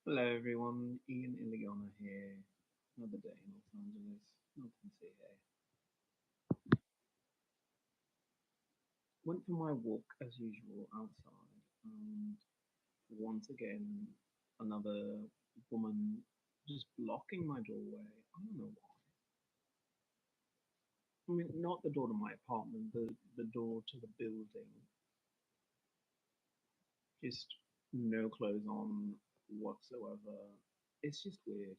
Hello everyone, XIlyana here. Another day in Los Angeles. Nothing to see here. Went for my walk as usual outside, and once again, another woman just blocking my doorway. I don't know why. I mean, not the door to my apartment, the door to the building. Just no clothes on whatsoever. It's just weird.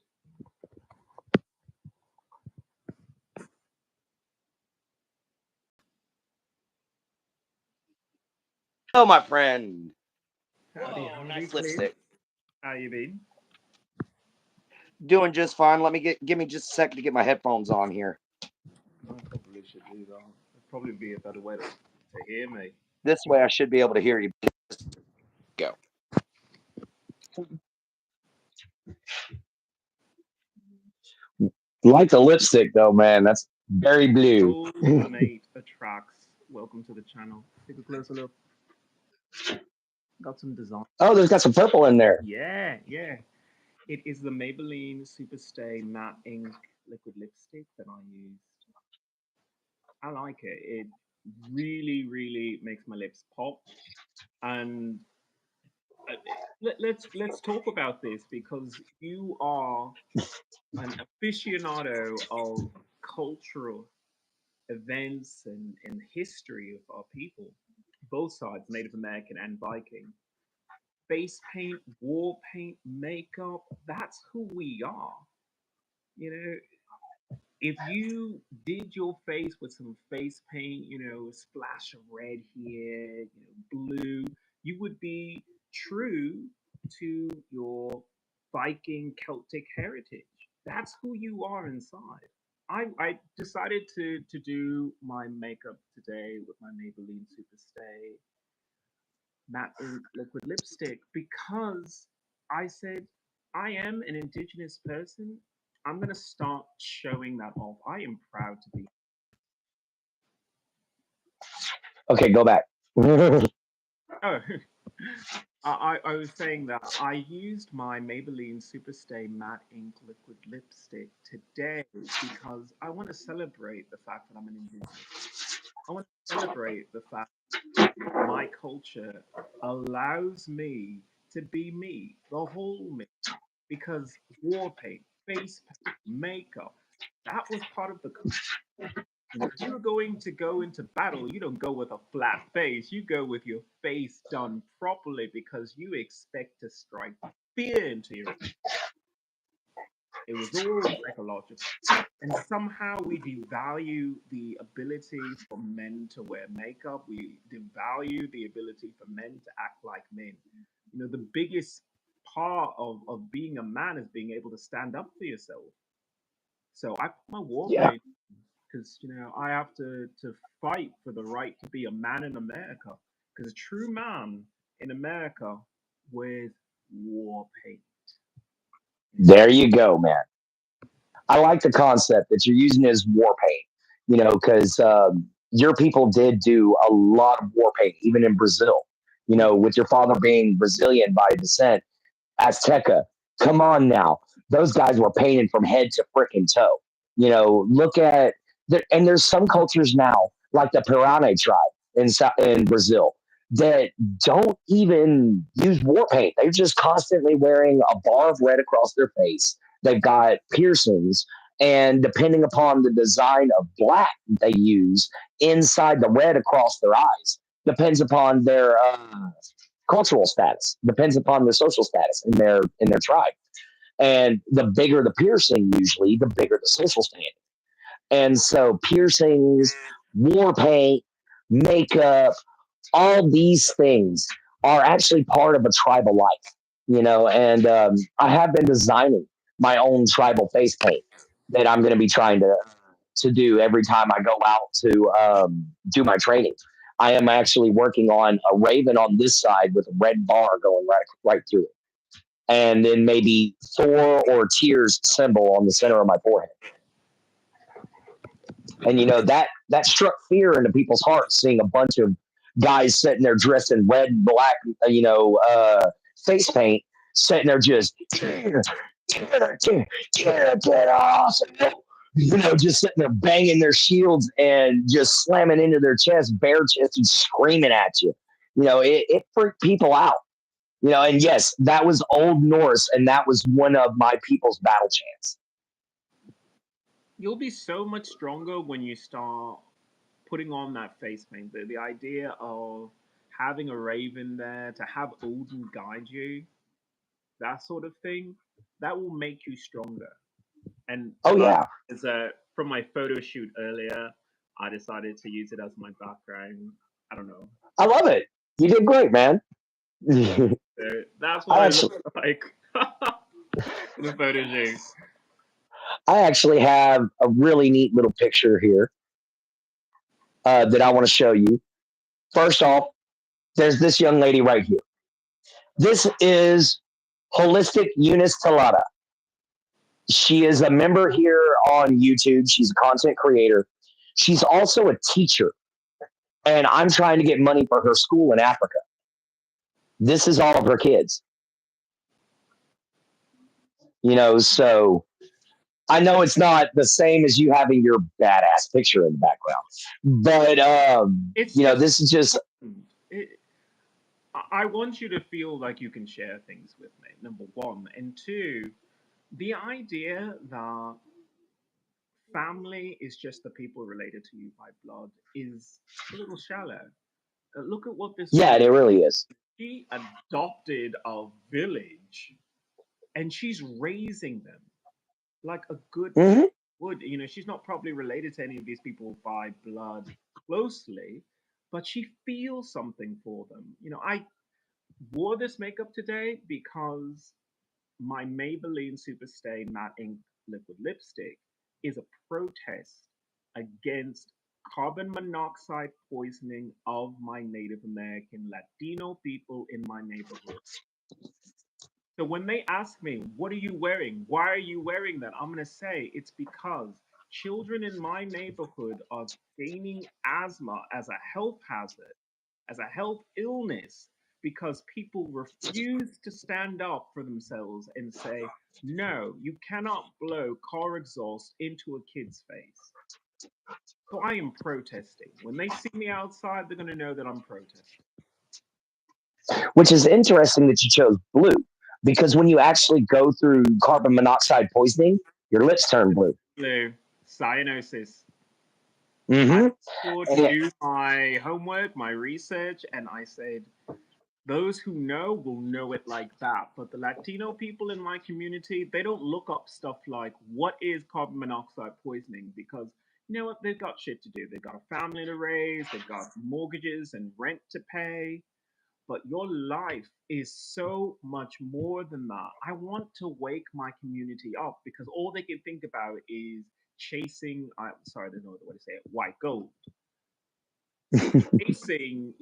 Oh, my friend. Howdy, Whoa, howdy, nice Clint. lipstick. How you been? Doing just fine. Give me just a second to get my headphones on here. I probably should do that. It'd probably be a better way to hear me. This way I should be able to hear you. Go. Like the lipstick though, man. That's very blue. Soulmate attracts. Welcome to the channel. Take a closer look. Got some design. Oh, there's got some purple in there. Yeah, yeah. It is the Maybelline Superstay Matte Ink liquid lipstick that I used. I like it. It really, really makes my lips pop. And let's talk about this because you are an aficionado of cultural events and history of our people, both sides, Native American and Viking. Face paint, war paint, makeup, that's who we are. You know, if you did your face with some face paint, a splash of red here, blue, you would be true to your Viking Celtic heritage. That's who you are inside. I decided to do my makeup today with my Maybelline Superstay matte ink liquid lipstick because I said I am an indigenous person. I'm gonna start showing that off. I am proud to be. Okay, go back. Oh, I was saying that I used my Maybelline Superstay matte ink liquid lipstick today because I want to celebrate the fact that I'm an indigenous. I want to celebrate the fact my culture allows me to be me, the whole me, because war paint, face paint, makeup, that was part of the culture. If you're going to go into battle, you don't go with a flat face. You go with your face done properly because you expect to strike fear into your. It was all psychological. And somehow we devalue the ability for men to wear makeup. We devalue the ability for men to act like men. The biggest part of being a man is being able to stand up for yourself. So I put my war Yeah. paint because I have to fight for the right to be a man in America. Because a true man in America wears war paint. There you go, man. I like the concept that you're using as war paint, because your people did do a lot of war paint, even in Brazil, with your father being Brazilian by descent, Azteca. Come on now. Those guys were painted from head to freaking toe. Look at, and there's some cultures now, like the Pirane tribe in Brazil, that don't even use war paint. They're just constantly wearing a bar of red across their face. They've got piercings, and depending upon the design of black they use inside the red across their eyes, depends upon their cultural status, depends upon their social status in their tribe. And the bigger the piercing, usually, the bigger the social standing. And so piercings, war paint, makeup, all these things are actually part of a tribal life, and I have been designing my own tribal face paint that I'm going to be trying to do every time I go out to do my training. I am actually working on a raven on this side with a red bar going right through it, and then maybe Thor or Tears symbol on the center of my forehead. And that struck fear into people's hearts, seeing a bunch of guys sitting there dressed in red, black, face paint. sitting there just awesome. Just sitting there banging their shields and just slamming into their chest, bare chest, and screaming at you. It freaked people out. And yes, that was Old Norse, and that was one of my people's battle chants. You'll be so much stronger when you start putting on that face paint. The idea of having a raven there, to have Odin guide you, that sort of thing, that will make you stronger. And Oh yeah, as from my photo shoot earlier, I decided to use it as my background. I don't know. I love it. You did great, man. So that's what I I actually, look like in the photo shoot. I actually have a really neat little picture here that I want to show you. First off, there's this young lady right here. This is Holistic Untitled. She is a member here on YouTube. She's a content creator. She's also a teacher, and I'm trying to get money for her school in Africa. This is all of her kids. So I know it's not the same as you having your badass picture in the background, but this is just. I want you to feel like you can share things with me, number one. And two, the idea that family is just the people related to you by blood is a little shallow. Look at what this Yeah, woman, it really is. she adopted a village and she's raising them like a good Mm-hmm. would. She's not probably related to any of these people by blood closely, but she feels something for them. I wore this makeup today because my Maybelline Superstay Matte Ink Liquid Lipstick is a protest against carbon monoxide poisoning of my Native American Latino people in my neighborhood. So when they ask me, what are you wearing? Why are you wearing that? I'm going to say it's because children in my neighborhood are gaining asthma as a health hazard, as a health illness, because people refuse to stand up for themselves and say, no, you cannot blow car exhaust into a kid's face. So I am protesting. When they see me outside, they're going to know that I'm protesting. Which is interesting that you chose blue, because when you actually go through carbon monoxide poisoning, your lips turn blue. Blue, cyanosis. Mm-hmm. To do my homework, my research, and I said, those who know will know it like that. But the Latino people in my community, they don't look up stuff like what is carbon monoxide poisoning, because you know what? They've got shit to do. They've got a family to raise, they've got mortgages and rent to pay. But your life is so much more than that. I want to wake my community up because all they can think about is chasing. Sorry, there's no other way to say it. White gold. Chasing,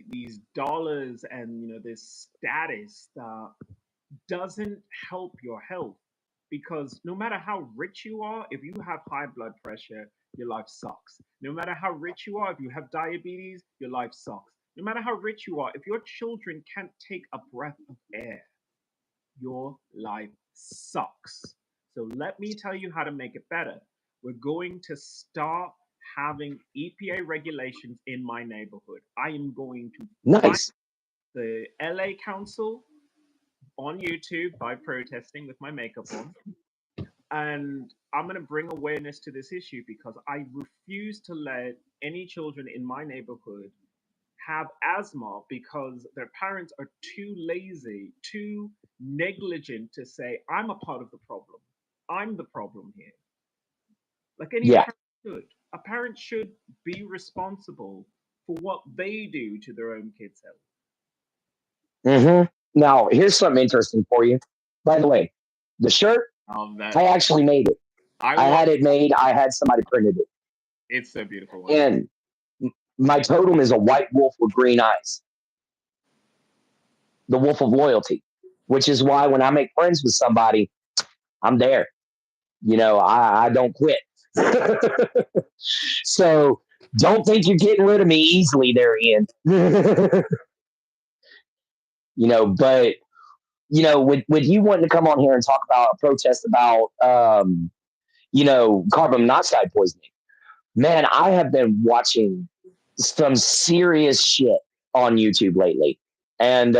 these dollars and this status that doesn't help your health. Because no matter how rich you are, if you have high blood pressure, your life sucks. No matter how rich you are, if you have diabetes, your life sucks. No matter how rich you are, if your children can't take a breath of air, your life sucks. So let me tell you how to make it better. We're going to start having EPA regulations in my neighborhood. I am going to Nice. the LA Council on YouTube by protesting with my makeup on. And I'm going to bring awareness to this issue because I refuse to let any children in my neighborhood have asthma because their parents are too lazy, too negligent to say, I'm a part of the problem. I'm the problem here. Like any Yeah. parent should. A parent should be responsible for what they do to their own kids' health. Mm-hmm. Now, here's something interesting for you. By the way, the shirt, I actually made it. I had it made. I had somebody printed it. It's so beautiful. And my totem is a white wolf with green eyes. The wolf of loyalty, which is why when I make friends with somebody, I'm there. I don't quit. So don't think you're getting rid of me easily there, Ian. But with you wanting to come on here and talk about a protest about, carbon monoxide poisoning, man, I have been watching some serious shit on YouTube lately. And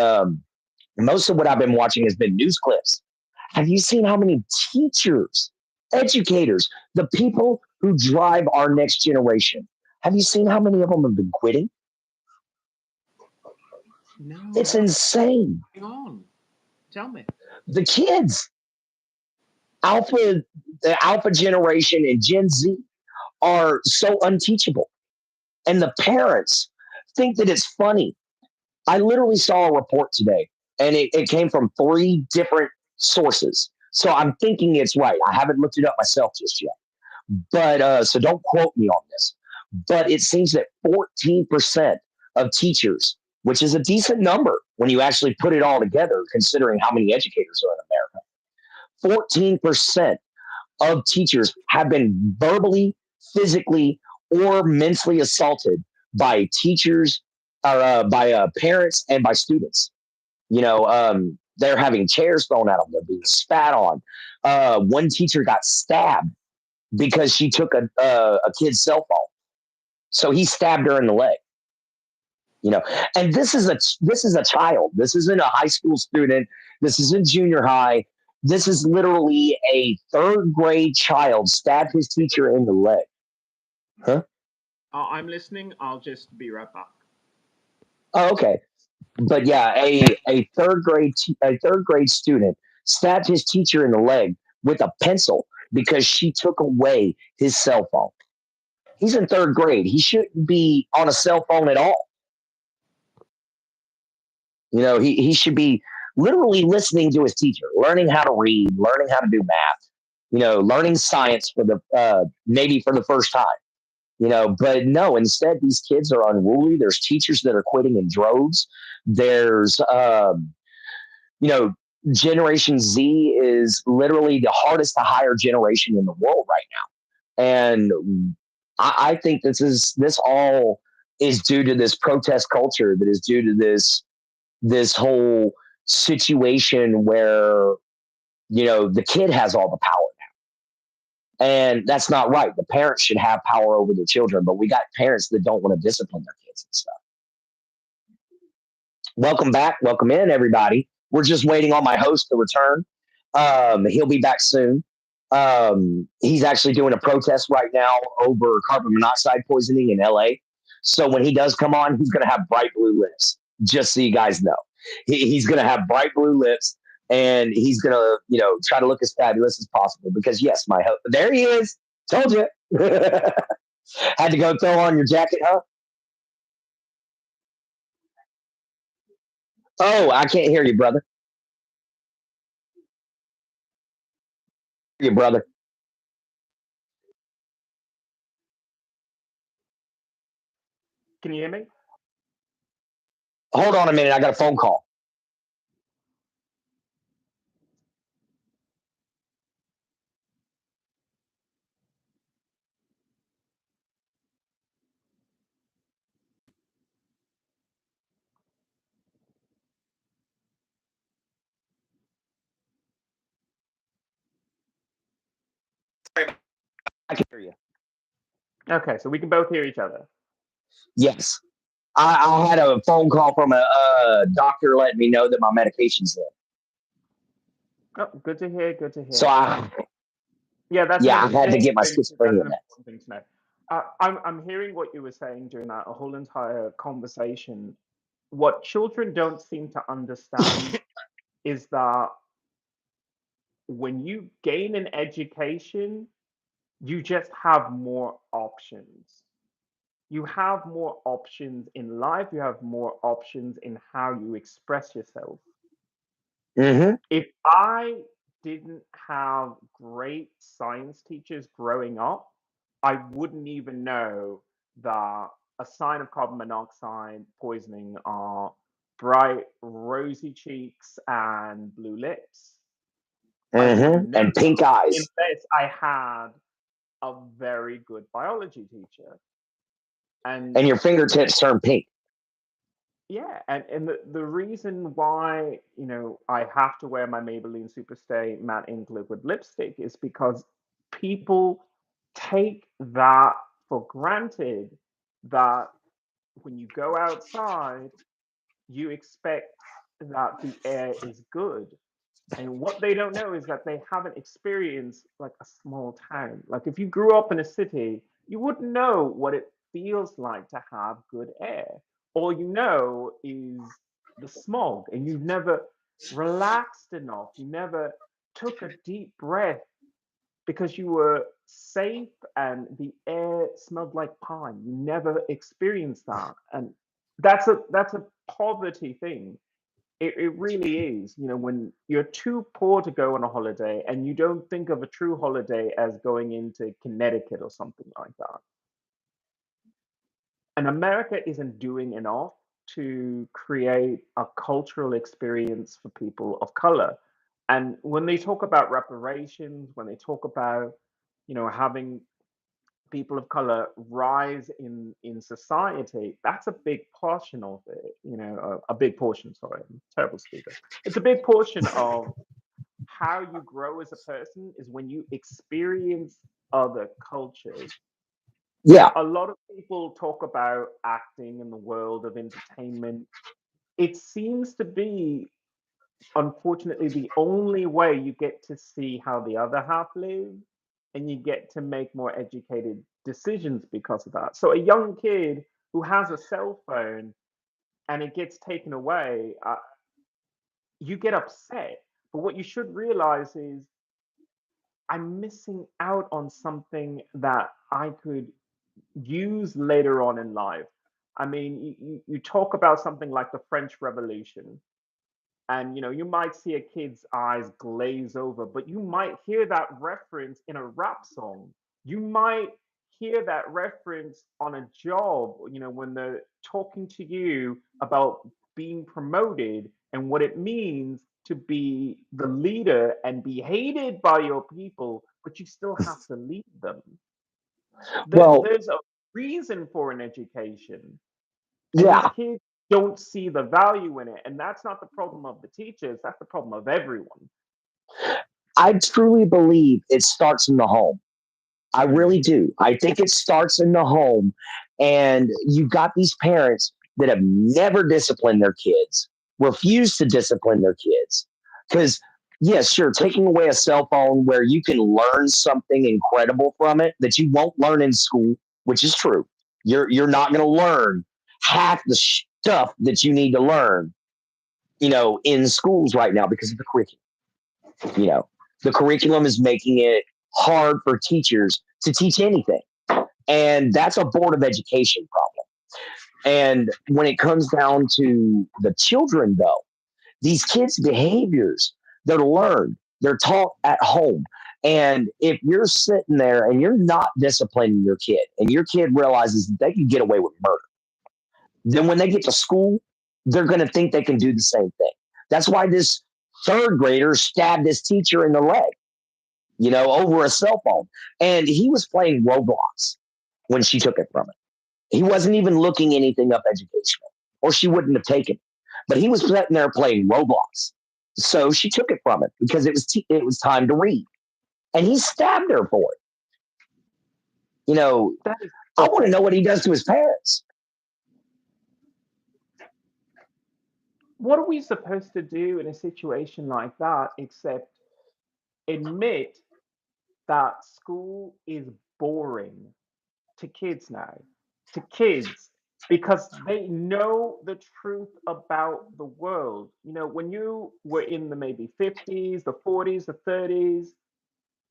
most of what I've been watching has been news clips. Have you seen how many teachers, educators, the people who drive our next generation, have you seen how many of them have been quitting? No. It's insane. Hang on. Tell me. The kids, the Alpha generation and Gen Z are so unteachable. And the parents think that it's funny. I literally saw a report today, and it came from 3 different sources. So I'm thinking it's right. I haven't looked it up myself just yet. But so don't quote me on this. But it seems that 14% of teachers, which is a decent number when you actually put it all together, considering how many educators are in America, 14% of teachers have been verbally, physically, or mentally assaulted by teachers, or by parents and by students. They're having chairs thrown at them. They're being spat on. One teacher got stabbed because she took a kid's cell phone. So he stabbed her in the leg. And this is a child. This isn't a high school student. This isn't junior high. This is literally a 3rd grade child stabbed his teacher in the leg. Huh? I'm listening. I'll just be right back. Oh, okay. But yeah, a third grade student stabbed his teacher in the leg with a pencil because she took away his cell phone. He's in 3rd grade. He shouldn't be on a cell phone at all. He should be literally listening to his teacher, learning how to read, learning how to do math, learning science for maybe for the first time. But no, instead these kids are unruly. There's teachers that are quitting in droves. There's, Generation Z is literally the hardest to hire generation in the world right now. And I think this all is due to this protest culture, that is due to this whole situation where, the kid has all the power now. And that's not right. The parents should have power over their children, but we got parents that don't want to discipline their kids and stuff. Welcome back. Welcome in, everybody. We're just waiting on my host to return. He'll be back soon. He's actually doing a protest right now over carbon monoxide poisoning in LA. So when he does come on, he's going to have bright blue lips, just so you guys know. He's going to have bright blue lips, and he's going to, try to look as fabulous as possible because, yes, my host, there he is. Told you. Had to go throw on your jacket, huh? Oh, I can't hear you, brother. You, brother. Can you hear me? Hold on a minute. I got a phone call. I can hear you. Okay, so we can both hear each other. Yes. I had a phone call from a doctor letting me know that my medication's in. Oh, good to hear. Good to hear. So I had to get my schizophrenia meds. Thing to know. I'm hearing what you were saying during that whole entire conversation. What children don't seem to understand is that when you gain an education, you just have more options. You have more options in life. You have more options in how you express yourself. Mm-hmm. If I didn't have great science teachers growing up, I wouldn't even know that a sign of carbon monoxide poisoning are bright rosy cheeks and blue lips. Mm-hmm. And pink eyes. Unless I had a very good biology teacher. And your fingertips turn pink. Yeah, and the reason why, I have to wear my Maybelline Superstay matte ink liquid lipstick is because people take that for granted, that when you go outside, you expect that the air is good. And what they don't know is that they haven't experienced like a small town. Like if you grew up in a city, you wouldn't know what it feels like to have good air. All you know is the smog, and you've never relaxed enough. You never took a deep breath because you were safe and the air smelled like pine. You never experienced that. And that's a poverty thing. It really is. When you're too poor to go on a holiday and you don't think of a true holiday as going into Connecticut or something like that. And America isn't doing enough to create a cultural experience for people of color. And when they talk about reparations, when they talk about, having people of color rise in society, that's a big portion of it. A big portion. Sorry, I'm a terrible speaker. It's a big portion of how you grow as a person is when you experience other cultures. Yeah. A lot of people talk about acting in the world of entertainment. It seems to be, unfortunately, the only way you get to see how the other half live, and you get to make more educated decisions because of that. So a young kid who has a cell phone and it gets taken away, you get upset. But what you should realize is I'm missing out on something that I could use later on in life. I mean, you talk about something like the French Revolution, and you might see a kid's eyes glaze over, but you might hear that reference in a rap song. You might hear that reference on a job, when they're talking to you about being promoted and what it means to be the leader and be hated by your people, but you still have to lead them. Well, There's a reason for an education, and these yeah, kids don't see the value in it. And that's not the problem of the teachers, that's the problem of everyone. I truly believe it starts in the home. I Mm. really do. I think it starts in the home. And you've got these parents that have never disciplined their kids, refuse to discipline their kids. Because, yes, sure, taking away a cell phone where you can learn something incredible from it that you won't learn in school, which is true. You're not going to learn half the stuff that you need to learn, in schools right now because of the curriculum. You know, the curriculum is making it hard for teachers to teach anything. And that's a board of education problem. And when it comes down to the children, though, these kids' behaviors, they're learned, they're taught at home. And if you're sitting there and you're not disciplining your kid, and your kid realizes that they can get away with murder, then when they get to school, they're going to think they can do the same thing. That's why this third grader stabbed his teacher in the leg, over a cell phone. And he was playing Roblox when she took it from him. He wasn't even looking anything up educational, or she wouldn't have taken it. But he was sitting there playing Roblox. So she took it from him because it was time to read. And he stabbed her for it. That is I want to know pathetic. what he does to his parents. What are we supposed to do in a situation like that except admit that school is boring to kids now, to kids, because they know the truth about the world. When you were in the maybe 50s, the 40s, the 30s,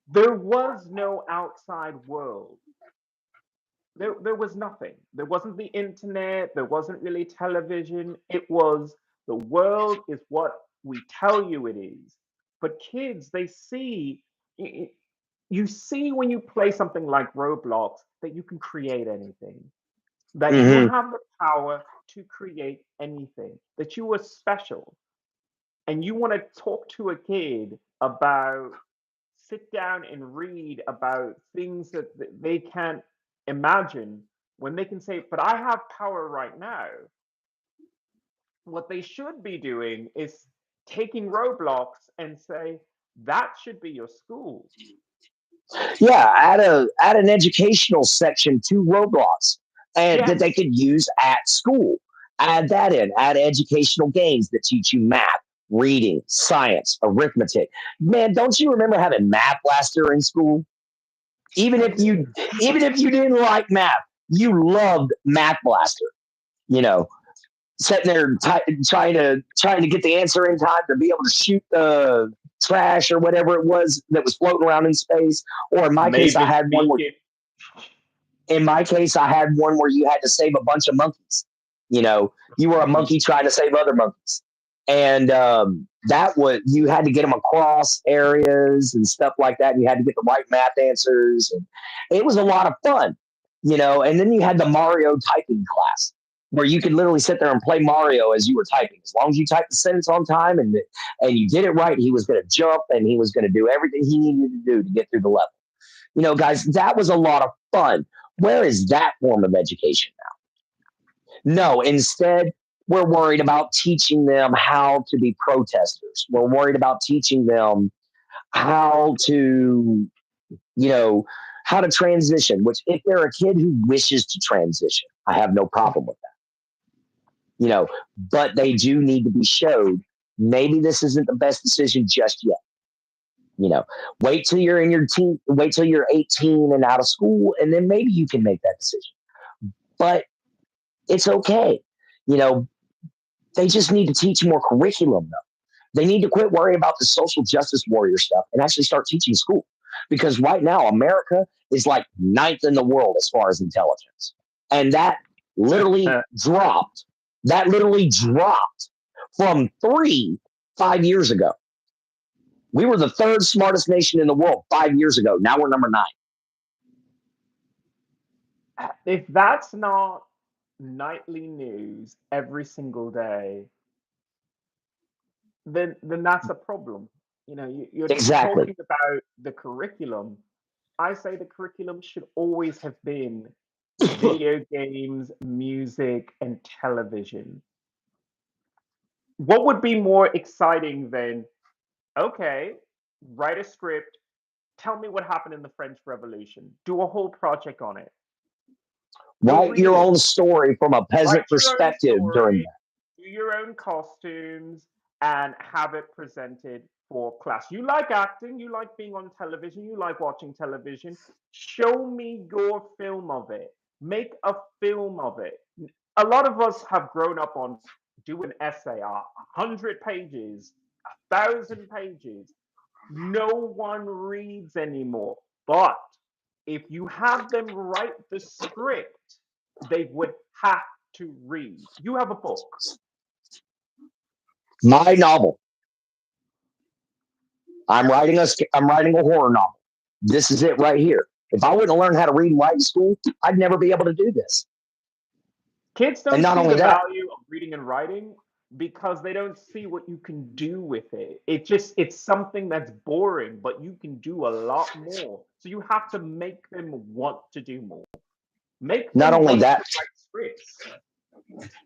there was no outside world. There was nothing. There wasn't the internet, there wasn't really television. It was the world is what we tell you it is. But kids, they see, you see when you play something like Roblox that you can create anything, that you Mm-hmm. have the power to create anything, that you are special. And you want to talk to a kid about, sit down and read about things that they can't imagine, when they can say, but I have power right now. what they should be doing is taking Roblox and say that should be your school. Yeah, add an educational section to Roblox and that they Yes, could use at school. Add that in. Add educational games that teach you math, reading, science, arithmetic. Man, don't you remember having Math Blaster in school? Even I if you do. even if you didn't like math, you loved Math Blaster. You know, sitting there trying to get the answer in time to be able to shoot the trash or whatever it was that was floating around in space. Or Mavis Beacon. in my case, I had one where you had to save a bunch of monkeys. You know, you were a monkey trying to save other monkeys, and that was you had to get them across areas and stuff like that. And you had to get the right math answers, and it was a lot of fun. You know, and then you had the Mario typing class where you could literally sit there and play Mario as you were typing. As long as you typed the sentence on time and you did it right, he was going to jump and he was going to do everything he needed to do to get through the level. You know, guys, that was a lot of fun. Where is that form of education now? No, instead, we're worried about teaching them how to be protesters. We're worried about teaching them how to, you know, how to transition, which if they're a kid who wishes to transition, I have no problem with that. You know, but they do need to be showed maybe this isn't the best decision just yet. You know, wait till you're in your teen, wait till you're 18 and out of school, and then maybe you can make that decision. But it's okay. You know, they just need to teach more curriculum, though. They need to quit worrying about the social justice warrior stuff and actually start teaching school. Because right now, America is like ninth in the world as far as intelligence. And that literally dropped. That literally dropped from 5 years ago. We were the third smartest nation in the world 5 years ago. Now we're number 9. If that's not nightly news every single day, then that's a problem. You know, you're Exactly. talking about the curriculum. I say the curriculum should always have been video games, music, and television. What would be more exciting than, okay, write a script, tell me what happened in the French Revolution, do a whole project on it, go Write read your it, own story from a peasant write your own perspective during story, that. do your own costumes, and have it presented for class. You like acting, you like being on television, you like watching television. Show me your film of it. Make a film of it. A lot of us have grown up on do an essay, 100 pages, 1,000 pages. No one reads anymore. But if you have them write the script, they would have to read. You have a book. My novel. I'm writing a horror novel. This is it right here. If I wouldn't learn how to read and write in school, I'd never be able to do this. Kids And don't not see only the that, value of reading and writing because they don't see what you can do with it. It's something that's boring, but you can do a lot more. So you have to make them want to do more. Make not them only want to that, write scripts.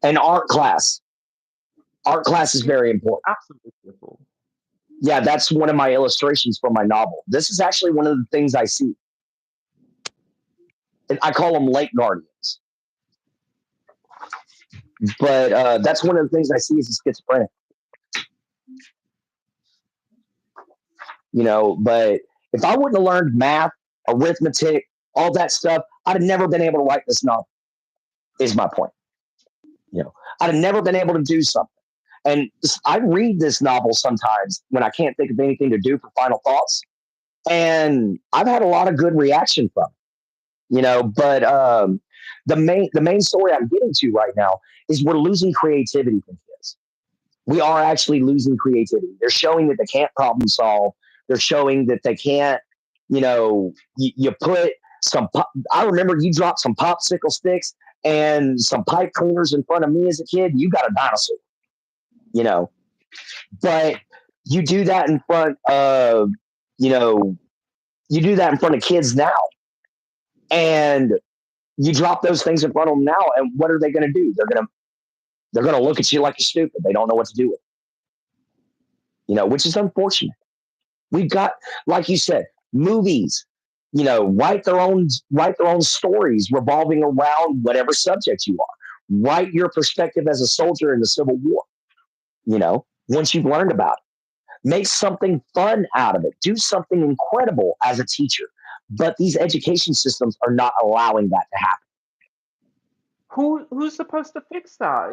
an art class. Art class is very important. Absolutely beautiful. Yeah, that's one of my illustrations for my novel. This is actually one of the things I see. I call them lake guardians. But that's one of the things I see as a schizophrenic. You know, but if I wouldn't have learned math, arithmetic, all that stuff, I'd have never been able to write this novel, is my point. You know, I'd have never been able to do something. And I read this novel sometimes when I can't think of anything to do for final thoughts. And I've had a lot of good reaction from it, you know, but the main story I'm getting to right now is we're losing creativity from kids. We are actually losing creativity. They're showing that they can't problem solve. They're showing that they can't, you know, you put I remember you dropped some popsicle sticks and some pipe cleaners in front of me as a kid. You got a dinosaur, you know, but you do that in front of, you know, you do that in front of kids now. And you drop those things in front of them now. And what are they going to do? They're going to look at you like you're stupid. They don't know what to do with it, which is unfortunate. We've got, like you said, movies, write their own stories revolving around whatever subject you are. Write your perspective as a soldier in the Civil War, once you've learned about it. Make something fun out of it. Do something incredible as a teacher. But these education systems are not allowing that to happen. Who's supposed to fix that?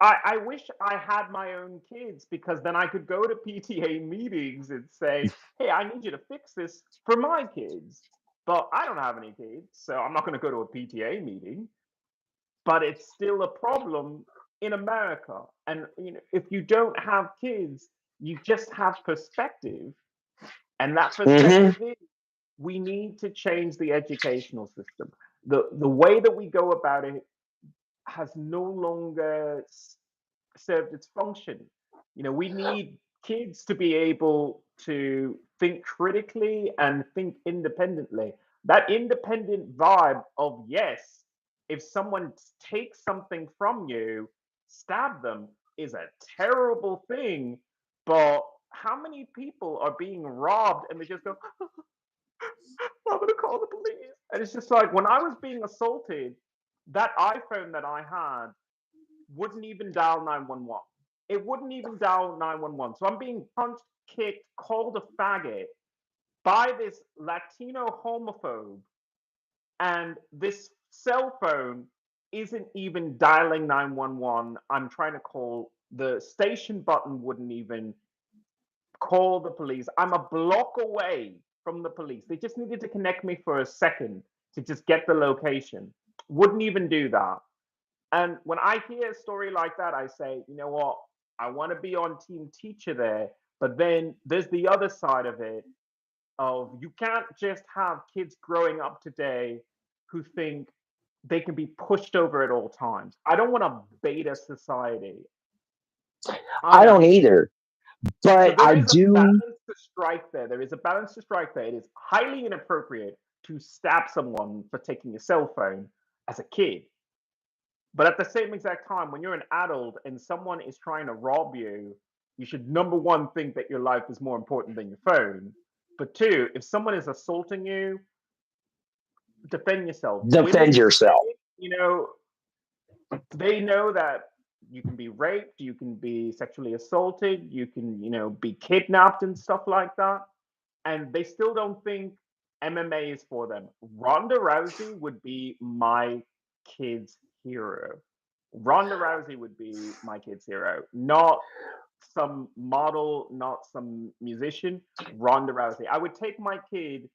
I wish I had my own kids, because then I could go to PTA meetings and say, hey, I need you to fix this for my kids. But I don't have any kids, so I'm not going to go to a PTA meeting. But it's still a problem in America. And if you don't have kids, you just have perspective. And that perspective is, we need to change the educational system. The way that we go about it has no longer served its function. We need kids to be able to think critically and think independently. That independent vibe of, yes, if someone takes something from you, stab them, is a terrible thing. But how many people are being robbed and they just go, I'm going to call the police? And it's just like, when I was being assaulted, that iPhone that I had wouldn't even dial 911. It wouldn't even dial 911. So I'm being punched, kicked, called a faggot by this Latino homophobe, and this cell phone isn't even dialing 911. I'm trying to call, the station button wouldn't even call the police. I'm a block away from the police. They just needed to connect me for a second to just get the location. Wouldn't even do that. And when I hear a story like that, I say, you know what? I want to be on team teacher there. But then there's the other side of it, of you can't just have kids growing up today who think they can be pushed over at all times. I don't want a beta society. I don't either. But so I there is do. a balance to strike there. There is a balance to strike there. It is highly inappropriate to stab someone for taking a cell phone as a kid. But at the same exact time, when you're an adult and someone is trying to rob you, you should, number one, think that your life is more important than your phone. But two, if someone is assaulting you, defend yourself. Defend yourself. They know that you can be raped, you can be sexually assaulted, you can, be kidnapped and stuff like that. And they still don't think MMA is for them. Ronda Rousey would be my kid's hero. Ronda Rousey would be my kid's hero, not some model, not some musician. Ronda Rousey. I would take my kid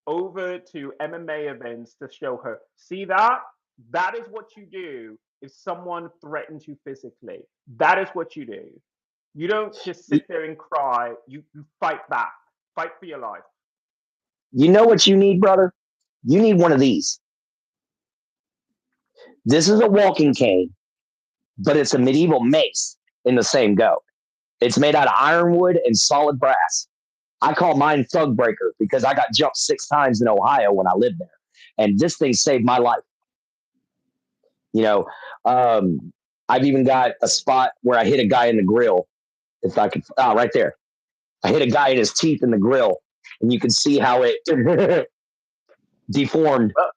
over to MMA events to show her, see that? That is what you do if someone threatens you physically. That is what you do. You don't just sit there and cry. You fight back. Fight for your life. You know what you need, brother? You need one of these. This is a walking cane, but it's a medieval mace in the same go. It's made out of ironwood and solid brass. I call mine Thug Breaker because I got jumped 6 times in Ohio when I lived there. And this thing saved my life. I've even got a spot where I hit a guy in the grill. If I could, right there. I hit a guy in his teeth in the grill, and you can see how it deformed. Well,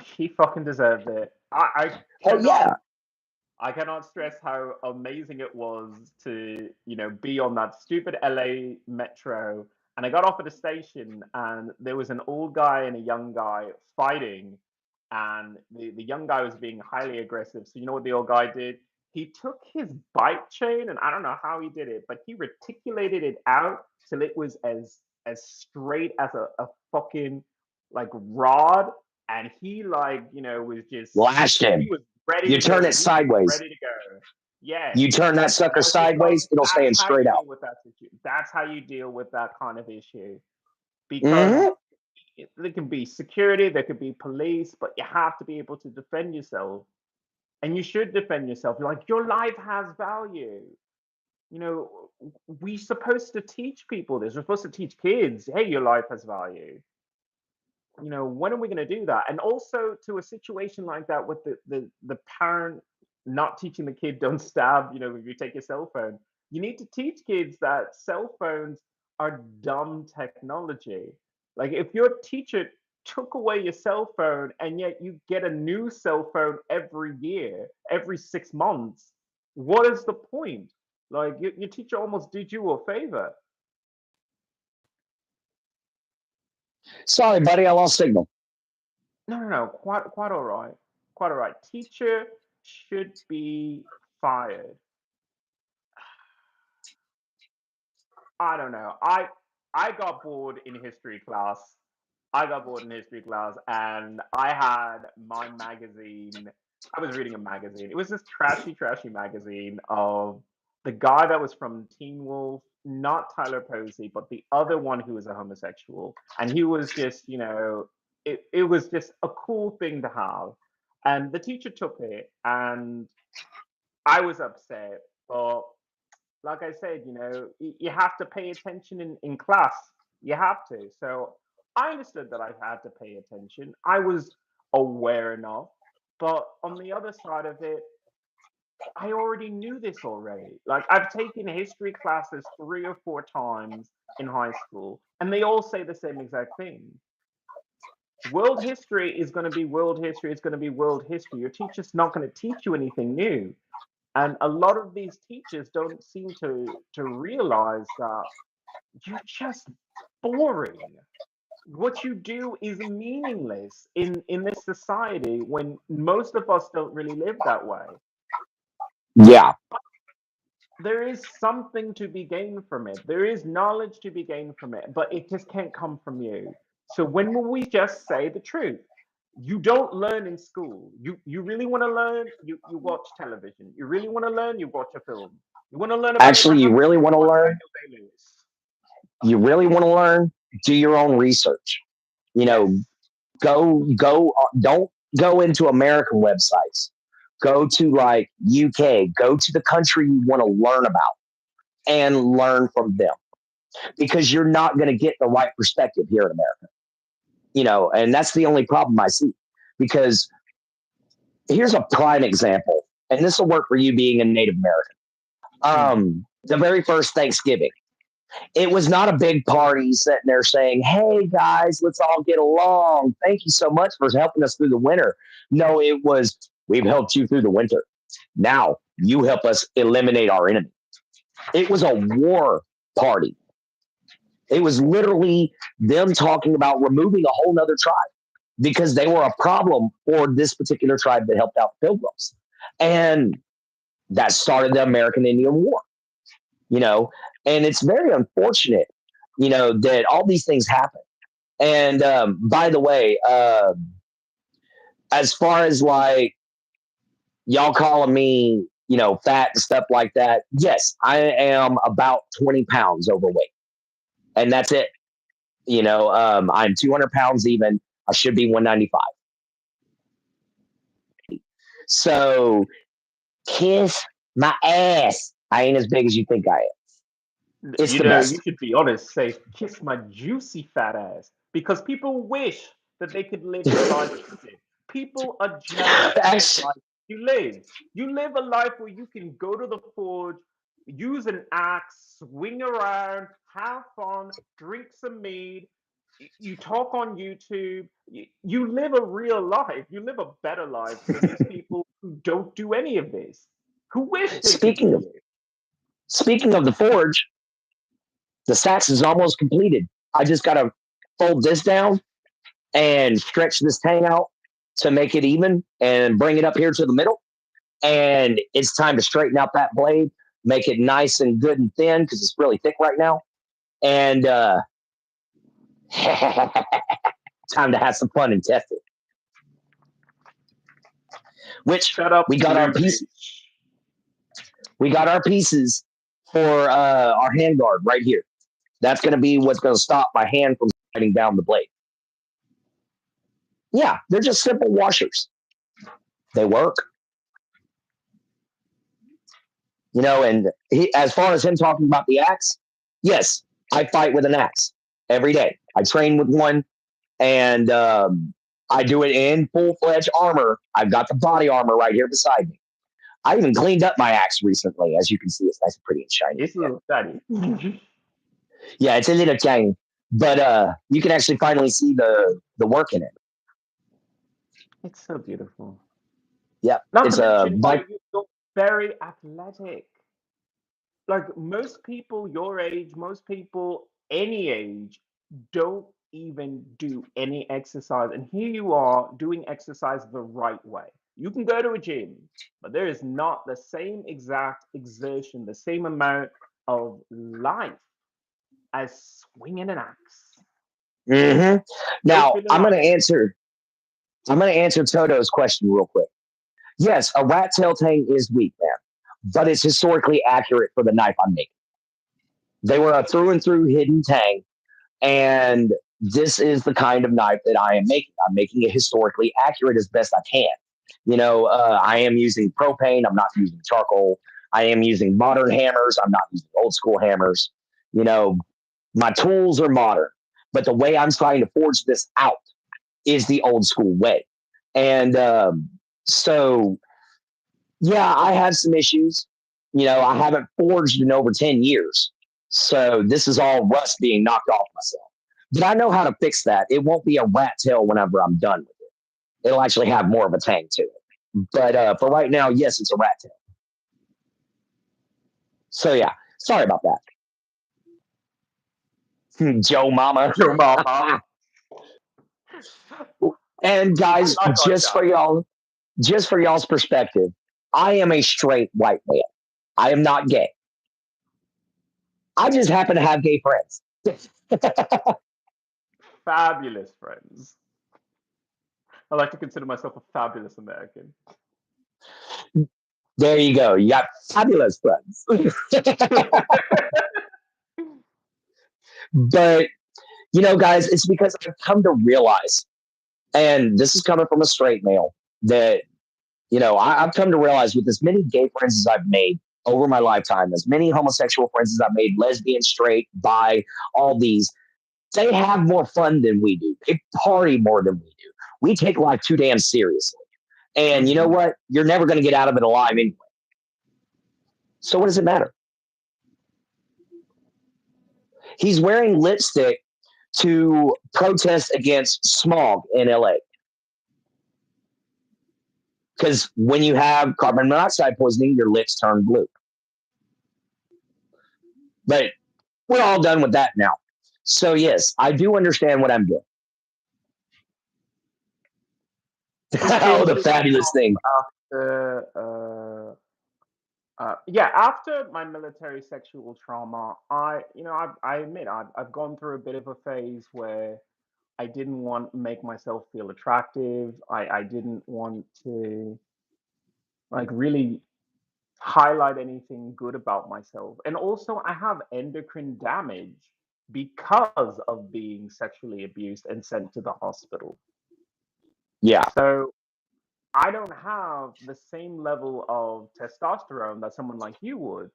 he fucking deserved it. I cannot stress how amazing it was to, be on that stupid LA Metro. And I got off at a station, and there was an old guy and a young guy fighting. And the young guy was being highly aggressive. So you know what the old guy did? He took his bike chain, and I don't know how he did it, but he reticulated it out till it was as straight as a fucking rod. And he was just lashed him. He was ready. You turn it sideways. Ready to go. Yeah. You turn that sucker sideways, it'll stand straight out. That's how you deal with that kind of issue. Because there can be security, there could be police, but you have to be able to defend yourself. And you should defend yourself. Your life has value. We're supposed to teach people this. We're supposed to teach kids, hey, your life has value. When are we going to do that? And also to a situation like that with the parent not teaching the kid don't stab, if you take your cell phone. You need to teach kids that cell phones are dumb technology. Like if your teacher took away your cell phone and yet you get a new cell phone every year, every 6 months, what is the point? Like your teacher almost did you a favor. Sorry, buddy, I lost signal. No. Quite all right. Quite all right. Teacher should be fired. I don't know. I got bored in history class. And I had my magazine. I was reading a magazine. It was this trashy magazine of the guy that was from Teen Wolf, not Tyler Posey, but the other one who was a homosexual. And he was just, it was just a cool thing to have. And the teacher took it, and I was upset. But like I said, you have to pay attention in class. You have to. So I understood that I had to pay attention. I was aware enough. But on the other side of it, I already knew this already. Like I've taken history classes 3 or 4 times in high school, and they all say the same exact thing. World history is going to be world history. It's going to be world history. Your teacher's not going to teach you anything new. And a lot of these teachers don't seem to realize that you're just boring. What you do is meaningless in this society when most of us don't really live that way. Yeah. There is something to be gained from it. There is knowledge to be gained from it, but it just can't come from you. So when will we just say the truth? You don't learn in school. You really want to learn, you watch television. You really want to learn, you watch a film. You want to learn about Actually, you really want to learn? You really want to learn? Do your own research. Go. Don't go into American websites. Go to like UK. Go to the country you want to learn about and learn from them, because you're not going to get the right perspective here in America. And that's the only problem I see. Because here's a prime example, and this will work for you being a Native American. The very first Thanksgiving, it was not a big party sitting there saying, "Hey guys, let's all get along. Thank you so much for helping us through the winter." No, it was, "We've helped you through the winter. Now you help us eliminate our enemy." It was a war party. It was literally them talking about removing a whole nother tribe because they were a problem for this particular tribe that helped out the Pilgrims. And that started the American Indian War, and it's very unfortunate, that all these things happen. And by the way, as far as like y'all calling me, fat and stuff like that, yes, I am about 20 pounds overweight. And that's it. I'm 200 pounds even. I should be 195. So kiss my ass. I ain't as big as you think I am. It's the best. You should be honest. Say, kiss my juicy fat ass. Because people wish that they could live the life you did. People are jealous of the life you live. You live a life where you can go to the forge, use an axe, swing around, have fun, drink some mead. You talk on YouTube. You live a real life. You live a better life than these people who don't do any of this. Who wish they Speaking could of do it. Speaking of the forge, the sax is almost completed. I just got to fold this down and stretch this tang out to make it even and bring it up here to the middle. And it's time to straighten out that blade, make it nice and good and thin because it's really thick right now. And time to have some fun and test it. Which we got our pieces. We got our pieces for our handguard right here. That's going to be what's going to stop my hand from sliding down the blade. Yeah, they're just simple washers. They work. And as far as him talking about the axe, yes, I fight with an axe every day. I train with one, and I do it in full-fledged armor. I've got the body armor right here beside me. I even cleaned up my axe recently. As you can see, it's nice and pretty and shiny. It's a little shiny. Yeah, it's a little tiny, but you can actually finally see the work in it. It's so beautiful. Yeah, Not it's to a mention, you're very athletic. Like most people your age, most people any age, don't even do any exercise. And here you are doing exercise the right way. You can go to a gym, but there is not the same exact exertion, the same amount of life as swinging an axe. Mm-hmm. Don't Now feel I'm alive. gonna answer. I'm gonna answer Toto's question real quick. Yes, a rat tail tang is weak, man, but it's historically accurate for the knife I'm making. They were a through and through hidden tang, and this is the kind of knife that I am making. I'm making it historically accurate as best I can. I am using propane. I'm not using charcoal. I am using modern hammers. I'm not using old school hammers. You know, my tools are modern, but the way I'm trying to forge this out is the old school way. And yeah, I have some issues. I haven't forged in over 10 years. So this is all rust being knocked off myself. But I know how to fix that. It won't be a rat tail whenever I'm done with it. It'll actually have more of a tang to it. But for right now, yes, it's a rat tail. So yeah, sorry about that. Joe Mama. Joe Mama. And guys, I like just for y'all's perspective, I am a straight white man. I am not gay. I just happen to have gay friends. Fabulous friends. I like to consider myself a fabulous American. There you go. You got fabulous friends. But, guys, it's because I've come to realize, and this is coming from a straight male, that, I've come to realize with as many gay friends as I've made over my lifetime, as many homosexual friends as I've made, lesbian, straight, bi, all these, they have more fun than we do. They party more than we do. We take life too damn seriously. And you know what? You're never going to get out of it alive anyway. So what does it matter? He's wearing lipstick to protest against smog in LA. Because when you have carbon monoxide poisoning, your lips turn blue. But we're all done with that now. So yes, I do understand what I'm doing. Oh, the fabulous thing. After my military sexual trauma, I admit I've gone through a bit of a phase where I didn't want to make myself feel attractive. I didn't want to really highlight anything good about myself. And also I have endocrine damage because of being sexually abused and sent to the hospital. Yeah. So I don't have the same level of testosterone that someone like you would,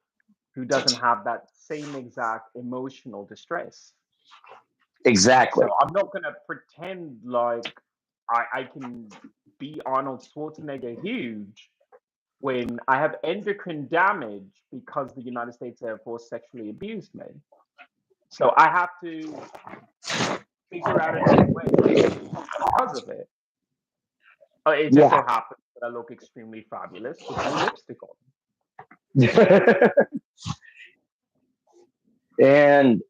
who doesn't have that same exact emotional distress. Exactly. So I'm not going to pretend like I can be Arnold Schwarzenegger huge when I have endocrine damage because the United States Air Force sexually abused me. So I have to figure out another way because of it. It just so happens that I look extremely fabulous with blue lipstick on. And,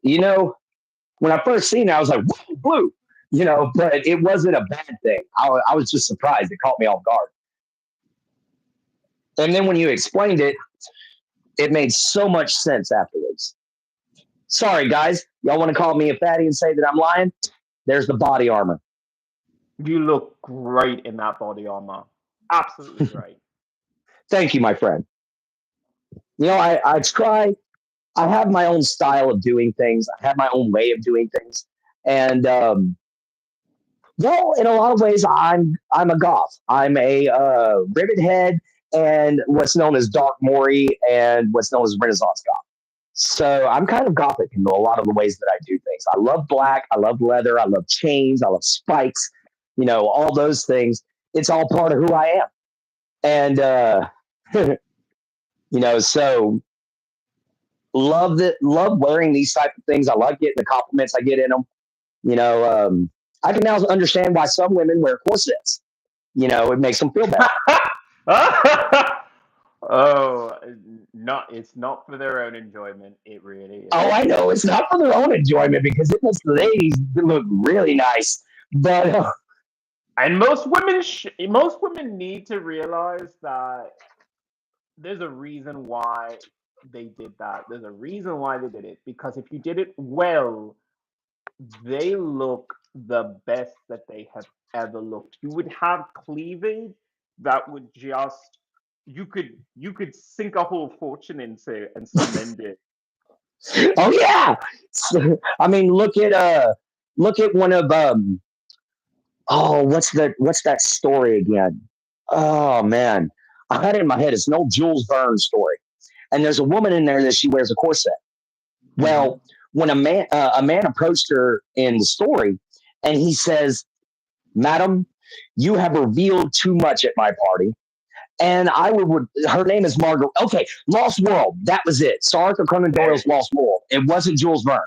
when I first seen it, I was like, whoa, blue, but it wasn't a bad thing. I was just surprised. It caught me off guard. And then when you explained it, it made so much sense afterwards. Sorry, guys. Y'all want to call me a fatty and say that I'm lying? There's the body armor. You look great in that body armor. Absolutely great. Thank you, my friend. I try. I have my own style of doing things. I have my own way of doing things. And, in a lot of ways, I'm a goth. I'm a ribbon head and what's known as dark Maury and what's known as Renaissance goth. So I'm kind of gothic in a lot of the ways that I do things. I love black. I love leather. I love chains. I love spikes. All those things. It's all part of who I am. And So love wearing these type of things. I love getting the compliments I get in them. I can now understand why some women wear corsets. It makes them feel better. Oh, it's not for their own enjoyment. It really is. Oh, I know. It's not for their own enjoyment because it makes the ladies look really nice. But and most women need to realize that there's a reason why they did that. There's a reason why they did it, because if you did it well, they look the best that they have ever looked. You would have cleavage that would just you could sink a whole fortune into and cement it. oh yeah, I mean look at one of what's that story again? Oh man, I had it in my head. It's an old Jules Verne story, and there's a woman in there that she wears a corset. Well, when a man approached her in the story, and he says, "Madam, you have revealed too much at my party." And her name is Margaret. Okay, Lost World. That was it. Sir Arthur Conan Doyle's Lost World. It wasn't Jules Verne.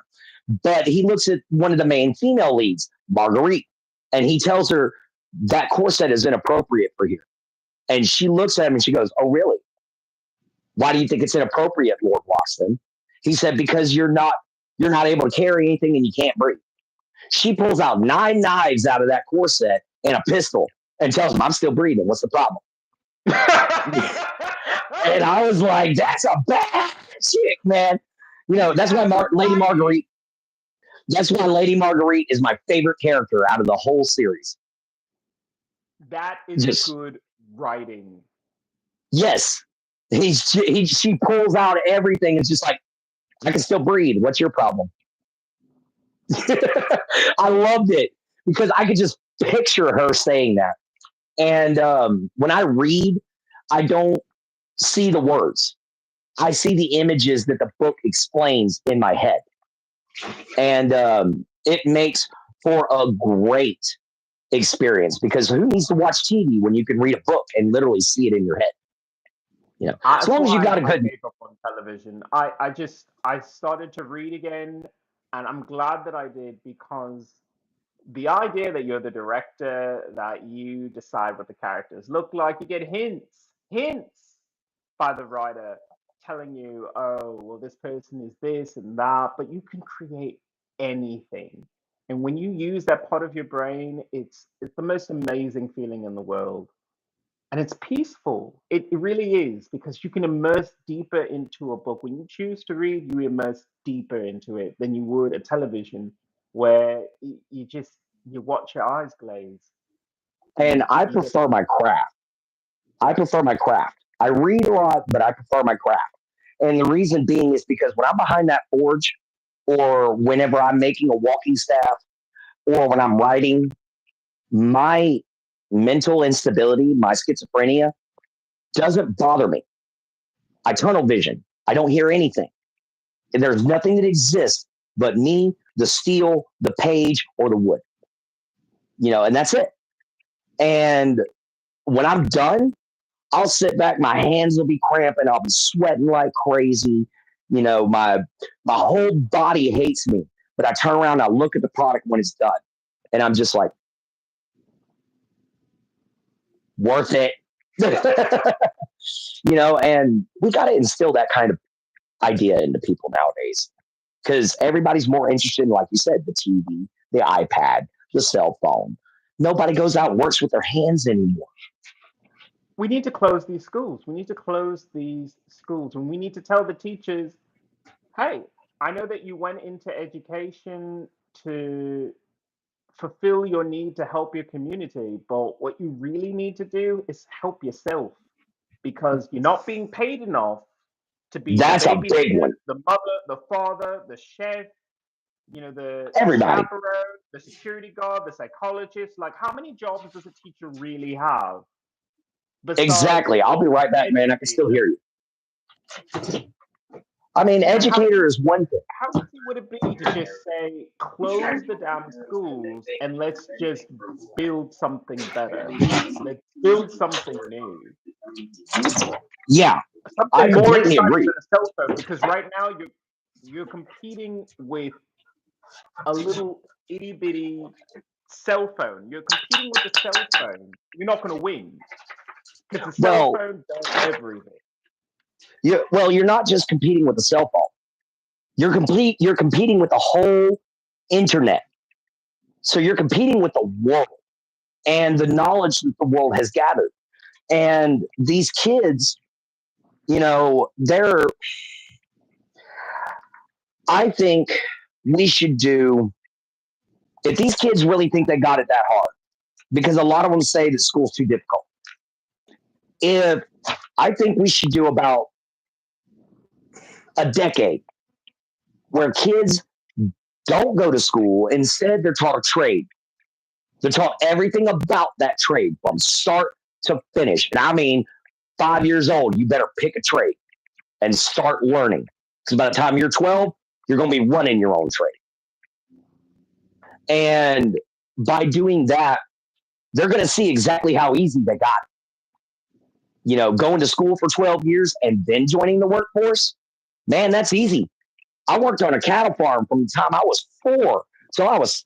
But he looks at one of the main female leads, Marguerite, and he tells her that corset is inappropriate for here. And she looks at him and she goes, "Oh, really? Why do you think it's inappropriate, Lord Watson?" He said, "Because you're not able to carry anything and you can't breathe." She pulls out 9 knives out of that corset and a pistol and tells him, "I'm still breathing. What's the problem?" And I was like, "That's a bad chick, man." That's why Lady Marguerite. That's why Lady Marguerite is my favorite character out of the whole series. That is good writing. Yes, she pulls out everything. It's just like, "I can still breathe. What's your problem?" I loved it because I could just picture her saying that. And when I read, I don't see the words. I see the images that the book explains in my head. And it makes for a great experience because who needs to watch TV when you can read a book and literally see it in your head? As long as you got a good on television. I started to read again, and I'm glad that I did, because the idea that you're the director, that you decide what the characters look like, you get hints by the writer telling you, "Oh, well, this person is this and that," but you can create anything. And when you use that part of your brain, it's the most amazing feeling in the world. And it's peaceful. It really is, because you can immerse deeper into a book. When you choose to read, you immerse deeper into it than you would a television, where you watch your eyes glaze. And I prefer my craft. I read a lot, but I prefer my craft. And the reason being is because when I'm behind that forge, or whenever I'm making a walking staff, or when I'm writing, my mental instability, my schizophrenia, doesn't bother me. I tunnel vision. I don't hear anything. And there's nothing that exists but me, the steel, the page, or the wood. And that's it. And when I'm done, I'll sit back. My hands will be cramping. I'll be sweating like crazy. My whole body hates me. But I turn around and I look at the product when it's done. And I'm just like, worth it. And we got to instill that kind of idea into people nowadays, because everybody's more interested in, like you said, the TV, the iPad, the cell phone. Nobody goes out and works with their hands anymore. We need to close these schools. We need to close these schools, and we need to tell the teachers, "Hey, I know that you went into education to fulfill your need to help your community, but what you really need to do is help yourself, because you're not being paid enough to be That's the a big one. the mother, the father, the chef, the Everybody. chaperone, the security guard, the psychologist. Like, how many jobs does a teacher really have? Exactly. I'll be right back, man. I can still hear you. I mean, educator is one thing. How easy would it be to just say, close the damn schools and let's just build something better? Let's build something new. Yeah. I something more completely exciting agree. than a cell phone, because right now you're competing with a little itty bitty cell phone. You're competing with the cell phone. You're not going to win because the cell Well, phone does everything. you're not just competing with the cell phone. You're competing with the whole internet. So you're competing with the world and the knowledge that the world has gathered. And these kids, I think we should do, if these kids really think they got it that hard, because a lot of them say that school's too difficult. If I think we should do about a decade where kids don't go to school. Instead, they're taught a trade. They're taught everything about that trade from start to finish. And I mean, 5 years old, you better pick a trade and start learning. Because by the time you're 12, you're going to be running your own trade. And by doing that, they're going to see exactly how easy they got it. Going to school for 12 years and then joining the workforce, man, that's easy. I worked on a cattle farm from the time I was 4 till I was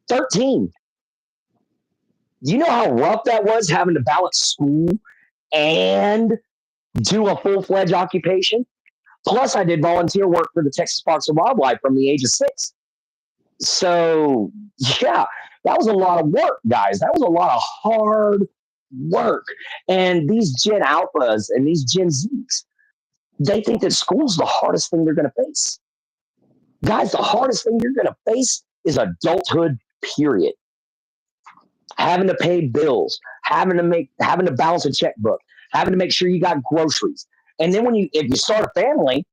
13. You know how rough that was, having to balance school and do a full-fledged occupation? Plus, I did volunteer work for the Texas Parks and Wildlife from the age of 6. So, yeah, that was a lot of work, guys. That was a lot of hard work. And these Gen Alphas and these Gen Zs, they think that school's the hardest thing they're going to face. Guys, the hardest thing you're going to face is adulthood, period. Having to pay bills, having to balance a checkbook, having to make sure you got groceries. And then if you start a family,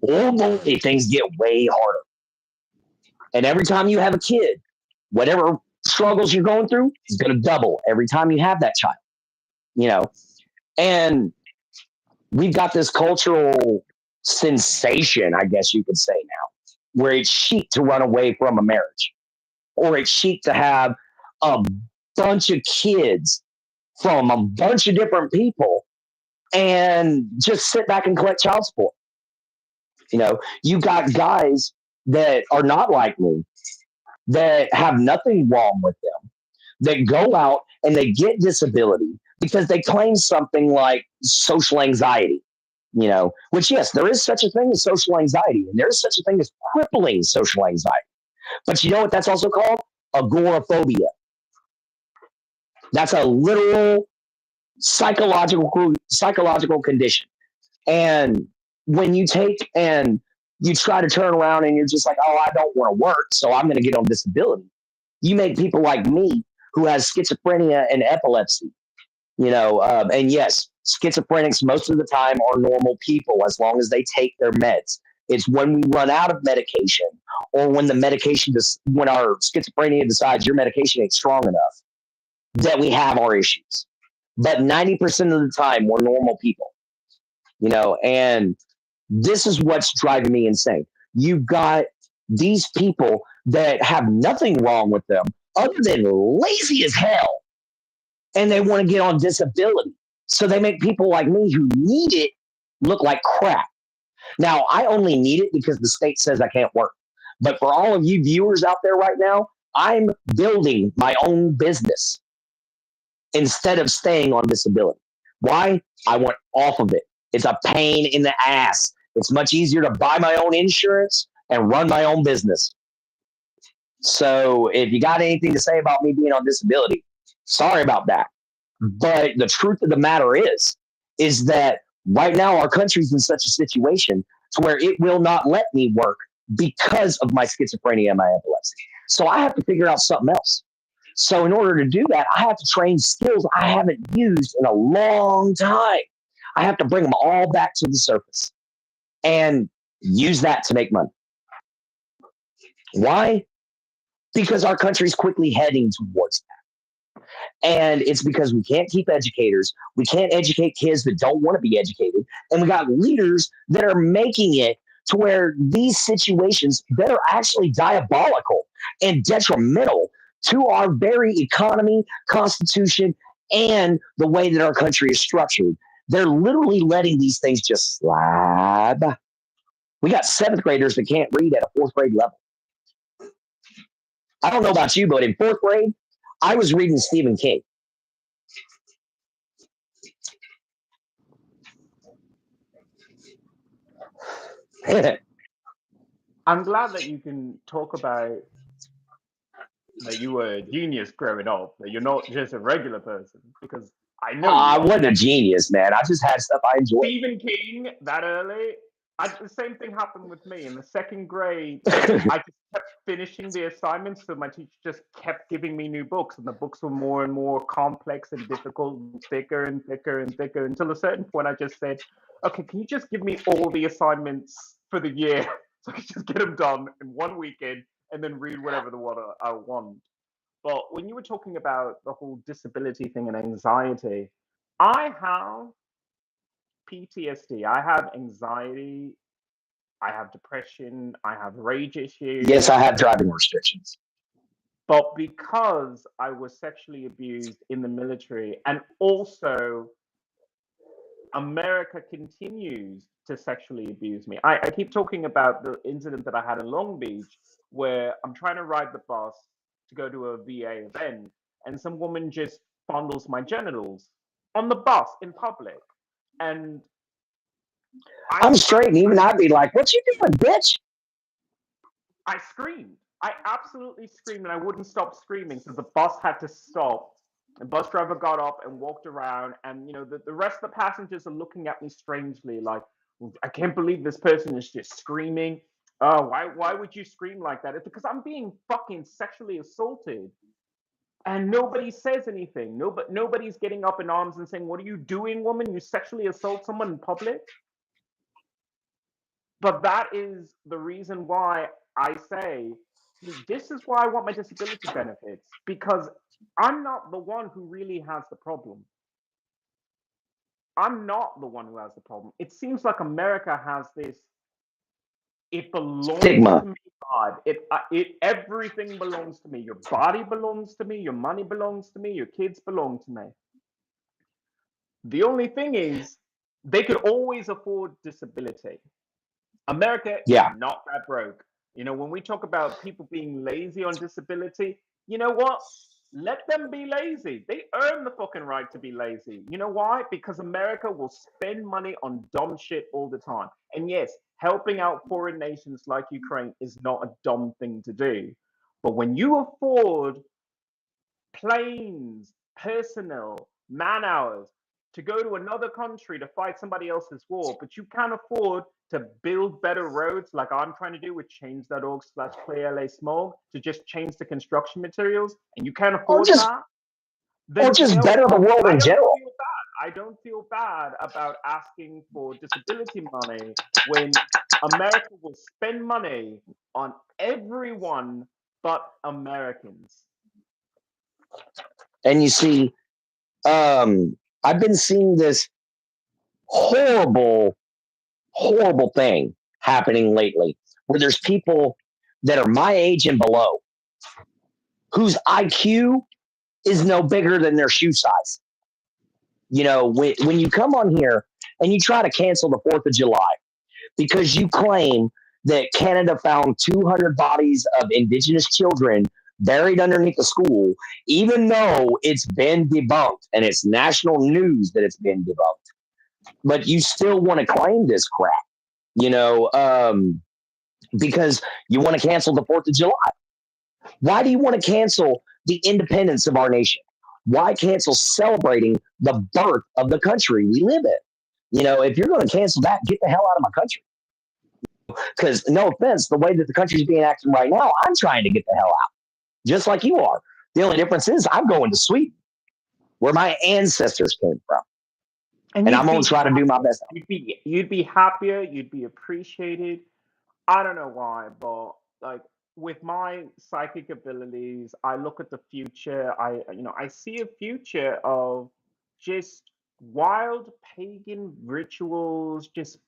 oh boy, things get way harder. And every time you have a kid, whatever struggles you're going through is going to double every time you have that child. And we've got this cultural sensation, I guess you could say now, where it's chic to run away from a marriage, or it's chic to have a bunch of kids from a bunch of different people and just sit back and collect child support. You got guys that are not like me, that have nothing wrong with them, that go out and they get disability because they claim something like social anxiety, which, yes, there is such a thing as social anxiety, and there is such a thing as crippling social anxiety. But you know what that's also called? Agoraphobia. That's a literal psychological condition. And when you take and you try to turn around and you're just like, oh, I don't want to work, so I'm going to get on disability. You make people like me who has schizophrenia and epilepsy, and yes, schizophrenics most of the time are normal people as long as they take their meds. It's when we run out of medication, or when when our schizophrenia decides your medication ain't strong enough, that we have our issues. But 90% of the time, we're normal people, and this is what's driving me insane. You've got these people that have nothing wrong with them other than lazy as hell, and they want to get on disability. So they make people like me who need it look like crap. Now, I only need it because the state says I can't work. But for all of you viewers out there right now, I'm building my own business instead of staying on disability. Why? I want off of it. It's a pain in the ass. It's much easier to buy my own insurance and run my own business. So if you got anything to say about me being on disability, sorry about that. But the truth of the matter is that right now our country's in such a situation to where it will not let me work because of my schizophrenia and my epilepsy. So I have to figure out something else. So in order to do that, I have to train skills I haven't used in a long time. I have to bring them all back to the surface and use that to make money. Why? Because our country's quickly heading towards that. And it's because we can't keep educators. We can't educate kids that don't want to be educated. And we got leaders that are making it to where these situations that are actually diabolical and detrimental to our very economy, constitution, and the way that our country is structured. They're literally letting these things just slide by. We got seventh graders that can't read at a fourth grade level. I don't know about you, but in fourth grade, I was reading Stephen King. I'm glad that you can talk about that you were a genius growing up, that you're not just a regular person, because I know you I are. wasn't a genius, man. I just had stuff I enjoyed. Stephen King, that early, the same thing happened with me. In the second grade, I just kept finishing the assignments, so my teacher just kept giving me new books, and the books were more and more complex and difficult, thicker and thicker and thicker, until a certain point I just said, okay, can you just give me all the assignments for the year so I can just get them done in one weekend and then read whatever the one I want. But when you were talking about the whole disability thing and anxiety, I have PTSD, I have anxiety, I have depression, I have rage issues. Yes, I have driving restrictions. But because I was sexually abused in the military, and also America continues to sexually abuse me. I keep talking about the incident that I had in Long Beach, where I'm trying to ride the bus to go to a VA event, and some woman just fondles my genitals on the bus in public. And I'm straight, and even I'd be like, "What you doing, bitch?" I screamed. I absolutely screamed, and I wouldn't stop screaming. So the bus had to stop. The bus driver got up and walked around, and the rest of the passengers are looking at me strangely, like, I can't believe this person is just screaming. Oh, why would you scream like that? It's because I'm being fucking sexually assaulted. And nobody says anything. Nobody's getting up in arms and saying, "What are you doing, woman? You sexually assault someone in public?" But that is the reason why I say, this is why I want my disability benefits, because I'm not the one who really has the problem. I'm not the one who has the problem. It seems like America has this, it belongs Stigma. to me, God. Everything belongs to me. Your body belongs to me. Your money belongs to me. Your kids belong to me. The only thing is, they could always afford disability. America is Yeah. not that broke. When we talk about people being lazy on disability, you know what? Let them be lazy. They earn the fucking right to be lazy. You know why? Because America will spend money on dumb shit all the time. And yes, helping out foreign nations like Ukraine is not a dumb thing to do. But when you afford planes, personnel, man hours to go to another country to fight somebody else's war, but you can't afford to build better roads like I'm trying to do with change.org/clearlasmog to just change the construction materials, and you can't afford that, then or just better the world in general. I don't feel bad about asking for disability money when America will spend money on everyone but Americans. And you see, I've been seeing this horrible thing happening lately, where there's people that are my age and below whose IQ is no bigger than their shoe size. When you come on here and you try to cancel the 4th of July because you claim that Canada found 200 bodies of Indigenous children buried underneath the school, even though it's been debunked and it's national news that it's been debunked, but you still want to claim this crap, because you want to cancel the 4th of July. Why do you want to cancel the independence of our nation? Why cancel celebrating the birth of the country we live in? If you're going to cancel that, get the hell out of my country. Because no offense, the way that the country's being acted right now, I'm trying to get the hell out, just like you are. The only difference is I'm going to Sweden, where my ancestors came from, and I'm going to try to do my best. You'd be happier. You'd be appreciated. I don't know why, but like with my psychic abilities, I look at the future. I see a future of just wild pagan rituals, just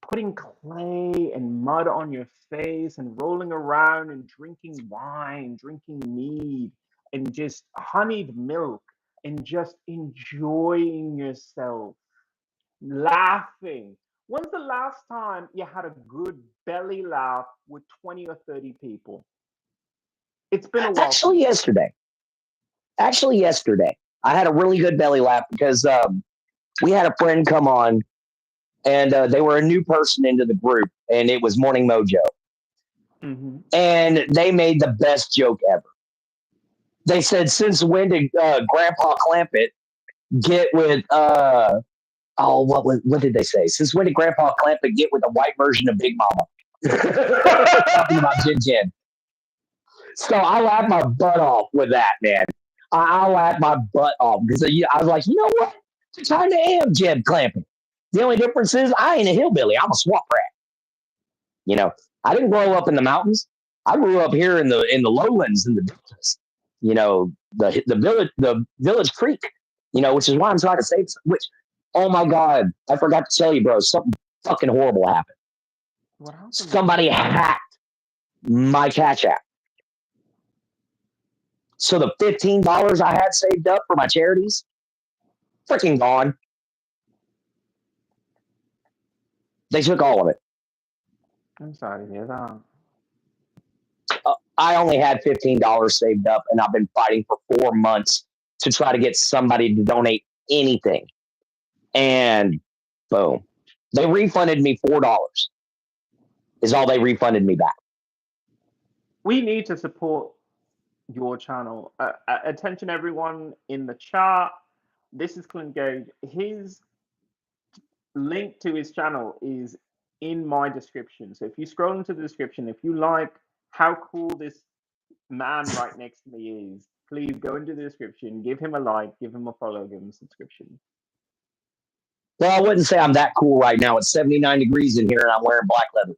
putting clay and mud on your face and rolling around and drinking wine, drinking mead, and just honeyed milk and just enjoying yourself. laughing. When's the last time you had a good belly laugh with 20 or 30 people? It's been a while. Actually, yesterday. I had a really good belly laugh because we had a friend come on, and they were a new person into the group, and it was Morning Mojo. Mm-hmm. And they made the best joke ever. They said, "Since when did Grandpa Clampett get with what did they say? Since when did Grandpa Clampett get with a white version of Big Mama?" Talking about Jin Jin. So I laughed my butt off with that, man. I laughed my butt off because I was like, you know what? I kind of am Jeb Clampett. The only difference is I ain't a hillbilly. I'm a swamp rat. You know, I didn't grow up in the mountains. I grew up here in the lowlands in the deltas. You know, the village creek. You know, which is why I'm trying to say. Which, oh my God, I forgot to tell you, bro. Something fucking horrible happened. What happened? Somebody hacked my Cash App. So the $15 I had saved up for my charities, freaking gone. They took all of it. I'm sorry to hear that. I only had $15 saved up, and I've been fighting for 4 months to try to get somebody to donate anything. And boom. They refunded me $4 is all they refunded me back. We need to support your channel. Attention everyone in the chat. This is Clint Gage. His link to his channel is in my description. So if you scroll into the description, if you like how cool this man right next to me is, please go into the description, give him a like, give him a follow, give him a subscription. Well, I wouldn't say I'm that cool right now. It's 79 degrees in here, and I'm wearing black leather.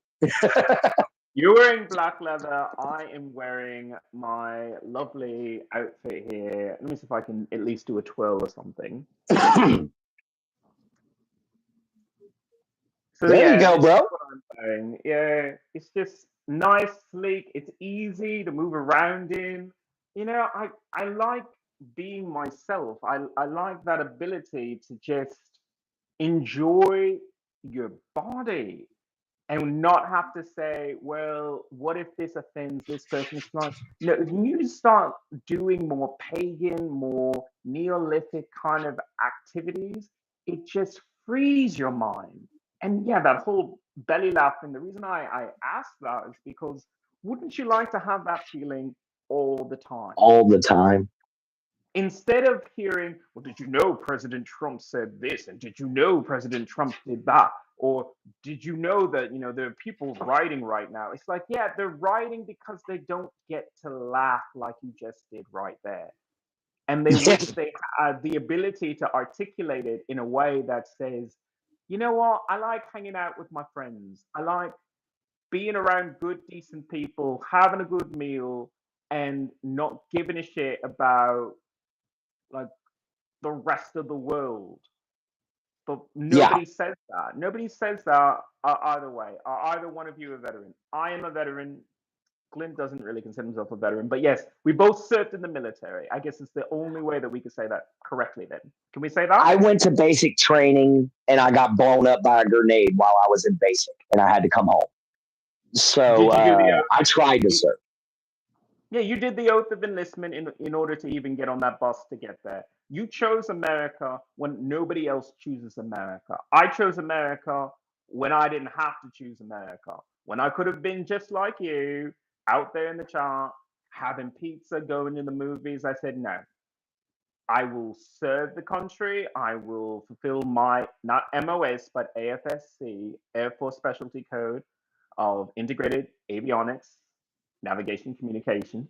You're wearing black leather. I am wearing my lovely outfit here. Let me see if I can at least do a twirl or something. So there you go, bro. What I'm wearing. Yeah, it's just nice, sleek. It's easy to move around in. You know, I like being myself. I like that ability to just enjoy your body and not have to say, well, what if this offends this person? It's like, you know, if you start doing more pagan, more Neolithic kind of activities, it just frees your mind. And yeah, that whole belly laugh thing, the reason I asked that is because wouldn't you like to have that feeling all the time? All the time. Instead of hearing, well, did you know President Trump said this? And did you know President Trump did that? Or did you know that, you know, there are people rioting right now? It's like, yeah, they're rioting because they don't get to laugh like you just did right there. And they wish they had the ability to articulate it in a way that says, you know what? I like hanging out with my friends. I like being around good, decent people, having a good meal, and not giving a shit about like the rest of the world. But nobody says that. Nobody says that either way. Are either one of you a veteran? I am a veteran. Clint doesn't really consider himself a veteran, but yes, we both served in the military. I guess it's the only way that we could say that correctly then. Can we say that? I went to basic training and I got blown up by a grenade while I was in basic and I had to come home. So I tried to serve. Yeah, you did the oath of enlistment in order to even get on that bus to get there. You chose America when nobody else chooses America. I chose America when I didn't have to choose America. When I could have been just like you, out there in the chat, having pizza, going to the movies, I said no. I will serve the country. I will fulfill my, not MOS, but AFSC, Air Force Specialty Code of Integrated Avionics, Navigation, Communication.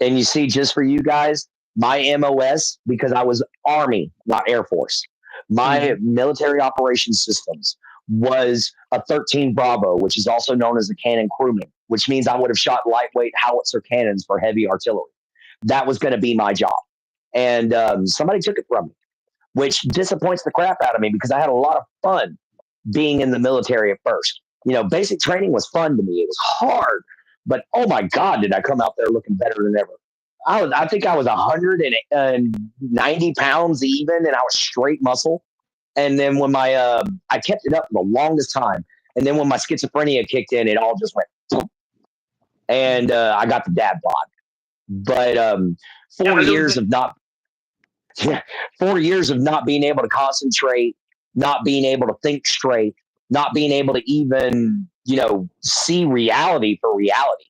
And you see, just for you guys, my MOS, because I was Army, not Air Force, my military operations systems was a 13 Bravo, which is also known as a cannon crewman, which means I would have shot lightweight howitzer cannons for heavy artillery. That was going to be my job. And somebody took it from me, which disappoints the crap out of me because I had a lot of fun being in the military at first. You know, basic training was fun to me. It was hard, but oh my God, did I come out there looking better than ever. I think I was 190 pounds even, and I was straight muscle. And then when I kept it up for the longest time. And then when my schizophrenia kicked in, it all just went, and I got the dad bod. But 4 years of not, 4 years of not being able to concentrate, not being able to think straight, not being able to even, see reality for reality.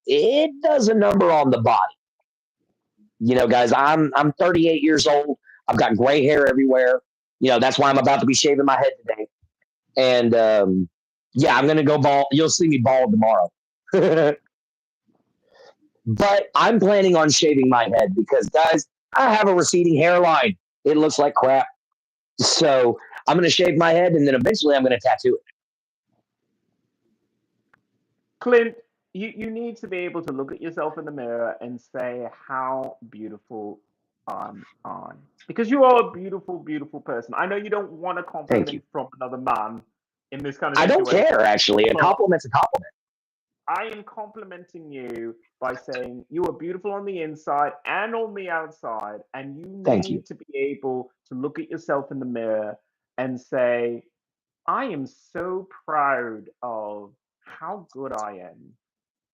It does a number on the body. Guys, I'm 38 years old. I've got gray hair everywhere. That's why I'm about to be shaving my head today. And yeah, I'm gonna go bald. You'll see me bald tomorrow. But I'm planning on shaving my head because, guys, I have a receding hairline. It looks like crap. So I'm gonna shave my head, and then eventually I'm gonna tattoo it. Clint, you need to be able to look at yourself in the mirror and say how beautiful I'm. Because you are a beautiful, beautiful person. I know you don't want a compliment from another man in this kind of situation. I don't care, actually. A compliment's a compliment. I am complimenting you by saying you are beautiful on the inside and on the outside, and you need to be able to look at yourself in the mirror and say, I am so proud of how good I am.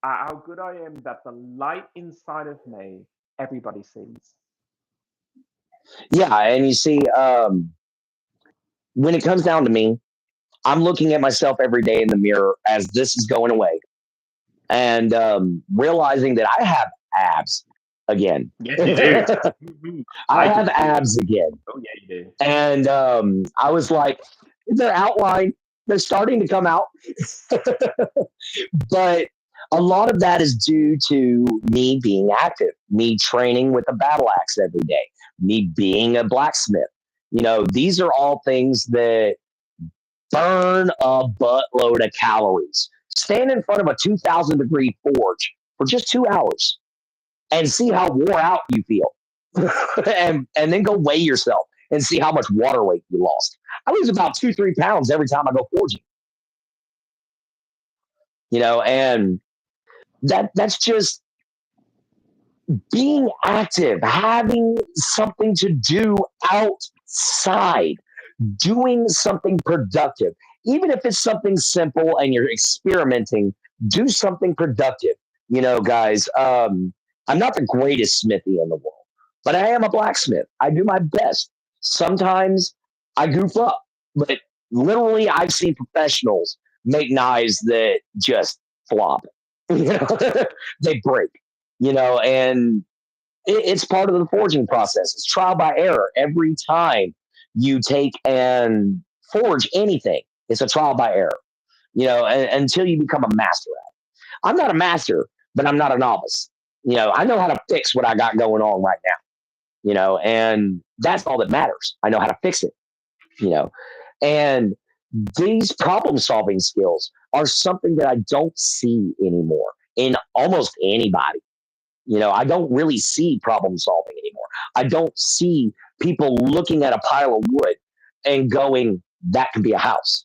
How good I am that the light inside of me, everybody sees. Yeah, and you see, when it comes down to me, I'm looking at myself every day in the mirror as this is going away, and realizing that I have abs again. Yes, you do. I have abs again. Oh, yeah, you do. And I was like, they're outlined. They're starting to come out. But a lot of that is due to me being active, me training with a battle axe every day, me being a blacksmith. These are all things that burn a buttload of calories. Stand in front of a 2,000-degree forge for just 2 hours and see how wore out you feel. and then go weigh yourself and see how much water weight you lost. I lose about 2-3 pounds every time I go forging. And that's just being active, having something to do outside, doing something productive. Even if it's something simple and you're experimenting, do something productive. Guys, I'm not the greatest smithy in the world, but I am a blacksmith. I do my best. Sometimes I goof up, but literally I've seen professionals make knives that just flop. They break, and it's part of the forging process. It's trial by error. Every time you take and forge anything, it's a trial by error, until you become a master at it. I'm not a master, but I'm not a novice. I know how to fix what I got going on right now, and that's all that matters. I know how to fix it, and these problem solving skills are something that I don't see anymore in almost anybody. I don't really see problem solving anymore. I don't see people looking at a pile of wood and going, that could be a house.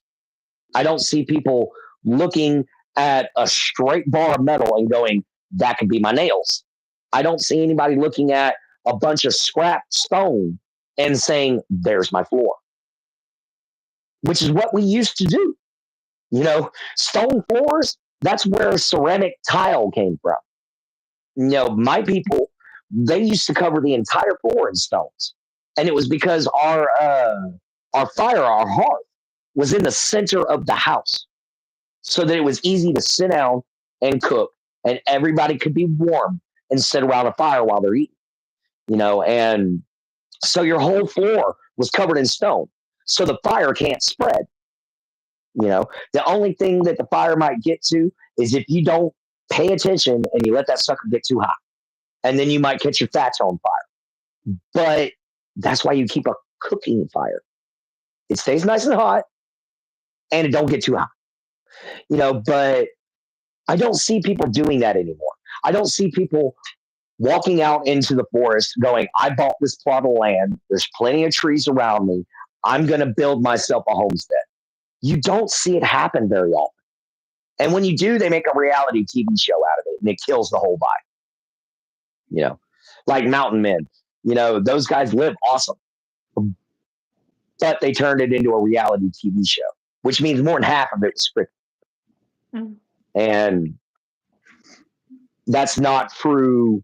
I don't see people looking at a straight bar of metal and going, that could be my nails. I don't see anybody looking at a bunch of scrap stone and saying, there's my floor, which is what we used to do. Stone floors, that's where ceramic tile came from. My people, they used to cover the entire floor in stones. And it was because our hearth was in the center of the house, so that it was easy to sit down and cook, and everybody could be warm and sit around a fire while they're eating. And so your whole floor was covered in stone, so the fire can't spread. The only thing that the fire might get to is if you don't pay attention and you let that sucker get too hot, and then you might catch your fats on fire. But that's why you keep a cooking fire. It stays nice and hot, and it don't get too hot. But I don't see people doing that anymore. I don't see people walking out into the forest going, I bought this plot of land. There's plenty of trees around me. I'm going to build myself a homestead. You don't see it happen very often. And when you do, they make a reality TV show out of it, and it kills the whole vibe. Like mountain men, those guys live awesome. but they turned it into a reality TV show, which means more than half of it was scripted. Mm. And that's not true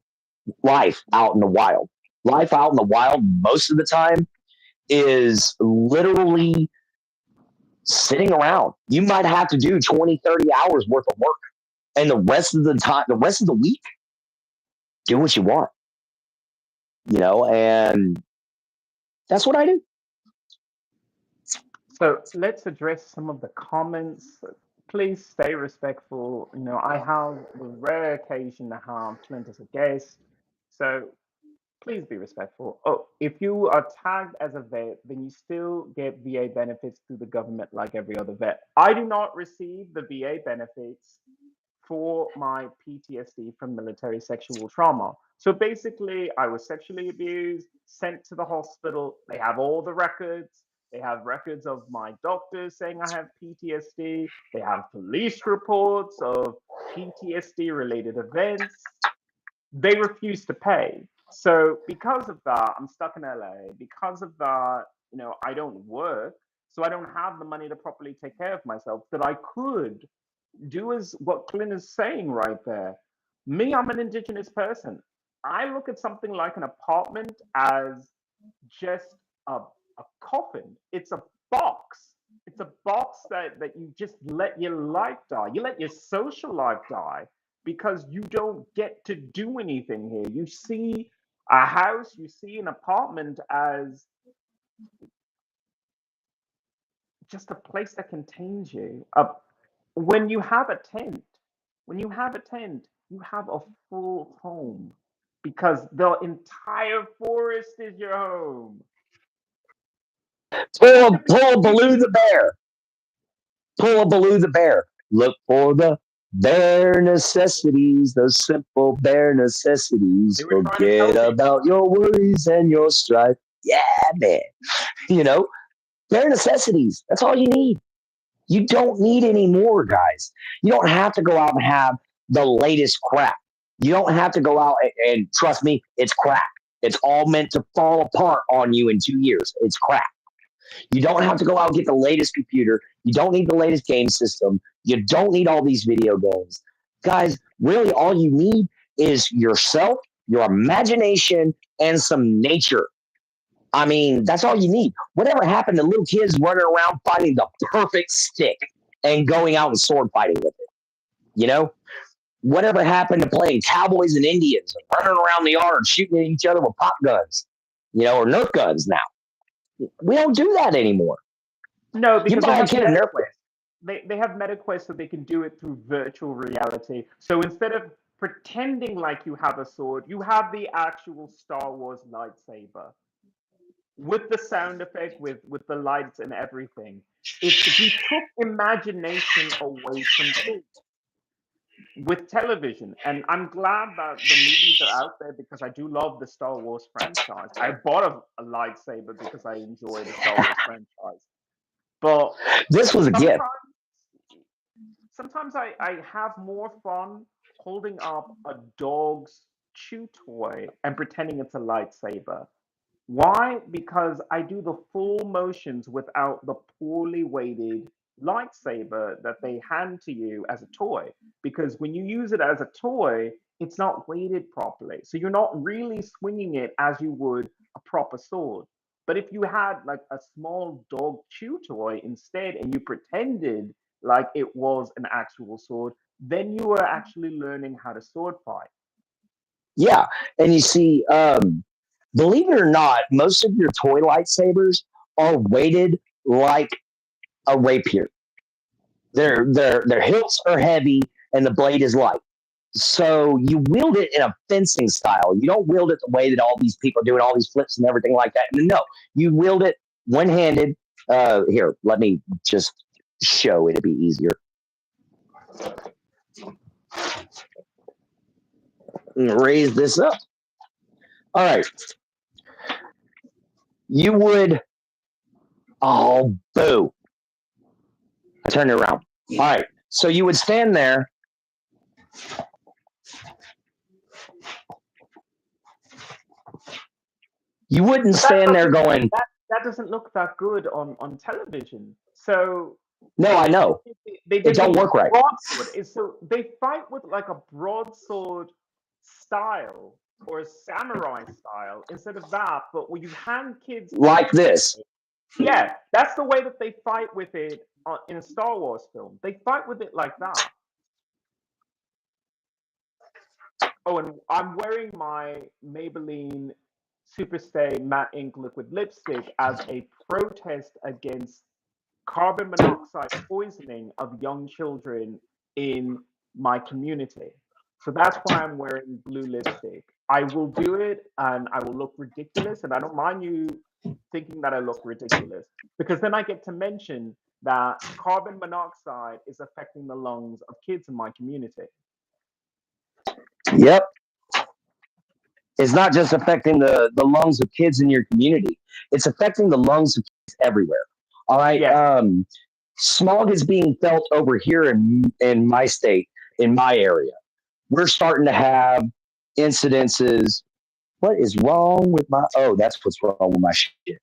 life out in the wild. Life out in the wild, most of the time, is literally sitting around. You might have to do 20, 30 hours worth of work. And the rest of the time, the rest of the week, do what you want. And that's what I do. So let's address some of the comments. Please stay respectful. I have the rare occasion to have Clint as a guest. So please be respectful. Oh, if you are tagged as a vet, then you still get VA benefits through the government like every other vet. I do not receive the VA benefits for my PTSD from military sexual trauma. So basically, I was sexually abused, sent to the hospital. They have all the records. They have records of my doctors saying I have PTSD. They have police reports of PTSD related events. They refuse to pay. So because of that, I'm stuck in LA. Because of that, I don't work. So I don't have the money to properly take care of myself that I could do is what Clint is saying right there. Me, I'm an indigenous person. I look at something like an apartment as just a coffin. It's a box. It's a box that you just let your life die. You let your social life die because you don't get to do anything here. You see a house, you see an apartment as just a place that contains you. When you have a tent, you have a full home because the entire forest is your home. Pull a Baloo the bear. Pull a Baloo the bear. Look for the bare necessities, those simple bare necessities. Forget about your worries and your strife. Yeah, man. Bare necessities. That's all you need. You don't need any more, guys. You don't have to go out and have the latest crap. You don't have to go out and trust me, it's crap. It's all meant to fall apart on you in 2 years. It's crap. You don't have to go out and get the latest computer. You don't need the latest game system. You don't need all these video games. Guys, really all you need is yourself, your imagination, and some nature. I mean, that's all you need. Whatever happened to little kids running around finding the perfect stick and going out and sword fighting with it? Whatever happened to playing cowboys and Indians and running around the yard shooting at each other with pop guns, or Nerf guns now? We don't do that anymore. No, because they have MetaQuest. They have MetaQuest so they can do it through virtual reality. So instead of pretending like you have a sword, you have the actual Star Wars lightsaber with the sound effect, with the lights and everything. We took imagination away from kids with television, and I'm glad that the movies are out there because I do love the Star Wars franchise. I bought a lightsaber because I enjoy the Star Wars franchise. But this was a gift. Sometimes I have more fun holding up a dog's chew toy and pretending it's a lightsaber. Why? Because I do the full motions without the poorly weighted lightsaber that they hand to you as a toy. Because when you use it as a toy, it's not weighted properly. So you're not really swinging it as you would a proper sword. But if you had like a small dog chew toy instead and you pretended like it was an actual sword, then you were actually learning how to sword fight. Yeah. And you see, believe it or not, most of your toy lightsabers are weighted like a rapier. Their hilts are heavy and the blade is light. So you wield it in a fencing style. You don't wield it the way that all these people are doing, all these flips and everything like that. No, you wield it one-handed. Here, let me just show. It'll be easier. Raise this up. All right. You would. Oh, boo. I turned it around. All right. So you would stand there. You wouldn't stand there going. that doesn't look that good on television. So No, I know. they It don't work right. broadsword. So they fight with like a broadsword style or a samurai style instead of that. But when you hand kids Like this. yeah, that's the way that they fight with it in a Star Wars film. They fight with it like that. Oh, and I'm wearing my Maybelline Superstay Matte Ink Liquid Lipstick as a protest against carbon monoxide poisoning of young children in my community. So that's why I'm wearing blue lipstick. I will do it and I will look ridiculous. And I don't mind you thinking that I look ridiculous because then I get to mention that carbon monoxide is affecting the lungs of kids in my community. Yep. It's not just affecting the lungs of kids in your community. It's affecting the lungs of kids everywhere. All right. Yeah. Smog is being felt over here in my state, in my area. We're starting to have incidences. What is wrong with my? Oh, that's what's wrong with my shit.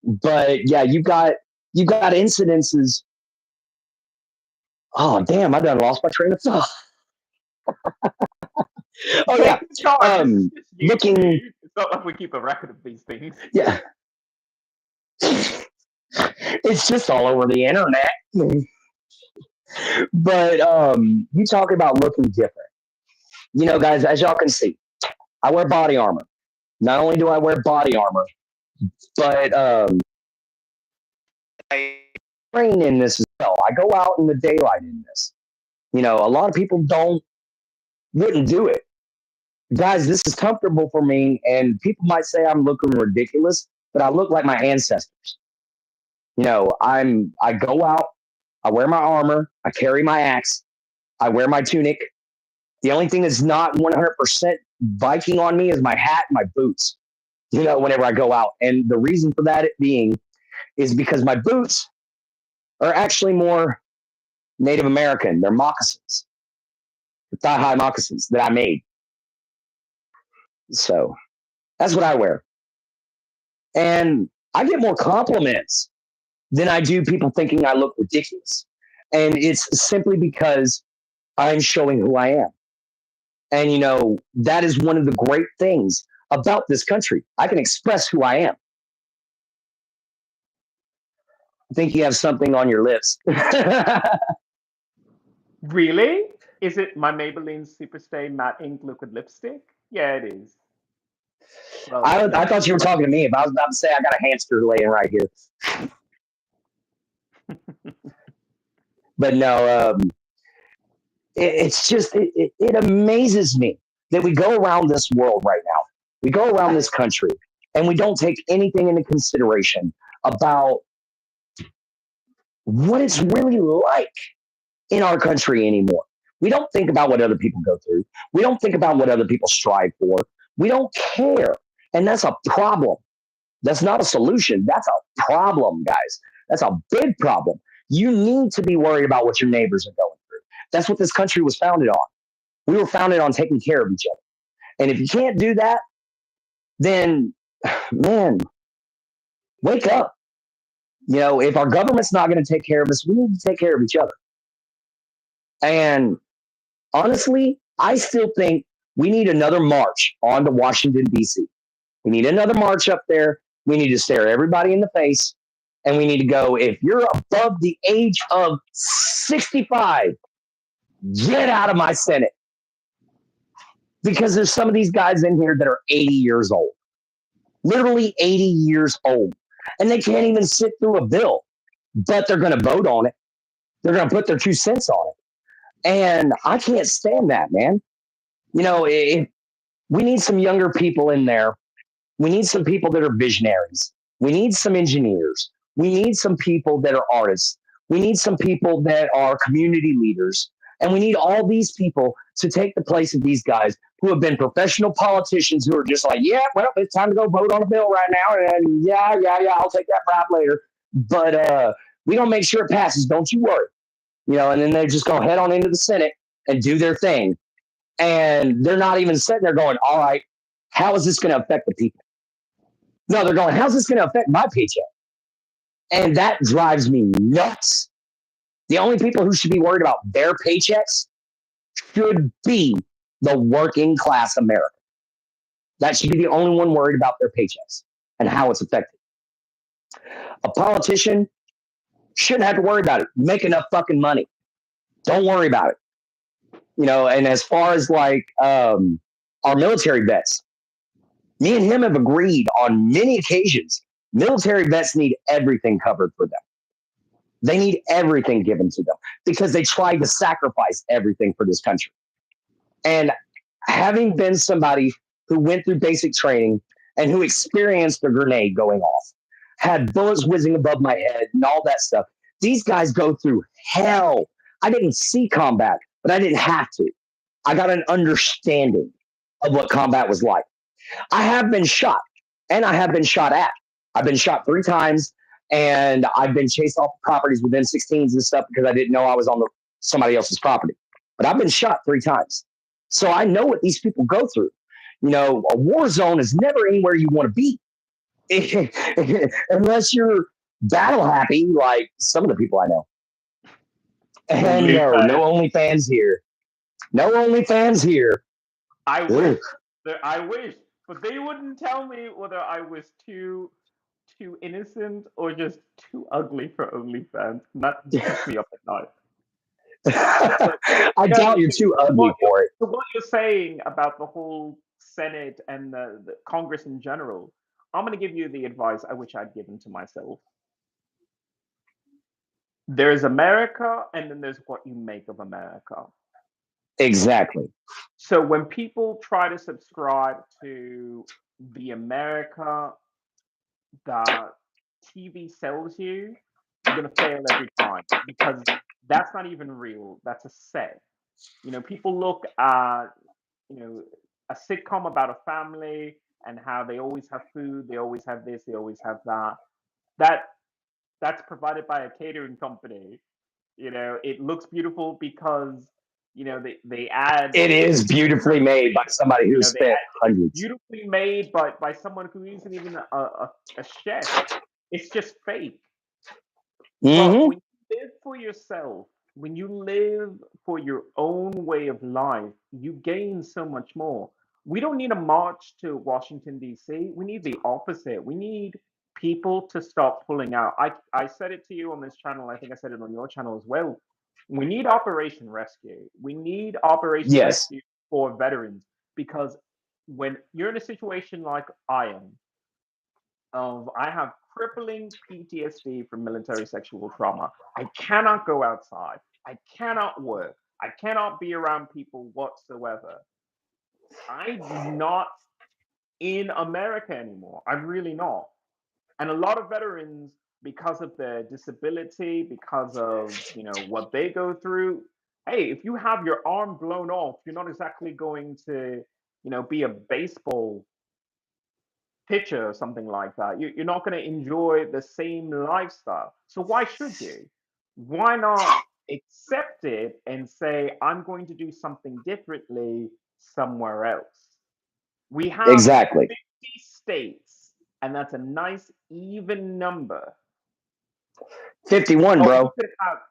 But yeah, you got incidences. Oh damn! I done lost my train of thought. Oh yeah, looking. It's not like we keep a record of these things. Yeah, it's just all over the internet. But you talk about looking different. You know, guys, as y'all can see, I wear body armor. Not only do I wear body armor, but I train in this as well. I go out in the daylight in this. You know, a lot of people wouldn't do it. Guys, this is comfortable for me, and people might say I'm looking ridiculous, but I look like my ancestors. You know, I go out, I wear my armor, I carry my axe, I wear my tunic. The only thing that's not 100% Viking on me is my hat and my boots. You know, whenever I go out, and the reason for that being is because my boots are actually more Native American. They're moccasins, thigh-high moccasins that I made. So that's what I wear. And I get more compliments than I do people thinking I look ridiculous. And it's simply because I'm showing who I am. And, you know, that is one of the great things about this country. I can express who I am. I think you have something on your lips. Really? Is it my Maybelline Superstay Matte Ink Liquid Lipstick? Yeah, it is. Well, I thought you were talking to me. If I was about to say I got a hamster laying right here. But no, it's just, it amazes me that we go around this world right now. We go around this country and we don't take anything into consideration about what it's really like in our country anymore. We don't think about what other people go through. We don't think about what other people strive for. We don't care. And that's a problem. That's not a solution. That's a problem, guys. That's a big problem. You need to be worried about what your neighbors are going through. That's what this country was founded on. We were founded on taking care of each other. And if you can't do that, then, man, wake up. You know, if our government's not going to take care of us, we need to take care of each other. And honestly, I still think we need another march on to Washington, D.C. We need another march up there. We need to stare everybody in the face. And we need to go, if you're above the age of 65, get out of my Senate. Because there's some of these guys in here that are 80 years old. Literally 80 years old. And they can't even sit through a bill. But they're going to vote on it. They're going to put their 2 cents on it. And I can't stand that, man. You know, we need some younger people in there. We need some people that are visionaries. We need some engineers. We need some people that are artists. We need some people that are community leaders. And we need all these people to take the place of these guys who have been professional politicians who are just like, yeah, well, it's time to go vote on a bill right now. And yeah, I'll take that bribe later. But we don't make sure it passes. Don't you worry. You know, and then they just go head on into the Senate and do their thing. And they're not even sitting there going, all right, how is this going to affect the people? No, they're going, how's this going to affect my paycheck? And that drives me nuts. The only people who should be worried about their paychecks should be the working class American. That should be the only one worried about their paychecks and how it's affected. A politician shouldn't have to worry about it. Make enough fucking money. Don't worry about it. And as far as like our military vets, me and him have agreed on many occasions. Military vets need everything covered for them. They need everything given to them because they tried to sacrifice everything for this country. And having been somebody who went through basic training and who experienced a grenade going off, had bullets whizzing above my head and all that stuff, these guys go through hell. I didn't see combat, but I didn't have to. I got an understanding of what combat was like. I have been shot, and I have been shot at. I've been shot 3 times, and I've been chased off properties with M16s and stuff because I didn't know I was on somebody else's property. But I've been shot 3 times. So I know what these people go through. A war zone is never anywhere you want to be. Unless you're battle happy, like some of the people I know. And no OnlyFans here. No OnlyFans here. I wish, but they wouldn't tell me whether I was too innocent or just too ugly for OnlyFans. That keeps me up at night. I doubt you're too ugly for it. So what you're saying about the whole Senate and the Congress in general, I'm going to give you the advice I wish I'd given to myself. There's America, and then there's what you make of America. Exactly. So when people try to subscribe to the America that TV sells you, you're going to fail every time because that's not even real. That's a set. People look at, a sitcom about a family and how they always have food, they always have this, they always have that. That's provided by a catering company. It looks beautiful because they add. It is beautifully made by somebody who spent hundreds. Beautifully made by someone who isn't even a chef. It's just fake. Mm-hmm. But when you live for yourself, when you live for your own way of life, you gain so much more. We don't need a march to Washington, D.C. We need the opposite. We need people to stop pulling out. I said it to you on this channel. I think I said it on your channel as well. We need Operation Rescue. We need Operation Rescue for veterans because when you're in a situation like I am, I have crippling PTSD from military sexual trauma. I cannot go outside. I cannot work. I cannot be around people whatsoever. I'm not in America anymore. I'm really not. And a lot of veterans, because of their disability, because of what they go through, hey, if you have your arm blown off, you're not exactly going to, be a baseball pitcher or something like that. You're not going to enjoy the same lifestyle. So why should you? Why not accept it and say, I'm going to do something differently somewhere else? We have 50 states, and that's a nice even number. 51, bro.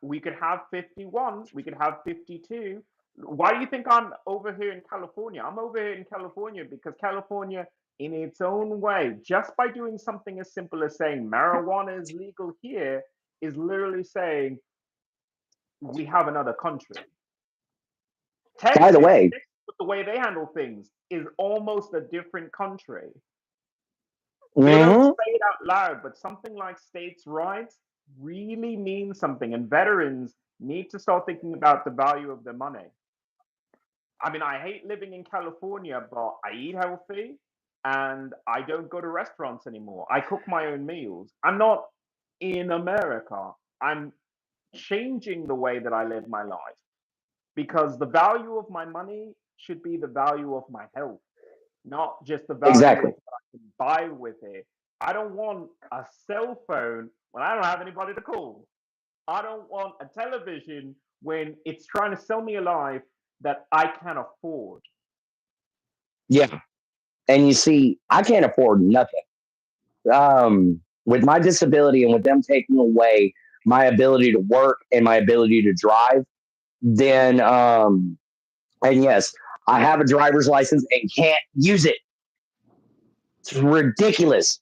We could have 51. We could have 52. Why do you think I'm over here in California? I'm over here in California because California, in its own way, just by doing something as simple as saying marijuana is legal here, is literally saying we have another country. Texas, by the way, with the way they handle things, is almost a different country. Mm-hmm. They don't say it out loud, but something like states' rights really means something, and veterans need to start thinking about the value of their money. I mean, I hate living in California, but I eat healthy and I don't go to restaurants anymore. I cook my own meals. I'm not in America. I'm changing the way that I live my life because the value of my money should be the value of my health, not just the value of what I can buy with it. I don't want a cell phone when I don't have anybody to call. I don't want a television when it's trying to sell me a life that I can afford. Yeah. And you see, I can't afford nothing. With my disability and with them taking away my ability to work and my ability to drive, then, and yes, I have a driver's license and can't use it. It's ridiculous.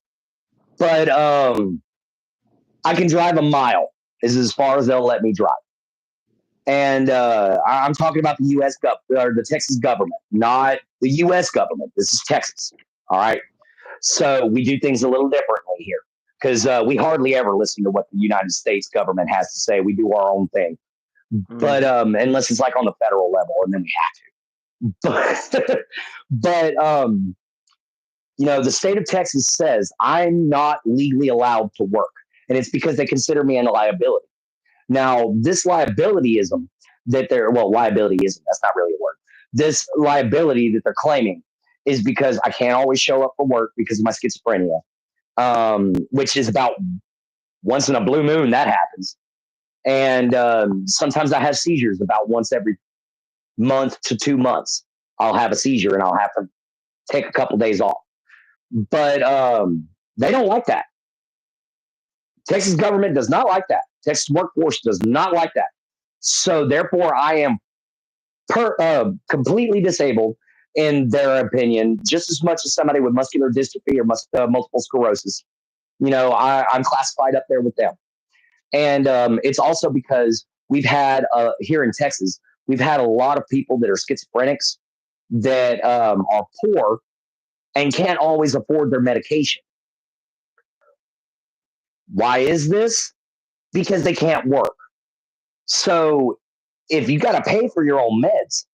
But I can drive a mile, is as far as they'll let me drive. And I'm talking about the U.S. or the Texas government, not the U.S. government. This is Texas. All right. So we do things a little differently here because we hardly ever listen to what the United States government has to say. We do our own thing, but unless it's like on the federal level, and then we have to. But the state of Texas says I'm not legally allowed to work, and it's because they consider me a liability. Now, this liabilityism that's not really a word. This liability that they're claiming is because I can't always show up for work because of my schizophrenia, which is about once in a blue moon that happens. And sometimes I have seizures about once every month to 2 months. I'll have a seizure and I'll have to take a couple days off. But they don't like that. Texas government does not like that. Texas workforce does not like that. So therefore, I am completely disabled in their opinion, just as much as somebody with muscular dystrophy or multiple sclerosis. I'm classified up there with them. And it's also because we've had here in Texas, we've had a lot of people that are schizophrenics that are poor and can't always afford their medication. Why is this? Because they can't work. So if you got to pay for your own meds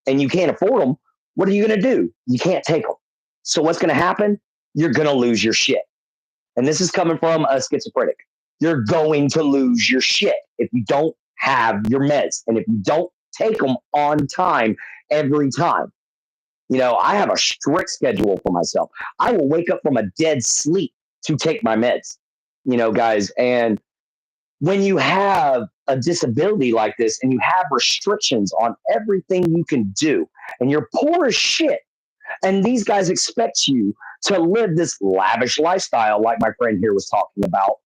and you can't afford them, what are you going to do? You can't take them. So what's going to happen? You're going to lose your shit. And this is coming from a schizophrenic. You're going to lose your shit if you don't have your meds and if you don't take them on time every time. I have a strict schedule for myself. I will wake up from a dead sleep to take my meds, guys. And when you have a disability like this and you have restrictions on everything you can do and you're poor as shit, and these guys expect you to live this lavish lifestyle like my friend here was talking about.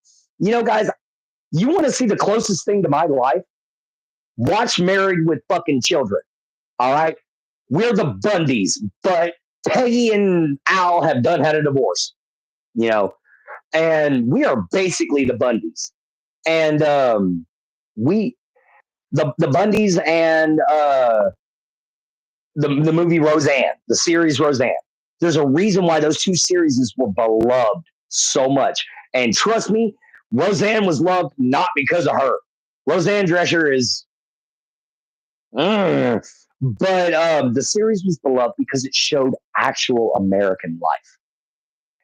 Guys, you want to see the closest thing to my life? Watch Married with Fucking Children. All right? We're the Bundys, but Peggy and Al have had a divorce, and we are basically the Bundys. And the Bundys and the movie Roseanne, the series Roseanne. There's a reason why those two series were beloved so much. And trust me, Roseanne was loved not because of her. Roseanne Drescher is... But the series was beloved because it showed actual American life.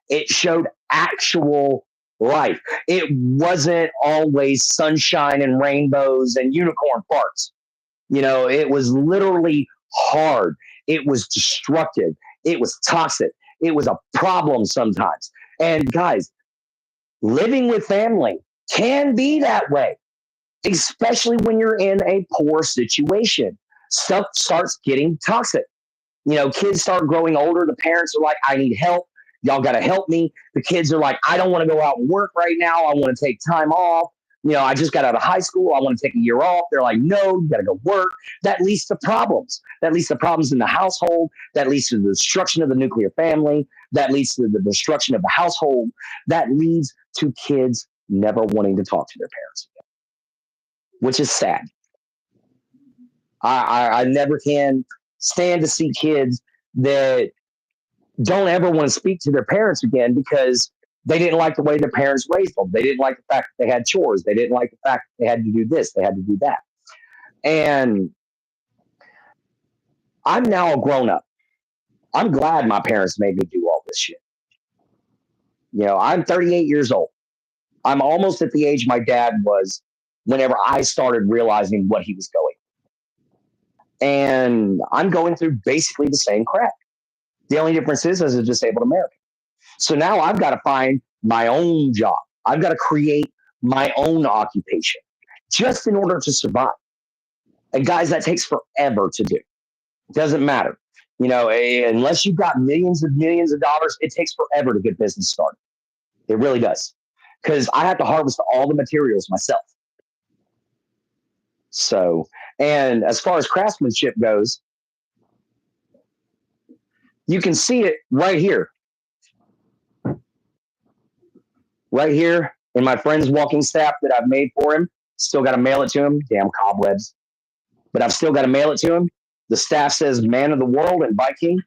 It showed actual life. It wasn't always sunshine and rainbows and unicorn farts. It was literally hard. It was destructive. It was toxic. It was a problem sometimes. And guys, living with family can be that way, especially when you're in a poor situation. Stuff starts getting toxic. Kids start growing older. The parents are like, I need help. Y'all got to help me. The kids are like, I don't want to go out and work right now. I want to take time off. I just got out of high school. I want to take a year off. They're like, no, you got to go work. That leads to problems. That leads to problems in the household. That leads to the destruction of the nuclear family. That leads to the destruction of the household. That leads to kids never wanting to talk to their parents again, which is sad. I never can stand to see kids that don't ever want to speak to their parents again because they didn't like the way their parents raised them. They didn't like the fact that they had chores. They didn't like the fact that they had to do this. They had to do that. And I'm now a grown up. I'm glad my parents made me do all this shit. I'm 38 years old. I'm almost at the age my dad was whenever I started realizing what he was going. And I'm going through basically the same crap. The only difference is as a disabled American. So now I've got to find my own job. I've got to create my own occupation just in order to survive. And guys, that takes forever to do. Doesn't matter. Unless you've got millions of dollars, it takes forever to get business started. It really does. Because I have to harvest all the materials myself. So, and as far as craftsmanship goes, you can see it right here. Right here in my friend's walking staff that I've made for him. Still got to mail it to him. Damn cobwebs. But I've still got to mail it to him. The staff says man of the world in Viking.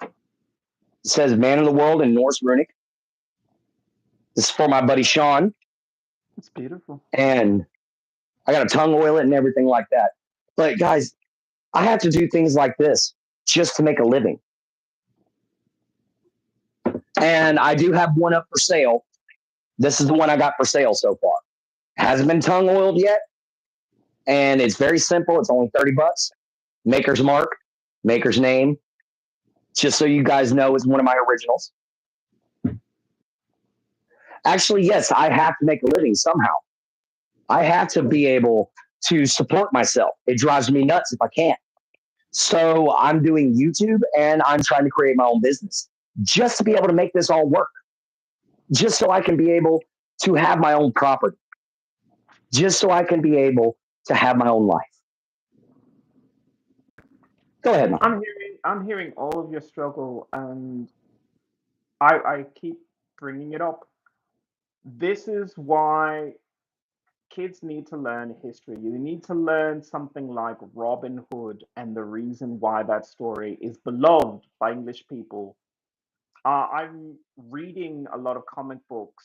It says man of the world in Norse Runic. This is for my buddy Sean. It's beautiful. And I got to tongue oil it and everything like that. But guys, I have to do things like this just to make a living. And I do have one up for sale. This is the one I got for sale so far. Hasn't been tongue oiled yet. And it's very simple. It's only $30. Maker's mark, maker's name. Just so you guys know, it's one of my originals. Actually, yes, I have to make a living somehow. I have to be able to support myself. It drives me nuts if I can't. So I'm doing YouTube and I'm trying to create my own business just to be able to make this all work. Just so I can be able to have my own property. Just so I can be able to have my own life. Go ahead, Mom. I'm hearing all of your struggle, and I keep bringing it up. This is why kids need to learn history. You need to learn something like Robin Hood and the reason why that story is beloved by English people. I'm reading a lot of comic books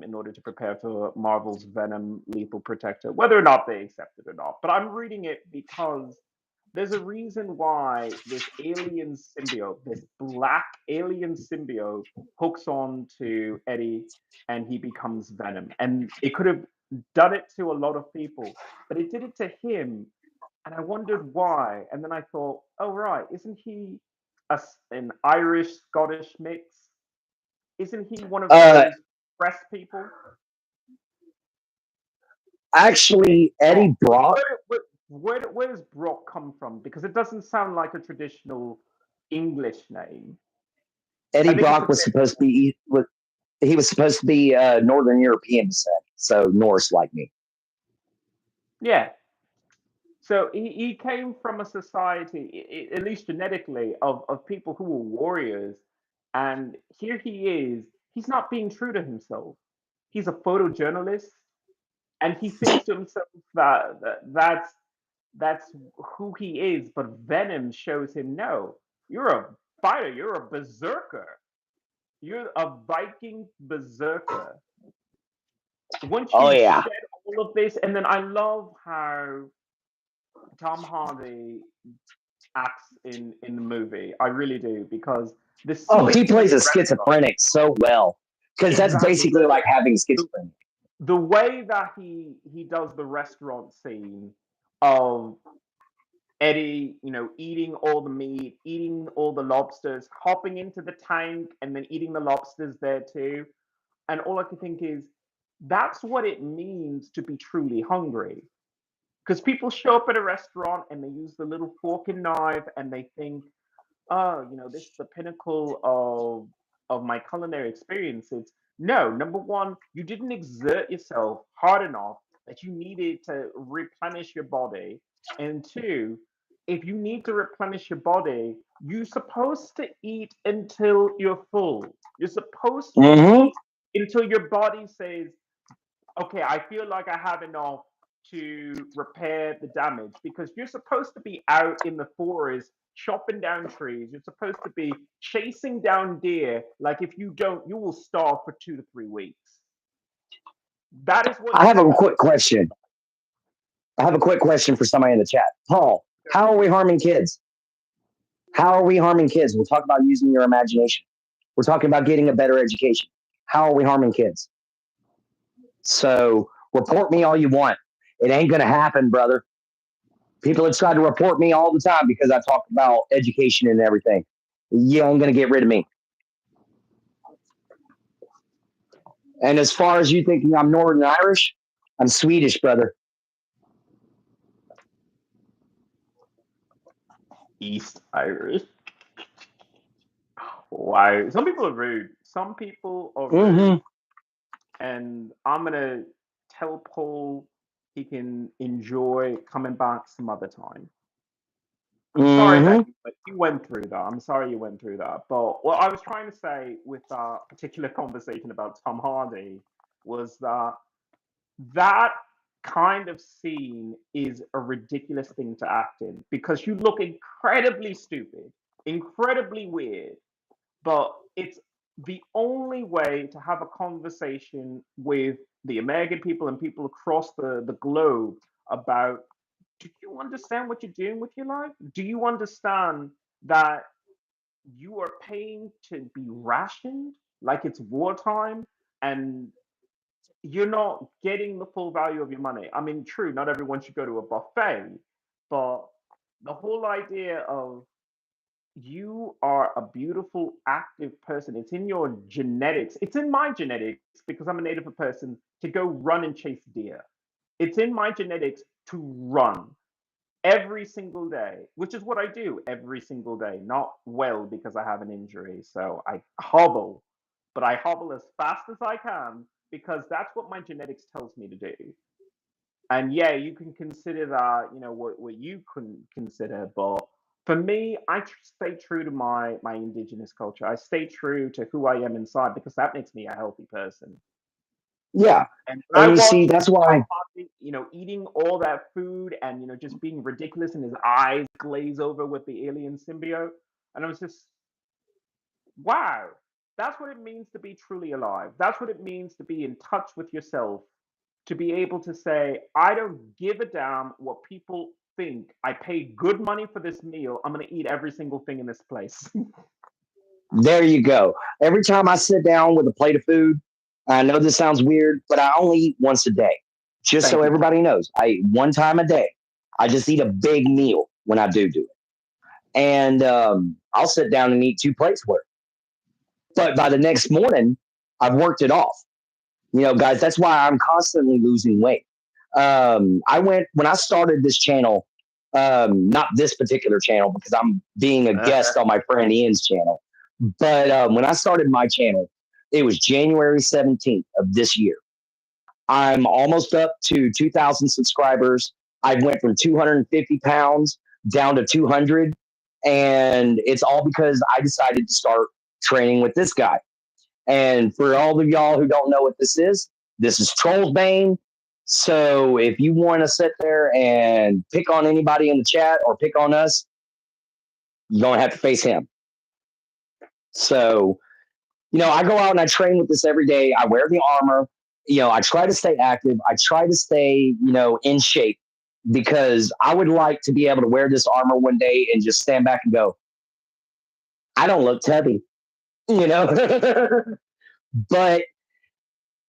in order to prepare for Marvel's Venom Lethal Protector, whether or not they accept it or not. But I'm reading it because there's a reason why this alien symbiote, this black alien symbiote, hooks on to Eddie and he becomes Venom. And it could have done it to a lot of people, but it did it to him. And I wondered why. And then I thought, oh, right, isn't he an Irish Scottish mix? Isn't he one of those press people? Actually, Eddie Brock. Where does Brock come from? Because it doesn't sound like a traditional English name. Eddie Brock was supposed to be he was supposed to be Northern European descent, so Norse like me. Yeah. So he came from a society, at least genetically, of people who were warriors. And here he is. He's not being true to himself. He's a photojournalist. And he thinks to himself that's who he is. But Venom shows him, no, you're a fighter. You're a berserker. You're a Viking berserker. Once you shed all of this, and then I love how Tom Hardy acts in the movie. I really do, because he plays a schizophrenic so well, because that's basically like having schizophrenia. The way that he does the restaurant scene of Eddie, eating all the meat, eating all the lobsters, hopping into the tank and then eating the lobsters there too. And all I can think is, that's what it means to be truly hungry. Because people show up at a restaurant and they use the little fork and knife and they think, oh, this is the pinnacle of my culinary experiences. No, number one, you didn't exert yourself hard enough that you needed to replenish your body. And two, if you need to replenish your body, you're supposed to eat until you're full. You're supposed to eat until your body says, okay, I feel like I have enough to repair the damage, because you're supposed to be out in the forest chopping down trees. You're supposed to be chasing down deer. Like, if you don't, you will starve for 2 to 3 weeks. That is what I have a quick question. I have a quick question for somebody in the chat. Paul, how are we harming kids? How are we harming kids? We'll talk about using your imagination. We're talking about getting a better education. How are we harming kids? So report me all you want. It ain't going to happen, brother. People have tried to report me all the time because I talk about education and everything. You ain't going to get rid of me. And as far as you thinking I'm Northern Irish, I'm Swedish, brother. East Irish. Wow. Some people are rude. Some people are rude. And I'm gonna tell Paul he can enjoy coming back some other time. I'm sorry that you went through that. I'm sorry you went through that. But what I was trying to say with that particular conversation about Tom Hardy was that that kind of scene is a ridiculous thing to act in because you look incredibly stupid, incredibly weird, but it's the only way to have a conversation with the American people and people across the globe about, do you understand what you're doing with your life? Do you understand that you are paying to be rationed like it's wartime and you're not getting the full value of your money? I mean, true, not everyone should go to a buffet, but the whole idea of you are a beautiful, active person. It's in your genetics. It's in my genetics because I'm a native person to go run and chase deer. It's in my genetics to run every single day, which is what I do every single day. Not well because I have an injury. So I hobble, but I hobble as fast as I can because that's what my genetics tells me to do. And yeah, you can consider that, what you can consider, but for me, stay true to my indigenous culture. I stay true to who I am inside because that makes me a healthy person. Yeah. And when I And you watch see, that's why. eating all that food and just being ridiculous and his eyes glaze over with the alien symbiote, and I was just, wow, that's what it means to be truly alive. That's what it means to be in touch with yourself, to be able to say, I don't give a damn what people think. I paid good money for this meal. I'm going to eat every single thing in this place. There you go. Every time I sit down with a plate of food, I know this sounds weird, but I only eat once a day. Just so Thank you, Paul. everybody knows, I eat one time a day. I just eat a big meal when I do it. And I'll sit down and eat two plates worth. But by the next morning, I've worked it off. Guys, that's why I'm constantly losing weight. When I started this channel, not this particular channel because I'm being a guest on my friend Ian's channel. But when I started my channel, it was January 17th of this year. I'm almost up to 2,000 subscribers. I went from 250 pounds down to 200. And it's all because I decided to start training with this guy. And for all of y'all who don't know what this is Troll's Bane. So if you want to sit there and pick on anybody in the chat or pick on us, you're going to have to face him. So, I go out and I train with this every day. I wear the armor. I try to stay active. I try to stay, in shape because I would like to be able to wear this armor one day and just stand back and go, I don't look tubby, but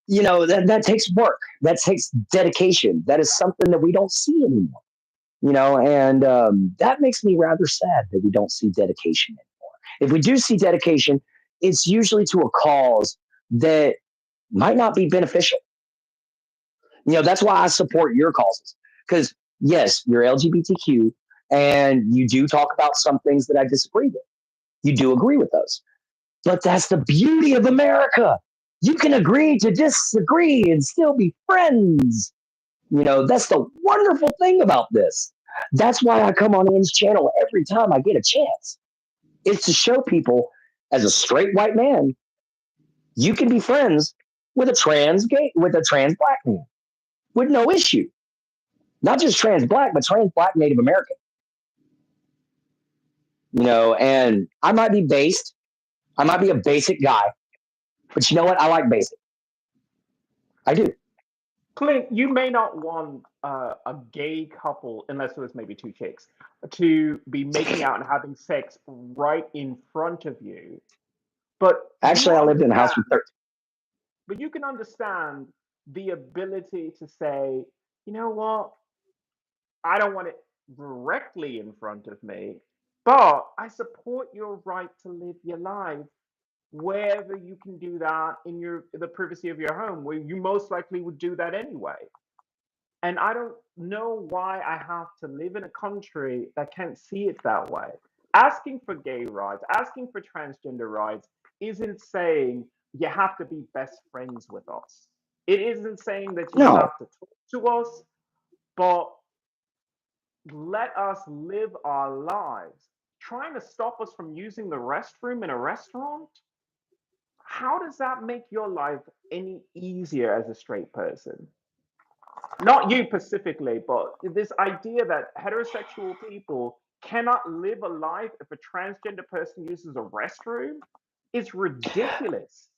that takes work. That takes dedication. That is something that we don't see anymore. And that makes me rather sad that we don't see dedication anymore. If we do see dedication, it's usually to a cause that might not be beneficial. That's why I support your causes. Because yes, you're LGBTQ and you do talk about some things that I disagree with. You do agree with those. But that's the beauty of America. You can agree to disagree and still be friends. That's the wonderful thing about this. That's why I come on Ian's channel every time I get a chance. It's to show people, as a straight white man, you can be friends with a trans black man with no issue. Not just trans black, but trans black Native American. And I might be based. I might be a basic guy, but you know what? I like basic. I do. Clint, you may not want a gay couple, unless it was maybe two chicks, to be making out and having sex right in front of you. But actually, I lived in a house with 13. But you can understand the ability to say, you know what? I don't want it directly in front of me, but I support your right to live your life wherever you can do that in the privacy of your home, where you most likely would do that anyway. And I don't know why I have to live in a country that can't see it that way. Asking for gay rights, asking for transgender rights isn't saying you have to be best friends with us. It isn't saying that you No, have to talk to us, but let us live our lives. Trying to stop us from using the restroom in a restaurant? How does that make your life any easier as a straight person? Not you specifically, but this idea that heterosexual people cannot live a life if a transgender person uses a restroom is ridiculous.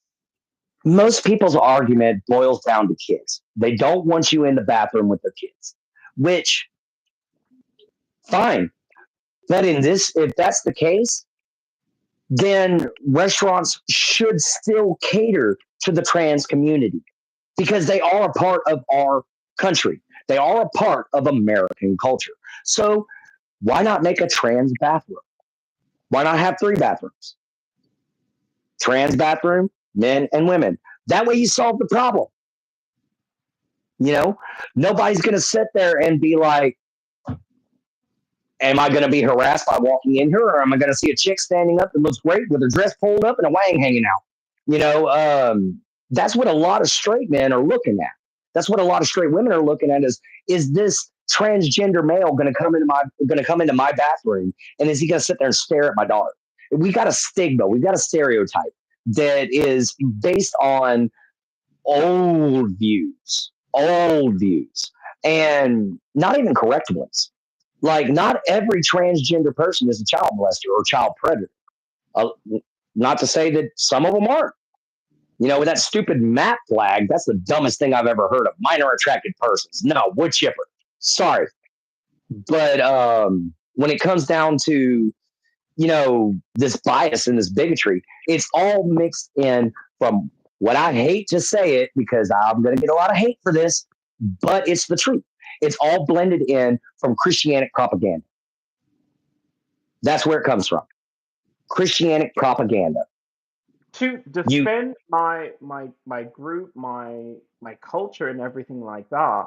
most people's argument boils down to kids. They don't want you in the bathroom with their kids, which fine. But if that's the case, then restaurants should still cater to the trans community because they are a part of our country. They are a part of American culture. So why not make a trans bathroom? Why not have 3 bathrooms? Trans bathroom, men and women. That way you solve the problem. You know, nobody's going to sit there and be like, am I going to be harassed by walking in here, or am I going to see a chick standing up that looks great with her dress pulled up and a wang hanging out? You know, that's what a lot of straight men are looking at. That's what a lot of straight women are looking at is this transgender male going to come into my bathroom, and is he going to sit there and stare at my daughter? We got a stigma, we got a stereotype that is based on old views, and not even correct ones. Like, not every transgender person is a child molester or child predator. Uh, Not to say that some of them aren't. You know, with that stupid MAP flag, that's the dumbest thing I've ever heard of. Minor attracted persons. No, wood chipper. Sorry. But when it comes down to, you know, this bias and this bigotry, it's all mixed in from what I hate to say it because I'm going to get a lot of hate for this, but it's the truth. It's all blended in from Christianic propaganda. That's where it comes from. Christianic propaganda. To You, defend my group, my culture and everything like that,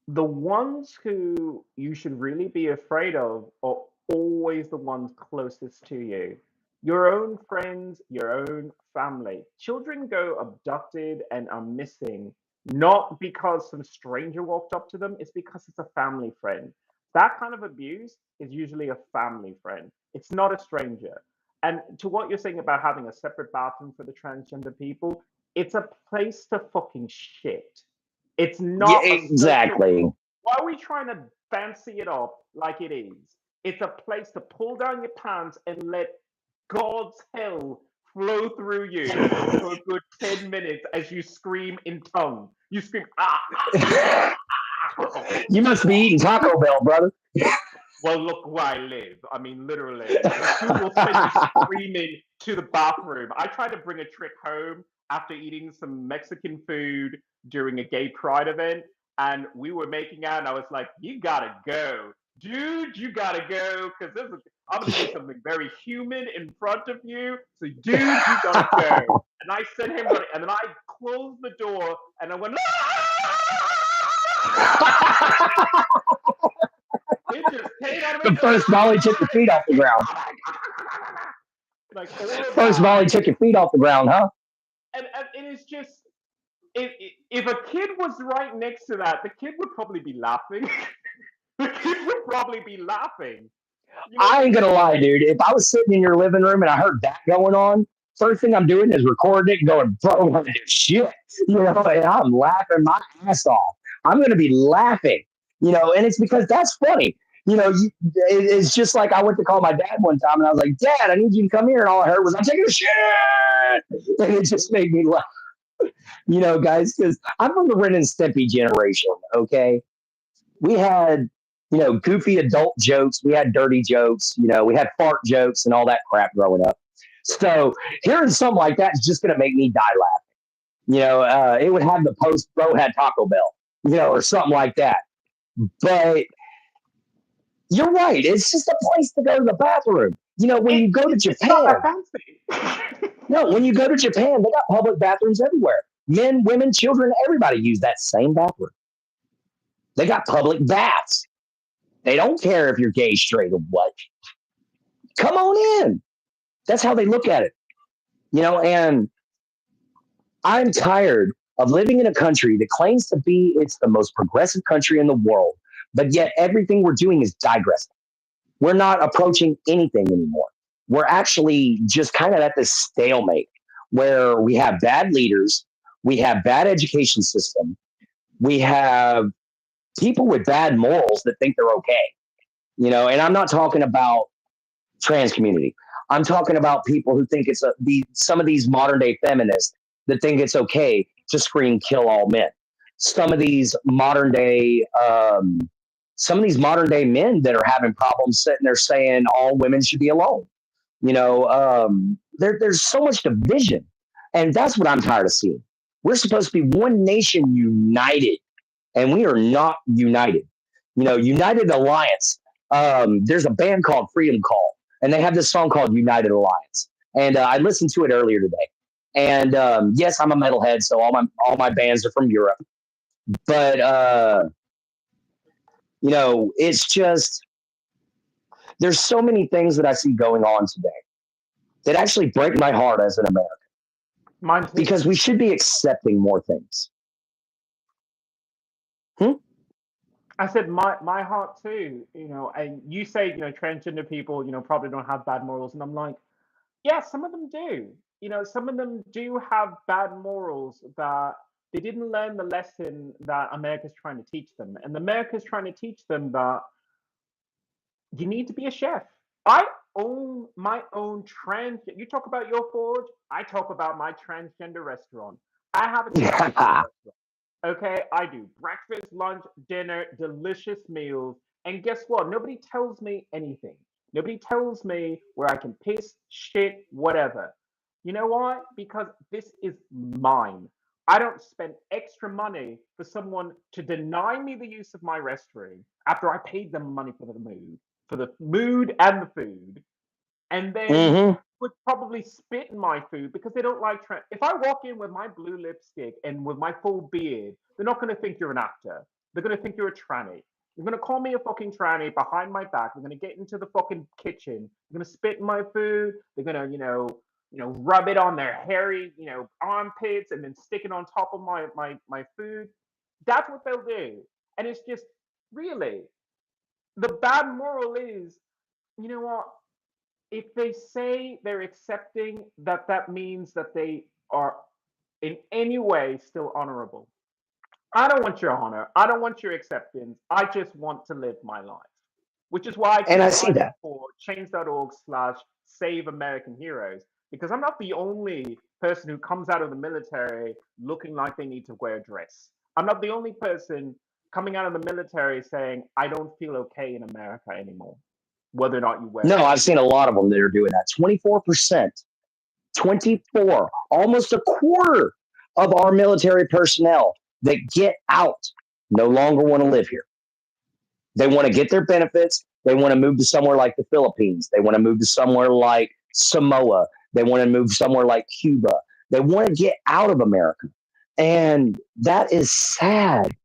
the ones who you should really be afraid of are always the ones closest to you. Your own friends, your own family. Children go abducted and are missing, not because some stranger walked up to them, it's because it's a family friend. That kind of abuse is usually a family friend, it's not a stranger. And to what you're saying about having a separate bathroom for the transgender people, it's a place to fucking shit. It's yeah, not a social. exactly. Why are we trying to fancy it up like it is? It's a place to pull down your pants and let God's hell flow through you for a good 10 minutes as you scream in tongue. You scream, ah, ah, ah. You must be eating Taco Bell, brother. Well, look where I live. I mean, literally. The food will send you screaming to the bathroom. I tried to bring a trick home after eating some Mexican food during a gay pride event, and we were making out, and I was like, you gotta go. Dude, you gotta go, because I'm gonna do something very human in front of you. So, dude, you gotta go. And I sent him, and then I closed the door, and I went, it just came out of The me. first volley took your feet off the ground. Like all of First that. volley took your feet off the ground, huh? And it is just, if a kid was right next to that, the kid would probably be laughing. The kid would probably be laughing. You know, I ain't gonna lie, dude. If I was sitting in your living room and I heard that going on, first thing I'm doing is recording it and going, bro, what the shit? You know, and I'm laughing my ass off. I'm gonna be laughing, you know, and it's because that's funny. You know, it's just like I went to call my dad one time and I was like, Dad, I need you to come here. And all I heard was, I'm taking a shit. And it just made me laugh, you know, guys, because I'm from the Ren and Stimpy generation, okay? We had, you know, goofy adult jokes. We had dirty jokes. You know, we had fart jokes and all that crap growing up. So hearing something like that is just going to make me die laughing. You know, it would have the post, bro had Taco Bell, you know, or something like that. But you're right. It's just a place to go to the bathroom. You know, when you go to it's not Japan, that fancy. no, when you go to Japan, they got public bathrooms everywhere. Men, women, children, everybody use that same bathroom. They got public baths. They don't care if you're gay, straight, or what. Come on in. That's how they look at it. And I'm tired of living in a country that claims to be it's the most progressive country in the world, but yet everything we're doing is digressing. We're not approaching anything anymore. We're actually just kind of at this stalemate where we have bad leaders, we have bad education system, we have people with bad morals that think they're okay. And I'm not talking about trans community. I'm talking about people who think it's some of these modern day feminists that think it's okay to scream "kill all men." Some of these modern day men that are having problems sitting there saying all women should be alone. There's so much division, and that's what I'm tired of seeing. We're supposed to be one nation united, and we are not united. United Alliance. There's a band called Freedom Call, and they have this song called United Alliance. And I listened to it earlier today. And yes, I'm a metalhead, so all my bands are from Europe. But it's just there's so many things that I see going on today that actually break my heart as an American. Because we should be accepting more things. I said my heart too, and you say, transgender people, probably don't have bad morals. And I'm like, yeah, some of them do. Some of them do have bad morals that they didn't learn the lesson that America's trying to teach them. And America's trying to teach them that you need to be a chef. I own my own you talk about your forge, I talk about my transgender restaurant. I have a transgender restaurant. Okay, I do breakfast, lunch, dinner, delicious meals. And guess what? Nobody tells me anything. Nobody tells me where I can piss, shit, whatever. You know why? Because this is mine. I don't spend extra money for someone to deny me the use of my restroom after I paid them money for the mood and the food. And then would probably spit in my food because they don't like if I walk in with my blue lipstick and with my full beard, they're not going to think you're an actor. They're going to think you're a tranny. They're going to call me a fucking tranny behind my back. They're going to get into the fucking kitchen. They're going to spit in my food. They're going to, rub it on their hairy, armpits and then stick it on top of my food. That's what they'll do. And it's just really the bad moral is, you know what? If they say they're accepting that means that they are in any way still honorable. I don't want your honor. I don't want your acceptance. I just want to live my life, which is why I see that for change.org/save American heroes, because I'm not the only person who comes out of the military looking like they need to wear a dress. I'm not the only person coming out of the military saying, I don't feel okay in America anymore. Whether or not you wear No, I've seen a lot of them that are doing that. 24%, 24, almost a quarter of our military personnel that get out no longer want to live here. They want to get their benefits. They want to move to somewhere like the Philippines. They want to move to somewhere like Samoa. They want to move somewhere like Cuba. They want to get out of America. And that is sad.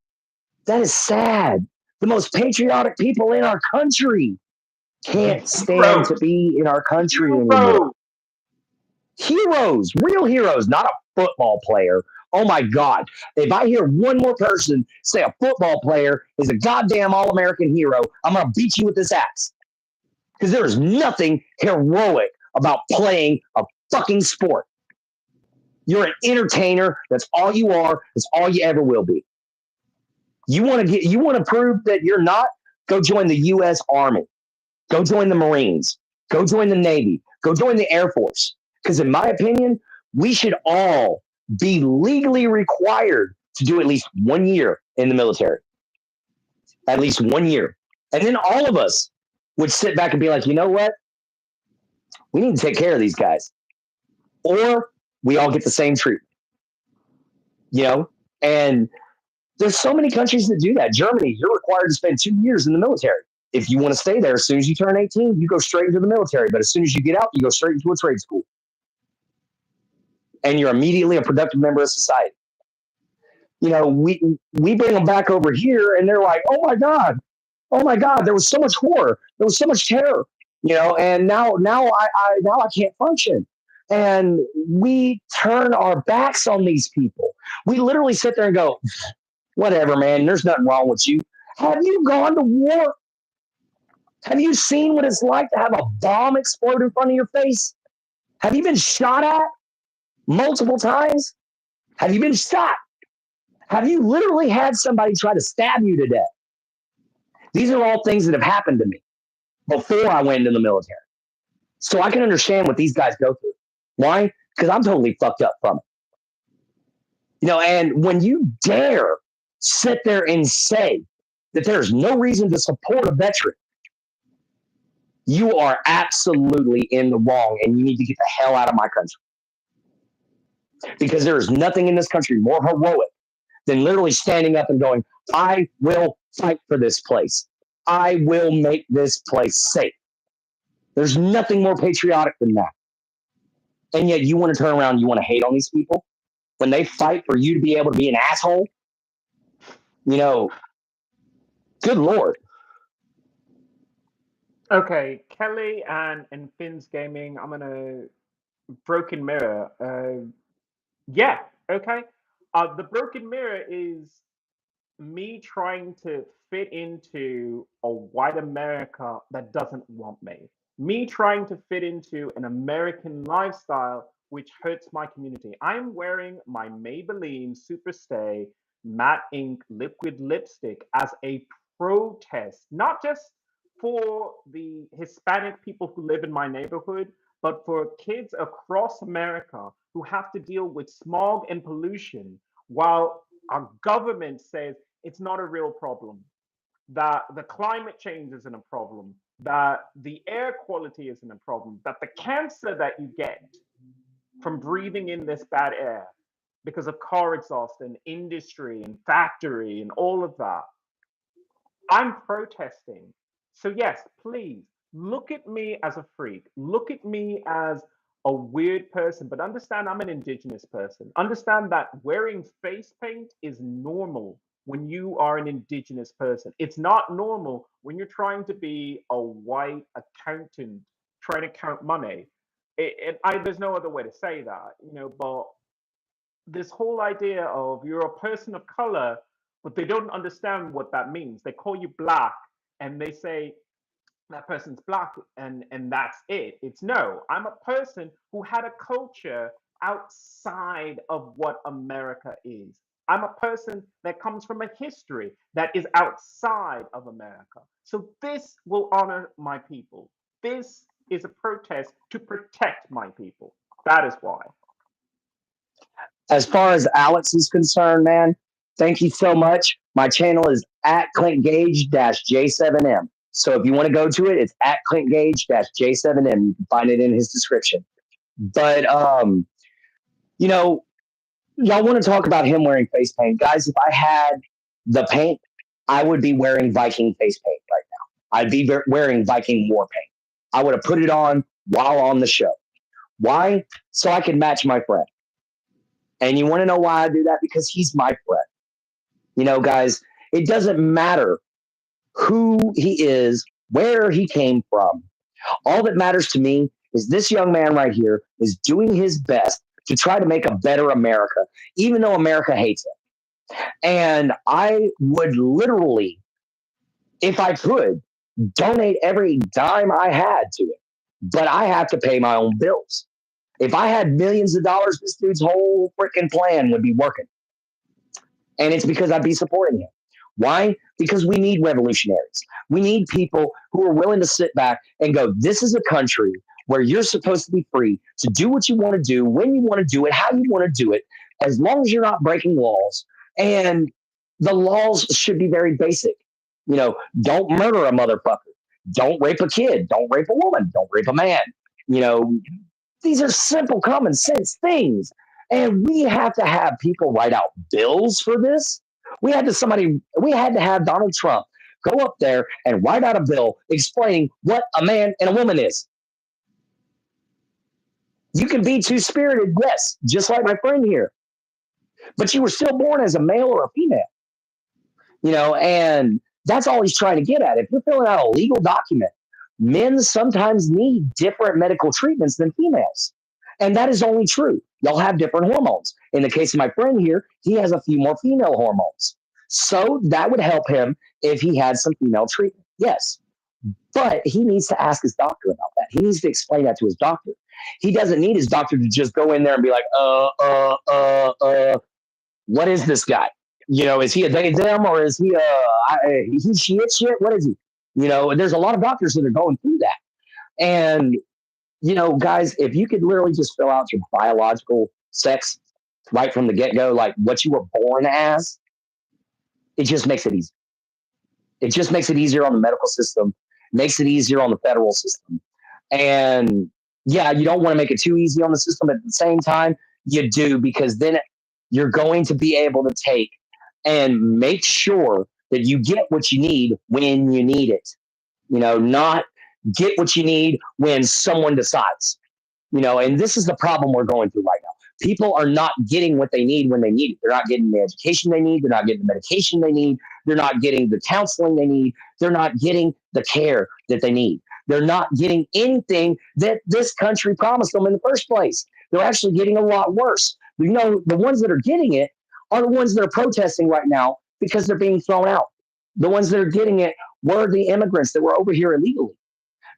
That is sad. The most patriotic people in our country can't stand to be in our country anymore. Heroes, real heroes, not a football player. Oh my God. If I hear one more person say a football player is a goddamn All-American hero, I'm going to beat you with this axe. Because there is nothing heroic about playing a fucking sport. You're an entertainer. That's all you are. That's all you ever will be. You want to prove that you're not? Go join the U.S. Army. Go join the Marines. Go join the Navy. Go join the Air Force. Because in my opinion, we should all be legally required to do at least 1 year in the military. At least 1 year. And then all of us would sit back and be like, you know what? We need to take care of these guys. Or we all get the same treatment. And there's so many countries that do that. Germany, you're required to spend 2 years in the military. If you want to stay there, as soon as you turn 18, you go straight into the military. But as soon as you get out, you go straight into a trade school. And you're immediately a productive member of society. You know, we bring them back over here, and they're like, oh my God, there was so much horror, there was so much terror, you know, and now I can't function. And we turn our backs on these people. We literally sit there and go, whatever, man, there's nothing wrong with you. Have you gone to war? Have you seen what it's like to have a bomb explode in front of your face? Have you been shot at multiple times? Have you been shot? Have you literally had somebody try to stab you to death? These are all things that have happened to me before I went into the military. So I can understand what these guys go through. Why? Because I'm totally fucked up from it. You know, and when you dare sit there and say that there's no reason to support a veteran, you are absolutely in the wrong, and you need to get the hell out of my country. Because there is nothing in this country more heroic than literally standing up and going, I will fight for this place. I will make this place safe. There's nothing more patriotic than that. And yet you want to turn around and you want to hate on these people when they fight for you to be able to be an asshole? You know, good Lord. Okay, Kelly and Finn's Gaming, I'm gonna Broken Mirror. Yeah, okay. The Broken Mirror is me trying to fit into a white America that doesn't want me. Me trying to fit into an American lifestyle which hurts my community. I'm wearing my Maybelline Superstay matte ink liquid lipstick as a protest, not just for the Hispanic people who live in my neighborhood, but for kids across America who have to deal with smog and pollution while our government says it's not a real problem, that the climate change isn't a problem, that the air quality isn't a problem, that the cancer that you get from breathing in this bad air because of car exhaust and industry and factory and all of that. I'm protesting. So, yes, please look at me as a freak. Look at me as a weird person, but understand I'm an indigenous person. Understand that wearing face paint is normal when you are an indigenous person. It's not normal when you're trying to be a white accountant trying to count money. There's no other way to say that, but this whole idea of you're a person of color, but they don't understand what that means. They call you black and they say that person's black and that's it. It's no, I'm a person who had a culture outside of what America is. I'm a person that comes from a history that is outside of America. So this will honor my people. This is a protest to protect my people. That is why. As far as Alex is concerned, man, thank you so much. My channel is at Clint Gage J7M. So if you want to go to it, it's at Clint Gage J7M. You can find it in his description. But you know, y'all want to talk about him wearing face paint. Guys, if I had the paint, I would be wearing Viking face paint right now. I'd be wearing Viking war paint. I would have put it on while on the show. Why? So I could match my friend. And you want to know why I do that? Because he's my friend. You know, guys, it doesn't matter who he is, where he came from. All that matters to me is this young man right here is doing his best to try to make a better America, even though America hates him. And I would literally, if I could, donate every dime I had to it. But I have to pay my own bills. If I had millions of dollars, this dude's whole freaking plan would be working. And it's because I'd be supporting him. Why? Because we need revolutionaries. We need people who are willing to sit back and go, this is a country where you're supposed to be free to do what you want to do, when you want to do it, how you want to do it, as long as you're not breaking laws. And the laws should be very basic. You know, don't murder a motherfucker. Don't rape a kid. Don't rape a woman. Don't rape a man. You know, these are simple common sense things. And we have to have people write out bills for this. We had to have Donald Trump go up there and write out a bill explaining what a man and a woman is. You can be two-spirited, yes, just like my friend here. but you were still born as a male or a female, and that's all he's trying to get at. If you're filling out a legal document, men sometimes need different medical treatments than females. And that is only true. Y'all have different hormones. In the case of my friend here, he has a few more female hormones. So that would help him if he had some female treatment. Yes. But he needs to ask his doctor about that. He needs to explain that to his doctor. He doesn't need his doctor to just go in there and be like, what is this guy? Is he a they them, or is he he shit? What is he? There's a lot of doctors that are going through that. And guys, if you could literally just fill out your biological sex right from the get-go, like what you were born as, it just makes it easy. It just makes it easier on the medical system, makes it easier on the federal system. And yeah, you don't want to make it too easy on the system, but at the same time, you do, because then you're going to be able to take and make sure that you get what you need when you need it. Not get what you need when someone decides. And this is the problem we're going through right now. People are not getting what they need when they need it. They're not getting the education they need. They're not getting the medication they need. They're not getting the counseling they need. They're not getting the care that they need. They're not getting anything that this country promised them in the first place. They're actually getting a lot worse. The ones that are getting it are the ones that are protesting right now because they're being thrown out. The ones that are getting it were the immigrants that were over here illegally.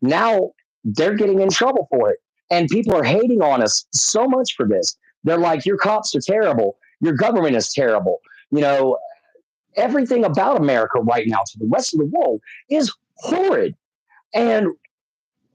Now they're getting in trouble for it. And people are hating on us so much for this. They're like, your cops are terrible. Your government is terrible. Everything about America right now to the rest of the world is horrid. And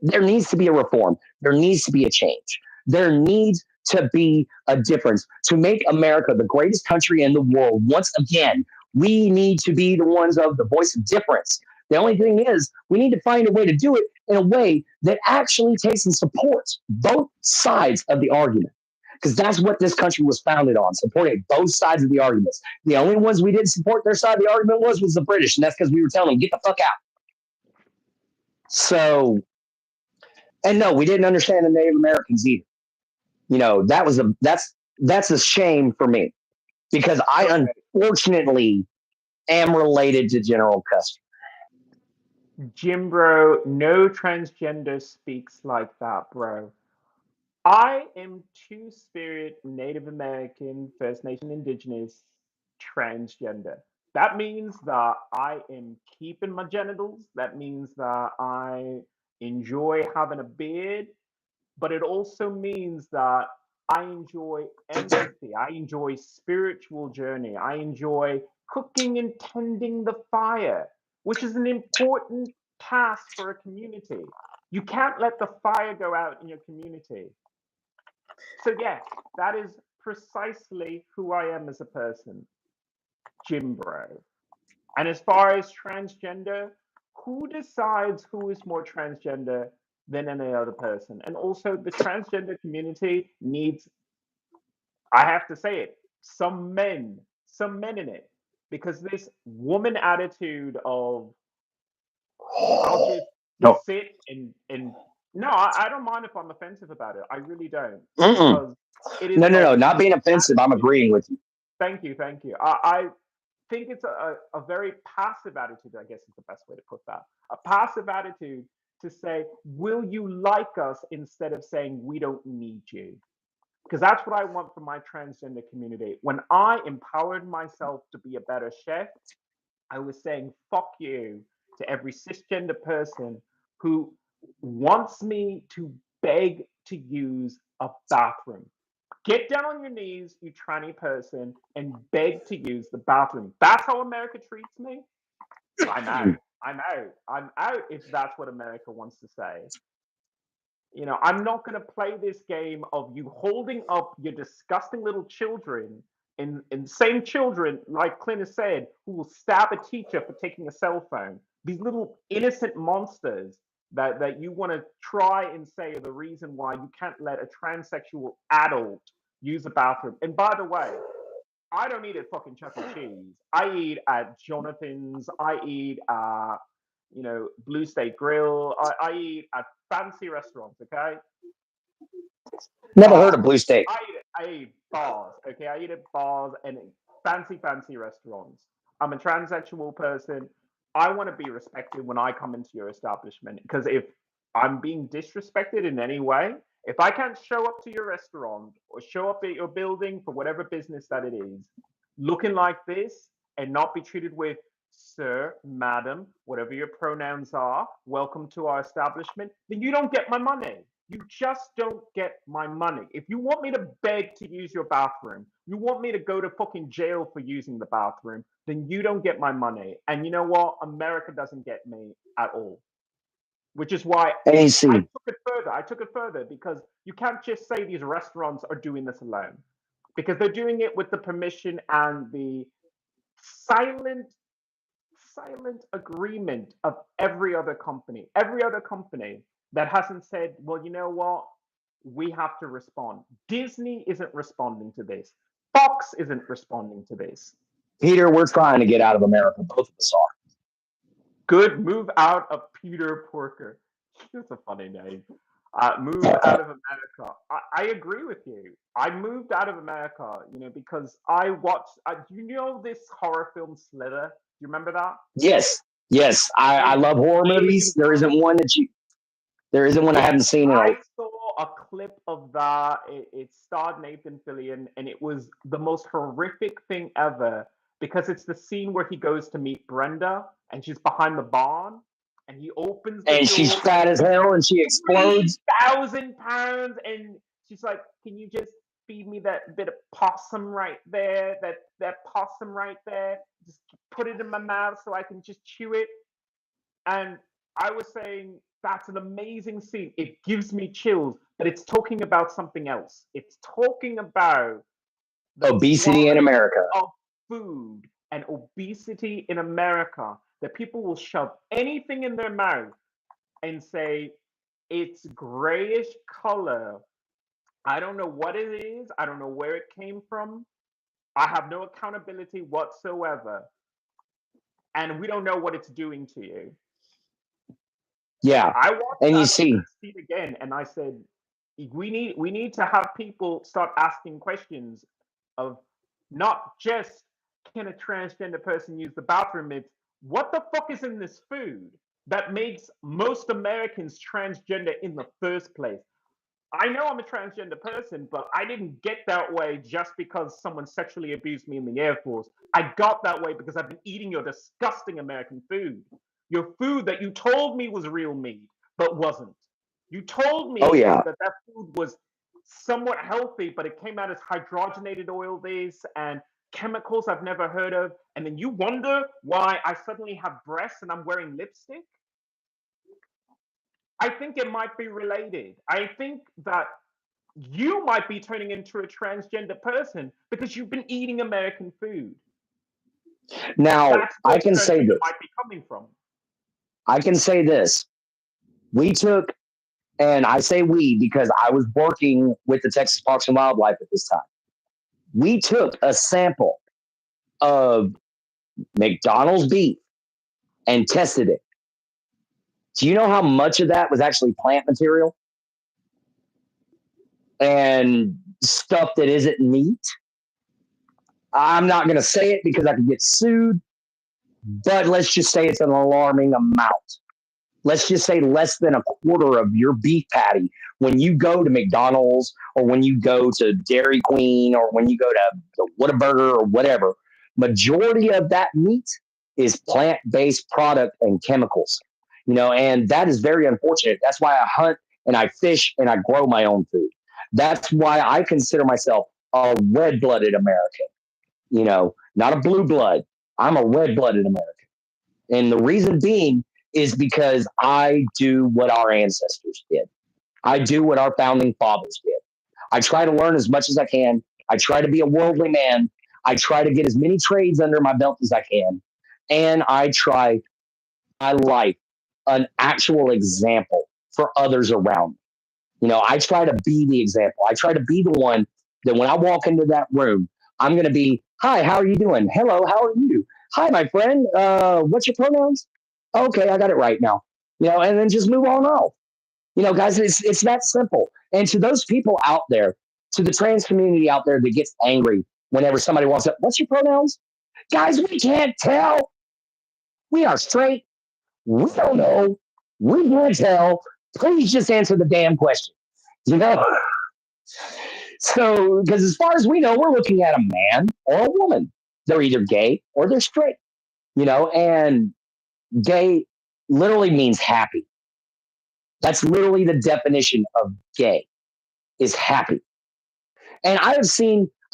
there needs to be a reform. There needs to be a change. There needs to be a difference to make America the greatest country in the world. Once again, we need to be the ones of the voice of difference. The only thing is, we need to find a way to do it in a way that actually takes and supports both sides of the argument. Because that's what this country was founded on, supporting both sides of the arguments. The only ones we didn't support their side of the argument was the British, and that's because we were telling them, get the fuck out. So, and no, we didn't understand the Native Americans either. That's a shame for me, because I unfortunately am related to General Custer. Jim, bro, no transgender speaks like that, bro. I am two-spirit Native American, First Nation Indigenous, transgender. That means that I am keeping my genitals. That means that I enjoy having a beard. But it also means that I enjoy empathy. I enjoy spiritual journey. I enjoy cooking and tending the fire, which is an important task for a community. You can't let the fire go out in your community. So yes, that is precisely who I am as a person, Jim Bro. And as far as transgender, who decides who is more transgender than any other person? And also, the transgender community needs, I have to say it, some men in it. Because this woman attitude of, I'll just sit and no, I don't mind if I'm offensive about it. I really don't. Because it is no, not being offensive. I'm agreeing with you. Thank you. I think it's a very passive attitude, I guess is the best way to put that. A passive attitude to say, will you like us, instead of saying, we don't need you. Because that's what I want from my transgender community. When I empowered myself to be a better chef, I was saying, fuck you to every cisgender person who wants me to beg to use a bathroom. Get down on your knees, you tranny person, and beg to use the bathroom. That's how America treats me. I'm out. I'm out if that's what America wants to say. I'm not going to play this game of you holding up your disgusting little children, and same children, like Clint has said, who will stab a teacher for taking a cell phone. These little innocent monsters that you want to try and say are the reason why you can't let a transsexual adult use a bathroom. And by the way, I don't eat at fucking Chuck E. Cheese. I eat at Jonathan's. I eat at, Blue State Grill. I eat at fancy restaurants, okay? Never heard of Blue State. I eat it. I eat bars. Okay, I eat at bars and fancy restaurants. I'm a transsexual person. I want to be respected when I come into your establishment because if I'm being disrespected in any way, if I can't show up to your restaurant or show up at your building for whatever business that it is, looking like this and not be treated with sir, madam, whatever your pronouns are, welcome to our establishment, then you don't get my money. You just don't get my money. If you want me to beg to use your bathroom, you want me to go to fucking jail for using the bathroom, then you don't get my money. And you know what? America doesn't get me at all. Which is why I took it further. I took it further because you can't just say these restaurants are doing this alone. Because they're doing it with the permission and the silent agreement of every other company. Every other company that hasn't said, well, you know what? We have to respond. Disney isn't responding to this. Fox isn't responding to this. Peter, we're trying to get out of America. Both of us are. Good move out of Peter Porker. That's a funny name. Move out of America. I agree with you. I moved out of America, because I watched. Do you know this horror film Slither? Do you remember that? Yes. I love horror movies. There isn't one I haven't seen. I saw a clip of that. It starred Nathan Fillion, and it was the most horrific thing ever because it's the scene where he goes to meet Brenda, and she's behind the barn, and he opens the and door, she's fat as hell, and she explodes. 3,000 pounds, and she's like, "Can you just feed me that bit of possum right there? That possum right there. Just put it in my mouth so I can just chew it." And I was saying that's an amazing scene. It gives me chills, but it's talking about something else. It's talking about the obesity in America. Of food and obesity in America. That people will shove anything in their mouth and say it's grayish color. I don't know what it is. I don't know where it came from. I have no accountability whatsoever. And we don't know what it's doing to you. Yeah. I watched and you see it again, and I said, we need to have people start asking questions of not just can a transgender person use the bathroom, it's what the fuck is in this food that makes most Americans transgender in the first place? I know I'm a transgender person, but I didn't get that way just because someone sexually abused me in the Air Force. I got that way because I've been eating your disgusting American food. Your food that you told me was real meat, but wasn't. You told me that food was somewhat healthy, but it came out as hydrogenated oil base and chemicals I've never heard of. And then you wonder why I suddenly have breasts and I'm wearing lipstick? I think it might be related. I think that you might be turning into a transgender person because you've been eating American food. Now, I can say this. Might be coming from. I can say this. We took, and I say we because I was working with the Texas Parks and Wildlife at this time. We took a sample of McDonald's beef and tested it. Do you know how much of that was actually plant material and stuff that isn't meat? I'm not going to say it because I could get sued, but let's just say it's an alarming amount. Let's just say less than a quarter of your beef patty when you go to McDonald's or when you go to Dairy Queen or when you go to the Whataburger or whatever. Majority of that meat is plant-based product and chemicals. And that is very unfortunate. That's why I hunt and I fish and I grow my own food. That's why I consider myself a red-blooded American. Not a blue blood. I'm a red-blooded American. And the reason being is because I do what our ancestors did. I do what our founding fathers did. I try to learn as much as I can. I try to be a worldly man. I try to get as many trades under my belt as I can. And I try my life an actual example for others around me. I try to be the example. I try to be the one that when I walk into that room, I'm going to be, hi, how are you doing? Hello, how are you? Hi, my friend. What's your pronouns? Okay, I got it right now. And then just move on off. Guys, it's that simple. And to those people out there To the trans community out there that gets angry whenever somebody wants to, what's your pronouns? Guys, we can't tell. We are straight. We don't know. We can't tell. Please just answer the damn question. You know? So, because as far as we know, we're looking at a man or a woman. They're either gay or they're straight, and gay literally means happy. That's literally the definition of gay is happy. And I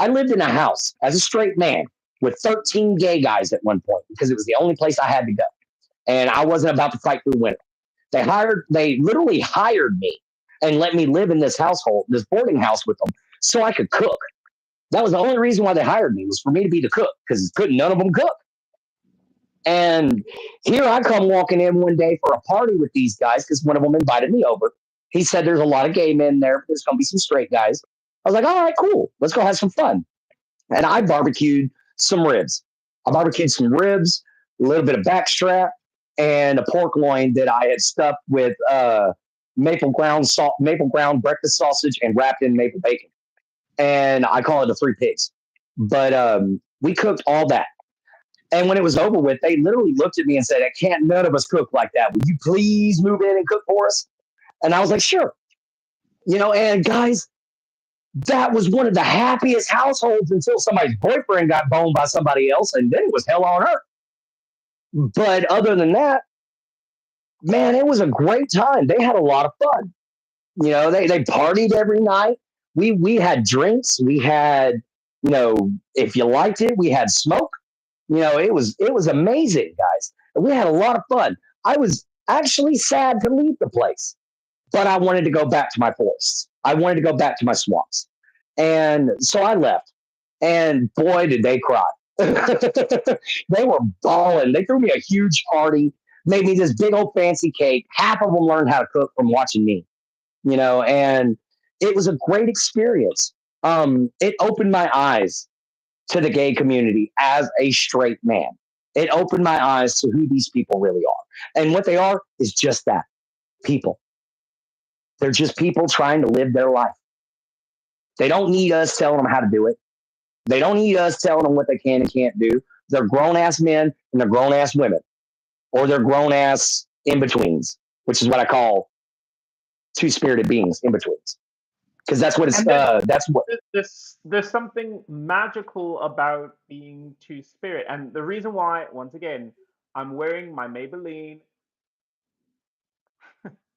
lived in a house as a straight man with 13 gay guys at one point because it was the only place I had to go. And I wasn't about to fight through winter. They literally hired me and let me live in this boarding house with them so I could cook. That was the only reason why they hired me, was for me to be the cook, because none of them cook. And here I come walking in one day for a party with these guys because one of them invited me over. He said there's a lot of gay men there, but there's going to be some straight guys. I was like, all right, cool. Let's go have some fun. And I barbecued some ribs. A little bit of backstrap, and a pork loin that I had stuffed with maple ground breakfast sausage and wrapped in maple bacon. And I call it the 3 pigs. But we cooked all that. And when it was over with, they literally looked at me and said, none of us cook like that. Would you please move in and cook for us? And I was like, sure. And guys, that was one of the happiest households until somebody's boyfriend got boned by somebody else, and then it was hell on earth. But other than that, man, it was a great time. They had a lot of fun. They partied every night. We had drinks. We had, if you liked it, we had smoke. It was amazing, guys. We had a lot of fun. I was actually sad to leave the place, but I wanted to go back to my forests. I wanted to go back to my swamps. And so I left. And boy, did they cry. They were bawling. They threw me a huge party, made me this big old fancy cake. Half of them learned how to cook from watching me, and it was a great experience. It opened my eyes to the gay community as a straight man. It opened my eyes to who these people really are. And what they are is just that, people. They're just people trying to live their life. They don't need us telling them how to do it. They don't need us telling them what they can and can't do. They're grown-ass men and they're grown-ass women. Or they're grown-ass in-betweens, which is what I call two-spirited beings, in-betweens. Because that's what there's something magical about being two-spirit. And the reason why, once again, I'm wearing my Maybelline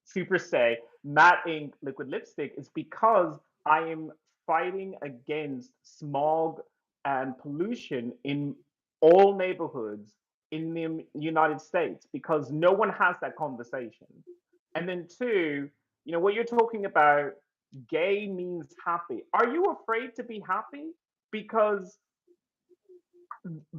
Super Stay Matte Ink Liquid Lipstick is because I am fighting against smog and pollution in all neighborhoods in the United States, because no one has that conversation. And then 2, what you're talking about, gay means happy. Are you afraid to be happy? Because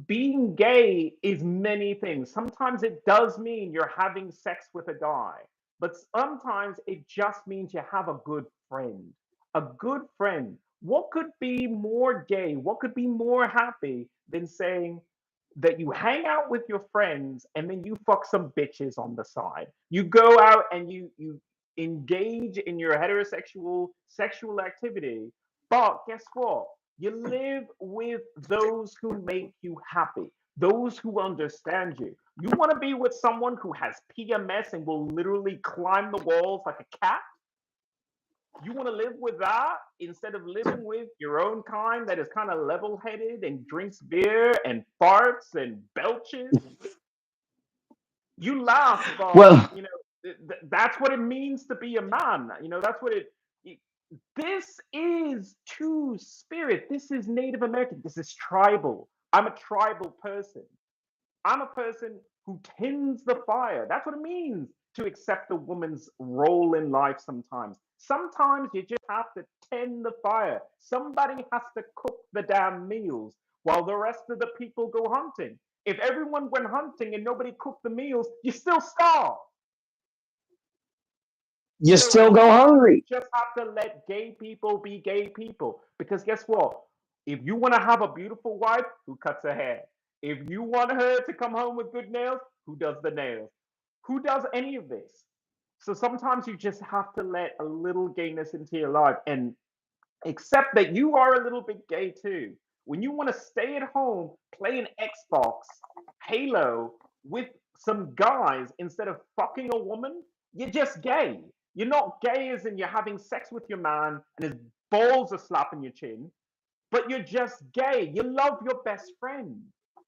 being gay is many things. Sometimes it does mean you're having sex with a guy, but sometimes it just means you have a good friend. A good friend. What could be more gay? What could be more happy than saying that you hang out with your friends and then you fuck some bitches on the side? You go out and you engage in your heterosexual sexual activity, but guess what? You live with those who make you happy, those who understand you. You want to be with someone who has PMS and will literally climb the walls like a cat? You want to live with that instead of living with your own kind that is kind of level-headed and drinks beer and farts and belches? You laugh, but well, that's what it means to be a man. That's what this is two spirit. This is Native American. This is tribal. I'm a tribal person. I'm a person who tends the fire. That's what it means to accept a woman's role in life sometimes. Sometimes you just have to tend the fire. Somebody has to cook the damn meals while the rest of the people go hunting. If everyone went hunting and nobody cooked the meals, you still starve. you still go hungry. You just have to let gay people be gay people. Because guess what? If you want to have a beautiful wife, who cuts her hair? If you want her to come home with good nails, who does the nails? Who does any of this? So sometimes you just have to let a little gayness into your life. And except that you are a little bit gay too. When you want to stay at home, play an Xbox, Halo with some guys instead of fucking a woman, you're just gay. You're not gay as in you're having sex with your man and his balls are slapping your chin, but you're just gay. You love your best friend.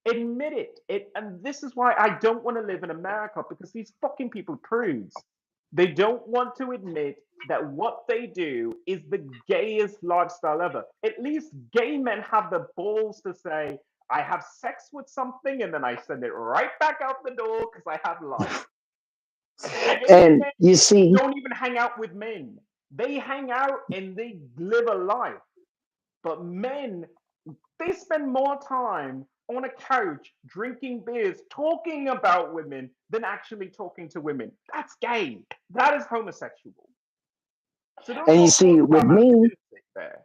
Admit it. And this is why I don't want to live in America, because these fucking people prudes. They don't want to admit that what they do is the gayest lifestyle ever. At least gay men have the balls to say, I have sex with something and then I send it right back out the door because I have life. Gay And men you see, don't even hang out with men. They hang out and they live a life. But men, they spend more time on a couch drinking beers, talking about women than actually talking to women. That's gay. That is homosexual. So don't and you all see, talk about my statistic there.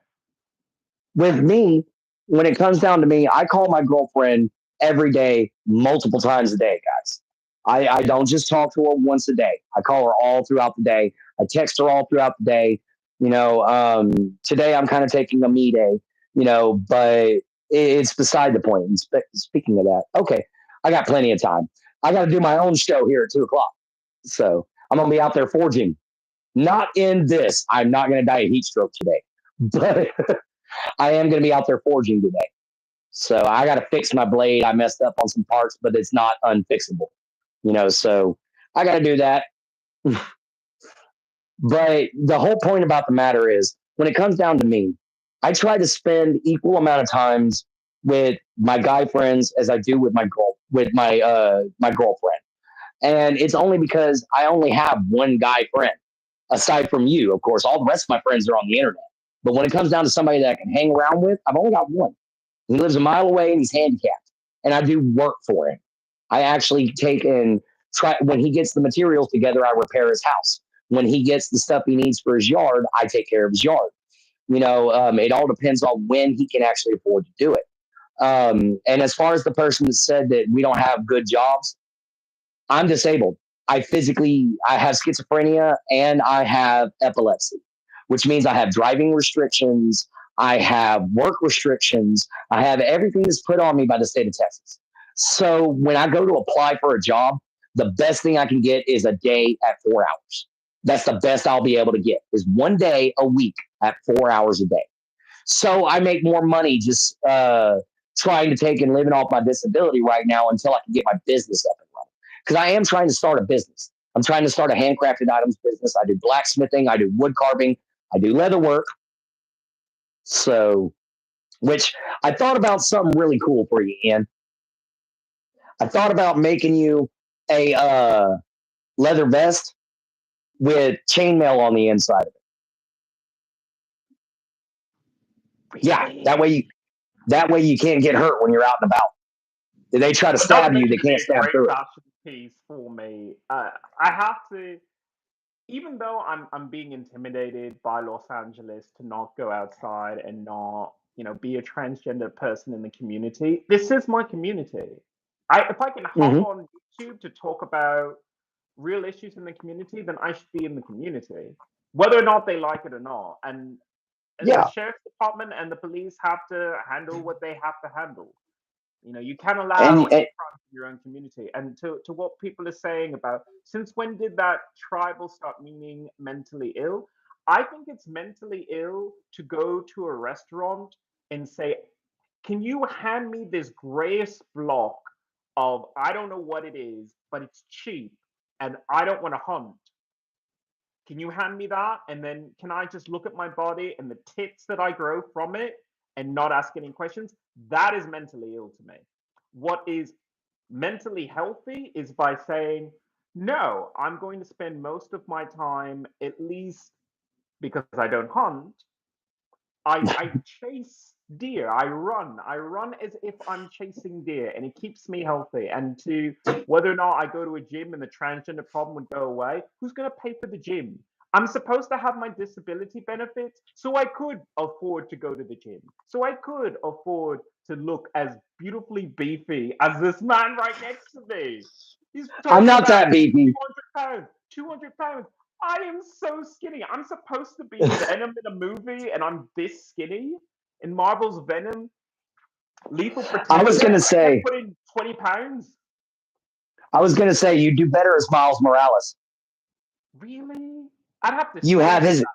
with me, when it comes down to me, I call my girlfriend every day, multiple times a day, guys. I don't just talk to her once a day. I call her all throughout the day. I text her all throughout the day. Today I'm kind of taking a me day, but it's beside the point. And speaking of that, okay, I got plenty of time. I got to do my own show here at 2 o'clock. So I'm going to be out there forging. Not in this. I'm not going to die of heat stroke today, but I am going to be out there forging today. So I got to fix my blade. I messed up on some parts, but it's not unfixable, so I got to do that. But the whole point about the matter is when it comes down to me, I try to spend equal amount of times with my guy friends as I do with my girlfriend. And it's only because I only have one guy friend. Aside from you, of course, all the rest of my friends are on the internet. But when it comes down to somebody that I can hang around with, I've only got one. He lives a mile away and he's handicapped. And I do work for him. I actually take and try when he gets the materials together, I repair his house. When he gets the stuff he needs for his yard, I take care of his yard. It all depends on when he can actually afford to do it. And as far as the person that said that we don't have good jobs, I'm disabled. I have schizophrenia and I have epilepsy, which means I have driving restrictions. I have work restrictions. I have everything that's put on me by the state of Texas. So when I go to apply for a job, the best thing I can get is a day at 4 hours. That's the best I'll be able to get is one day a week at 4 hours a day. So I make more money just trying to take and living off my disability right now until I can get my business up and running. Because I am trying to start a business. I'm trying to start a handcrafted items business. I do blacksmithing. I do wood carving. I do leather work. So, which I thought about something really cool for you, Ian. I thought about making you a leather vest with chainmail on the inside of it. Yeah, that way you can't get hurt when you're out and about. If they try to stab you, they can't stab through it. Fashion piece for me. I have to, even though I'm being intimidated by Los Angeles to not go outside and not be a transgender person in the community. This is my community. If I can hop on YouTube to talk about real issues in the community, then I should be in the community, whether or not they like it or not. And the sheriff's department and the police have to handle what they have to handle. You can't allow crimes in your own community. And to what people are saying about since when did that tribal start meaning mentally ill? I think it's mentally ill to go to a restaurant and say, can you hand me this grayish block of I don't know what it is, but it's cheap and I don't want to hunt. Can you hand me that? And then can I just look at my body and the tits that I grow from it and not ask any questions? That is mentally ill to me. What is mentally healthy is by saying, no, I'm going to spend most of my time, at least because I don't hunt, I chase deer. I run as if I'm chasing deer, and it keeps me healthy. And to whether or not I go to a gym and the transgender problem would go away, who's going to pay for the gym? I'm supposed to have my disability benefits, so I could afford to go to the gym. So I could afford to look as beautifully beefy as this man right next to me. I'm not that beefy. 200 pounds. 200 pounds. I am so skinny. I'm supposed to be Venom in a movie, and I'm this skinny. In Marvel's Venom, Lethal I was Protector, gonna I can't say, put in 20 pounds. you do better as Miles Morales. Really? I'd have to You have shrink his, that.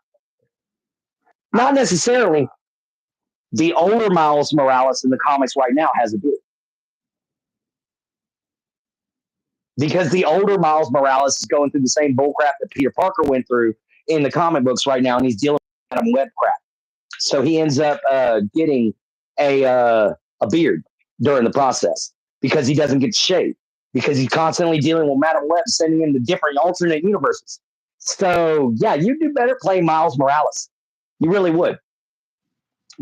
I'd not have to shrink necessarily. that. The older Miles Morales in the comics right now has a beard. Because the older Miles Morales is going through the same bullcrap that Peter Parker went through in the comic books right now, and he's dealing with Madam Web crap. So he ends up getting a beard during the process because he doesn't get to shave because he's constantly dealing with Madam Web sending him to different alternate universes. So yeah, you'd do better playing Miles Morales. You really would.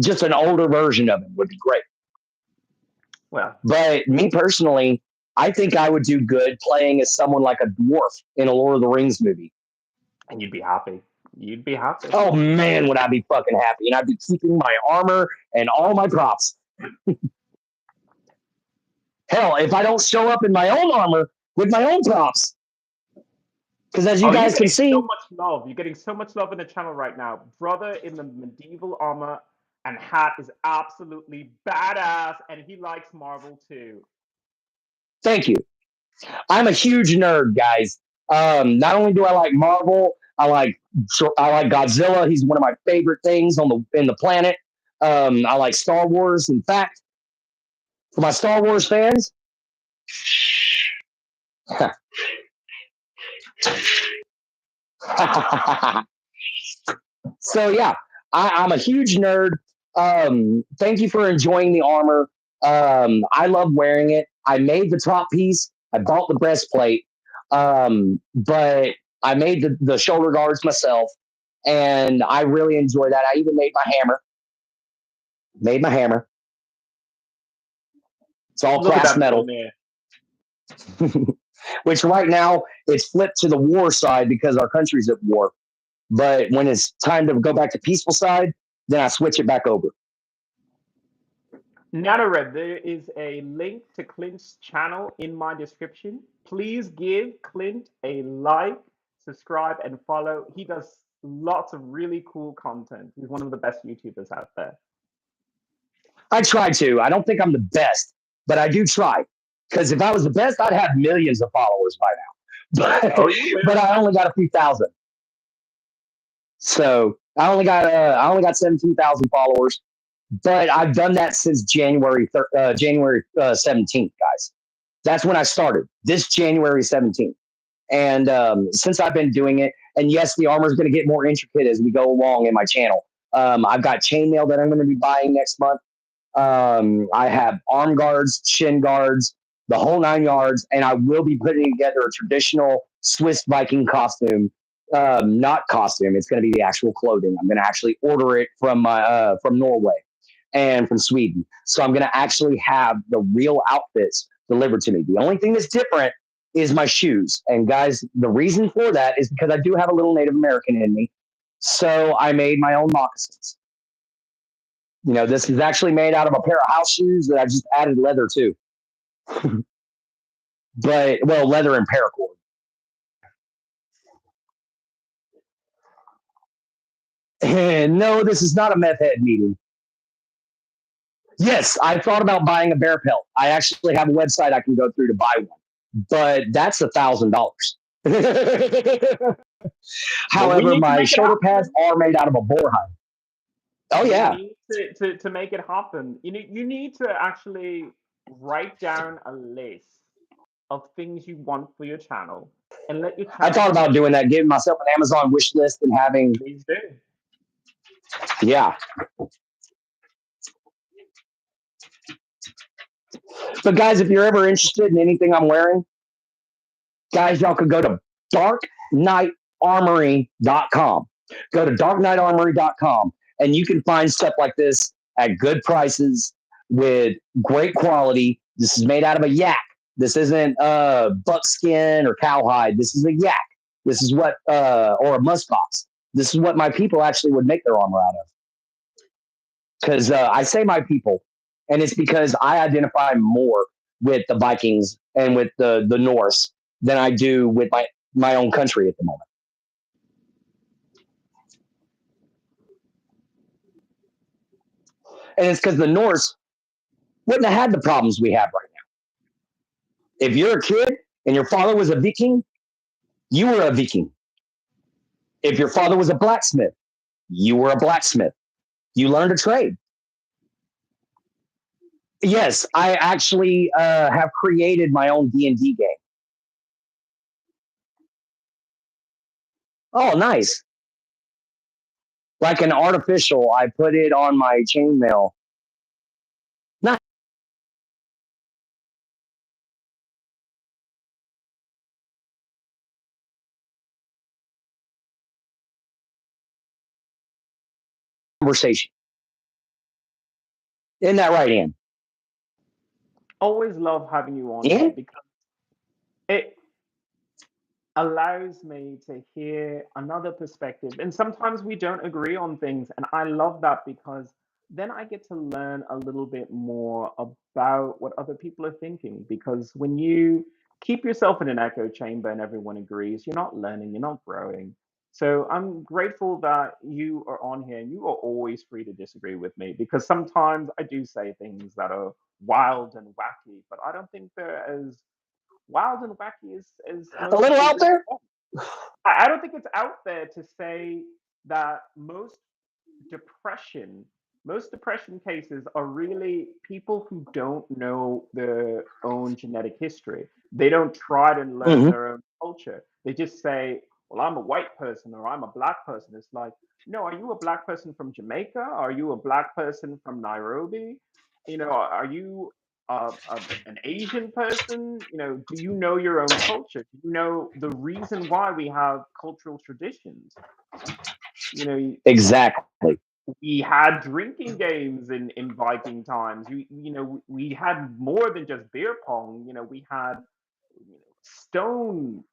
Just an older version of him would be great. Well, But me personally, I think I would do good playing as someone like a dwarf in a Lord of the Rings movie. and you'd be happy. You'd be happy. Oh man, would I be fucking happy. And I'd be keeping my armor and all my props. Hell, if I don't show up in my own armor with my own props. Because as you You're guys can getting see, so much love. You're getting so much love in the channel right now. Brother in the medieval armor and hat is absolutely badass, and he likes Marvel too. thank you. I'm a huge nerd, guys. Not only do I like Marvel, I like Godzilla. He's one of my favorite things in the planet. I like Star Wars. In fact, for my Star Wars fans, so yeah, I'm a huge nerd. Thank you for enjoying the armor. I love wearing it. I made the top piece. I bought the breastplate, but I made the shoulder guards myself, and I really enjoy that. I even made my hammer. Made my hammer. It's all Look at cast that metal, which right now it's flipped to the war side because our country's at war. But when it's time to go back to peaceful side, then I switch it back over. Nanared, there is a link to Clint's channel in my description. Please give Clint a like, subscribe, and follow. He does lots of really cool content. He's one of the best YouTubers out there. I try to. I don't think I'm the best, but I do try. Because if I was the best, I'd have millions of followers by now. But I only got a few thousand. So I only got 17,000 followers. But I've done that since January 17th, guys. That's when I started. This January 17th. And since I've been doing it, and yes, the armor is going to get more intricate as we go along in my channel. I've got chainmail that I'm going to be buying next month. I have arm guards, shin guards, the whole 9 yards, and I will be putting together a traditional Swiss Viking costume. Not costume; it's going to be the actual clothing. I'm going to actually order it from Norway and from Sweden. So I'm going to actually have the real outfits delivered to me. The only thing that's different is my shoes. And guys, the reason for that is because I do have a little Native American in me. So I made my own moccasins. You know, this is actually made out of a pair of house shoes that I just added leather to. Leather and paracord. And no, this is not a meth head meeting. Yes, I thought about buying a bear pelt. I actually have a website I can go through to buy one, but that's $1,000. However, my shoulder pads are made out of a boar hide. Oh yeah. You need to make it happen. You need to actually write down a list of things you want for your channel and let your channel. I thought about doing that, giving myself an Amazon wish list and having. Please do. Yeah. But guys, if you're ever interested in anything I'm wearing, guys, y'all could go to darknightarmory.com. Go to darknightarmory.com and you can find stuff like this at good prices with great quality. This is made out of a yak. This isn't buckskin or cowhide. This is a yak. This is what, or a muskox. This is what my people actually would make their armor out of. Because I say my people, and it's because I identify more with the Vikings and with the Norse than I do with my own country at the moment. And it's because the Norse wouldn't have had the problems we have right now. If you're a kid and your father was a Viking, you were a Viking. If your father was a blacksmith, you were a blacksmith. You learned a trade. Yes, I actually have created my own D&D game. Oh, nice. Like an artificial, I put it on my chainmail. Not conversation. Isn't that right, Ian? Always love having you on here Ian? because it allows me to hear another perspective. And sometimes we don't agree on things. And I love that because then I get to learn a little bit more about what other people are thinking. Because when you keep yourself in an echo chamber and everyone agrees, you're not learning, you're not growing. So I'm grateful that you are on here and you are always free to disagree with me because sometimes I do say things that are wild and wacky, but I don't think they're as wild and wacky as A most little people out think. there? I don't think it's out there to say that depression, most depression cases are really people who don't know their own genetic history. They don't try to learn Mm-hmm. their own culture. They just say, well, I'm a white person or I'm a black person. It's like, no, are you a black person from Jamaica? Are you a black person from Nairobi? Are you an Asian person? Do you know your own culture? Do you know the reason why we have cultural traditions? You know, Exactly. we had drinking games in Viking times. We had more than just beer pong. We had stone,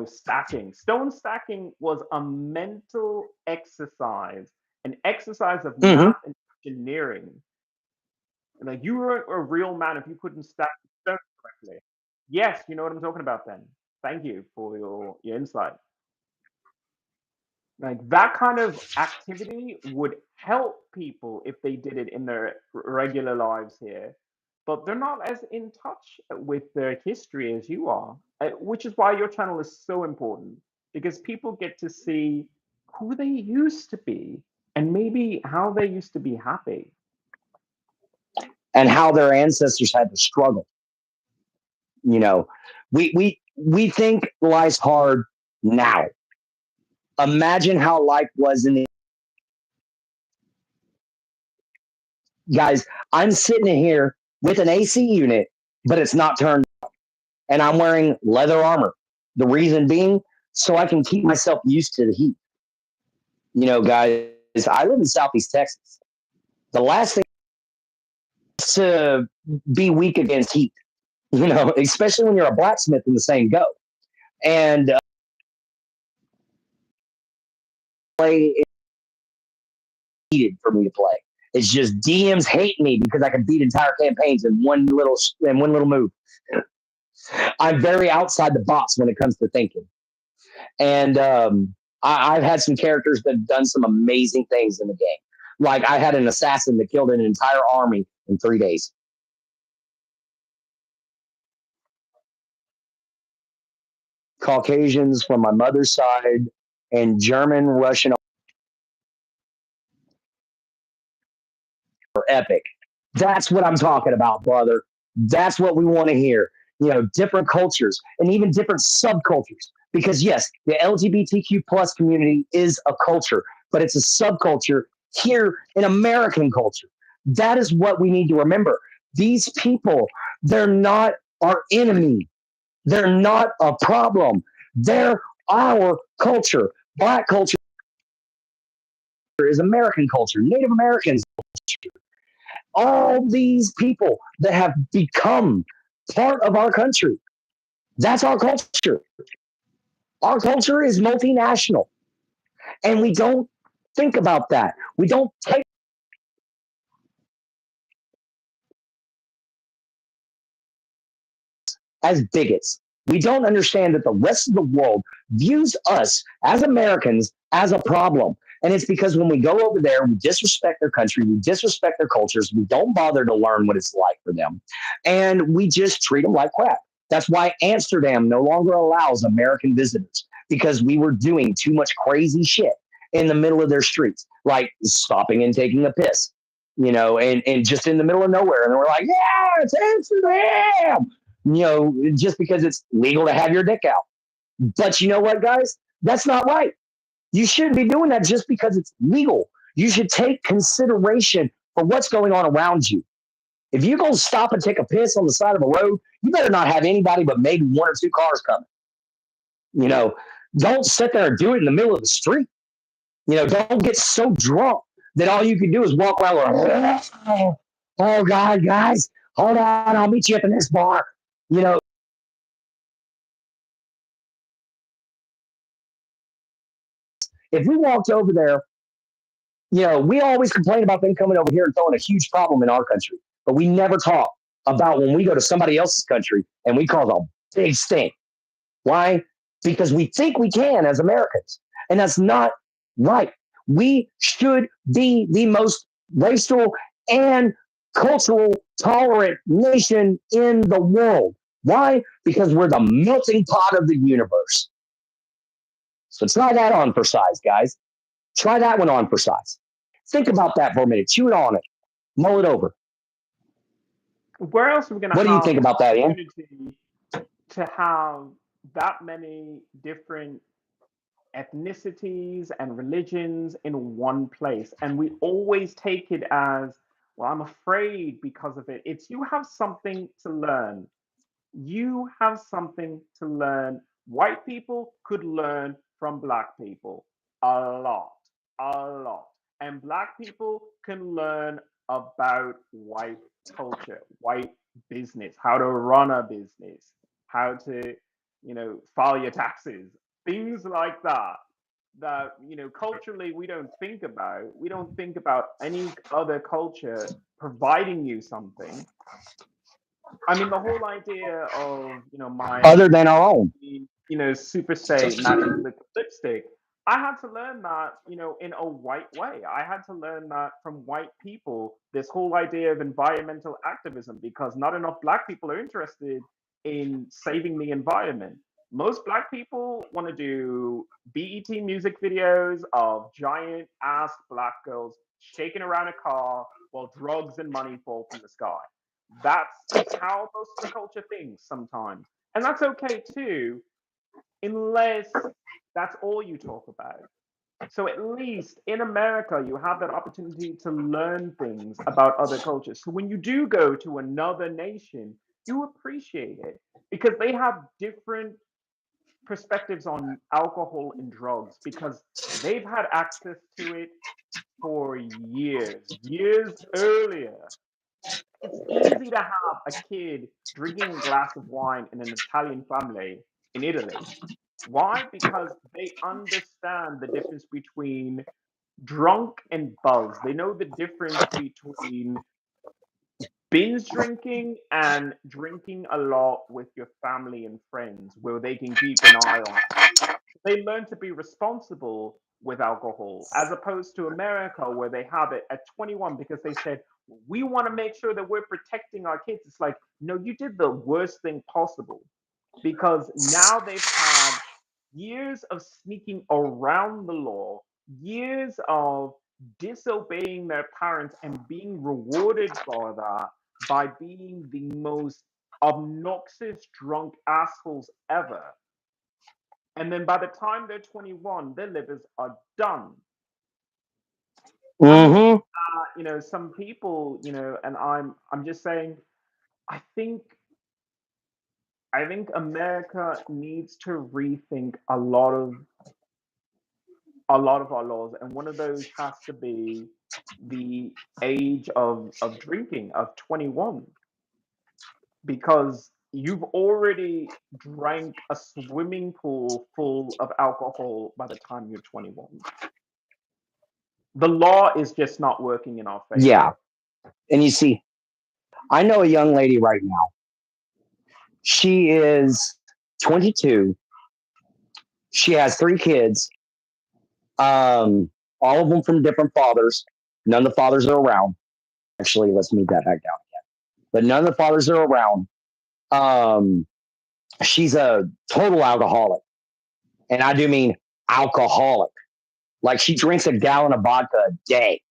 stacking. Stone stacking was a mental exercise, an exercise of Mm-hmm. math and engineering. Like you were a real man if you couldn't stack stone correctly. Yes, you know what I'm talking about then. Thank you for your insight. Like that kind of activity would help people if they did it in their regular lives here, but they're not as in touch with their history as you are, which is why your channel is so important because people get to see who they used to be and maybe how they used to be happy. And how their ancestors had to struggle. You know, we think life's hard now. Imagine how life was in the guys. I'm sitting in here with an AC unit, but it's not turned on, and I'm wearing leather armor. The reason being, so I can keep myself used to the heat. Guys, I live in Southeast Texas. The last thing is to be weak against heat. Especially when you're a blacksmith in the same go. And play needed for me to play. It's just DMs hate me because I can beat entire campaigns in one little move. I'm very outside the box when it comes to thinking, and I've had some characters that have done some amazing things in the game. Like I had an assassin that killed an entire army in 3 days. Caucasians from my mother's side and German, Russian are epic. That's what I'm talking about, brother. That's what we want to hear. Different cultures and even different subcultures. Because yes, the LGBTQ plus community is a culture, but it's a subculture here in American culture. That is what we need to remember. These people, they're not our enemy. They're not a problem. They're our culture. Black culture is American culture. Native Americans culture. All these people that have become part of our country. That's our culture. Our culture is multinational. And we don't think about that. We don't take as bigots. We don't understand that the rest of the world views us as Americans as a problem. And it's because when we go over there, we disrespect their country, we disrespect their cultures, we don't bother to learn what it's like for them, and we just treat them like crap. That's why Amsterdam no longer allows American visitors, because we were doing too much crazy shit in the middle of their streets, like stopping and taking a piss, and just in the middle of nowhere. And we're like, yeah, it's Amsterdam, just because it's legal to have your dick out. But you know what, guys? That's not right. You shouldn't be doing that just because it's legal. You should take consideration for what's going on around you. If you're going to stop and take a piss on the side of a road, you better not have anybody but maybe one or two cars coming. Don't sit there and do it in the middle of the street. Don't get so drunk that all you can do is walk around going, oh God, guys, hold on, I'll meet you at the next bar. If we walked over there, we always complain about them coming over here and throwing a huge problem in our country, but we never talk about when we go to somebody else's country and we cause a big stink. Why? Because we think we can as Americans, and that's not right. We should be the most racial and cultural tolerant nation in the world. Why? Because we're the melting pot of the universe. So try that on for size, guys. Try that one on for size. Think about that for a minute. Chew it on it. Mull it over. Where else are we going to What do you think about that, Ian? To have that many different ethnicities and religions in one place, and we always take it as, well, I'm afraid because of it. It's you have something to learn. You have something to learn. White people could learn from Black people a lot. And Black people can learn about white culture, white business, how to run a business, how to, file your taxes, things like that. That, culturally we don't think about. We don't think about any other culture providing you something. I mean, the whole idea of, my other than our own, super stay matte ink lipstick, I had to learn that, in a white way. I had to learn that from white people, this whole idea of environmental activism, because not enough Black people are interested in saving the environment. Most Black people want to do BET music videos of giant ass Black girls shaking around a car while drugs and money fall from the sky. That's how most of the culture thinks sometimes. And that's okay too, unless that's all you talk about. So at least in America, you have that opportunity to learn things about other cultures. So when you do go to another nation, you appreciate it because they have different perspectives on alcohol and drugs because they've had access to it for years earlier. It's easy to have a kid drinking a glass of wine in an Italian family in Italy. Why? Because they understand the difference between drunk and buzz. They know the difference between binge drinking and drinking a lot with your family and friends where they can keep an eye on it. They learn to be responsible with alcohol as opposed to America where they have it at 21 because they said, we want to make sure that we're protecting our kids. It's like, no, you did the worst thing possible because now they've had years of sneaking around the law, years of disobeying their parents and being rewarded for that by being the most obnoxious drunk assholes ever. And then by the time they're 21, their livers are done. Mm-hmm. Some people, and I'm just saying, I think America needs to rethink a lot of our laws, and one of those has to be the age of drinking of 21, because you've already drank a swimming pool full of alcohol by the time you're 21. The law is just not working in our favor. Yeah. And you see, I know a young lady right now. She is 22. She has 3 kids. And all of them from different fathers. None of the fathers are around. Actually, let's move that back down again. But none of the fathers are around. She's a total alcoholic. And I do mean alcoholic. Like she drinks a gallon of vodka a day,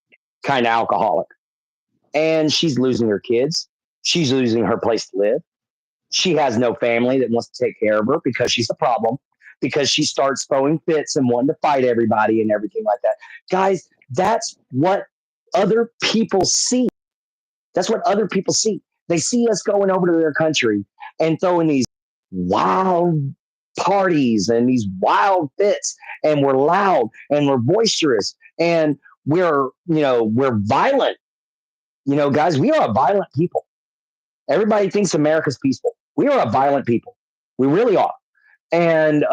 kind of alcoholic. And she's losing her kids. She's losing her place to live. She has no family that wants to take care of her because she's a problem, because she starts throwing fits and wanting to fight everybody and everything like that. Guys, that's what other people see. That's what other people see. They see us going over to their country and throwing these wild parties and these wild fits, and we're loud and we're boisterous and we're violent. Guys, we are a violent people. Everybody thinks America's peaceful. We are a violent people. We really are. And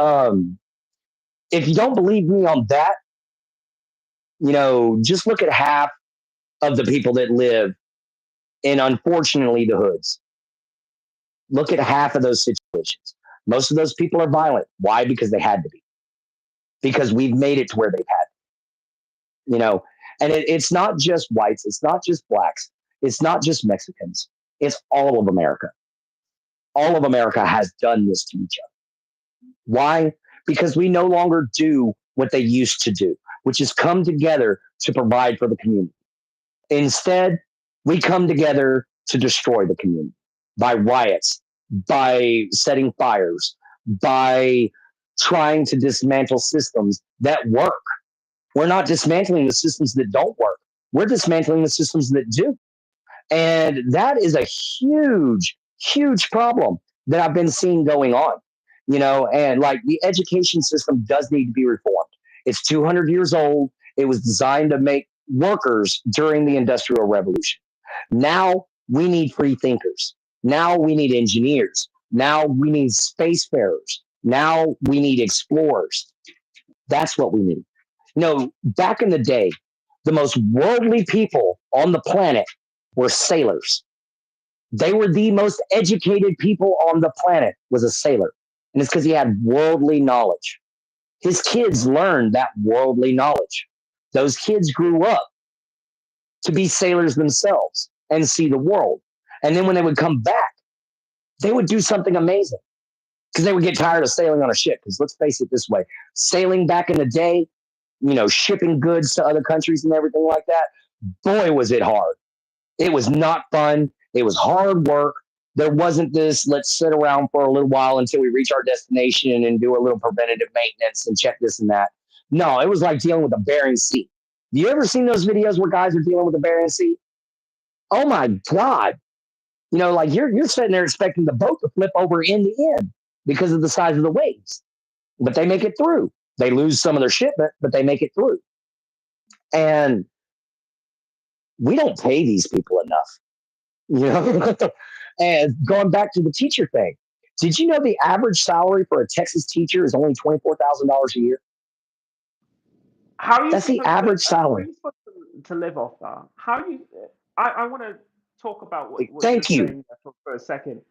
if you don't believe me on that, just look at half of the people that live in, unfortunately, the hoods. Look at half of those situations. Most of those people are violent. Why? Because they had to be. Because we've made it to where they've had. And it's not just whites. It's not just blacks. It's not just Mexicans. It's all of America. All of America has done this to each other. Why? Because we no longer do what they used to do, which is come together to provide for the community. Instead, we come together to destroy the community by riots, by setting fires, by trying to dismantle systems that work. We're not dismantling the systems that don't work. We're dismantling the systems that do. And that is a huge, huge problem that I've been seeing going on, and like the education system does need to be reformed. It's 200 years old. It was designed to make workers during the Industrial Revolution. Now we need free thinkers. Now we need engineers. Now we need spacefarers. Now we need explorers. That's what we need. Back in the day, the most worldly people on the planet were sailors. They were the most educated people on the planet, was a sailor. And it's because he had worldly knowledge. His kids learned that worldly knowledge. Those kids grew up to be sailors themselves and see the world. And then when they would come back, they would do something amazing because they would get tired of sailing on a ship. Because let's face it this way, sailing back in the day, shipping goods to other countries and everything like that, boy, was it hard. It was not fun. It was hard work. There wasn't this, let's sit around for a little while until we reach our destination and do a little preventative maintenance and check this and that. No, it was like dealing with a Bering Sea. You ever seen those videos where guys are dealing with the Bering Sea? Oh my God. Like you're sitting there expecting the boat to flip over in the end because of the size of the waves. But they make it through. They lose some of their shipment, but they make it through. And we don't pay these people enough. And going back to the teacher thing, did you know the average salary for a Texas teacher is only $24,000 a year? How are you That's the average salary. How are you supposed to live off that? How do you? I want to talk about what Thank you're you. saying for a second.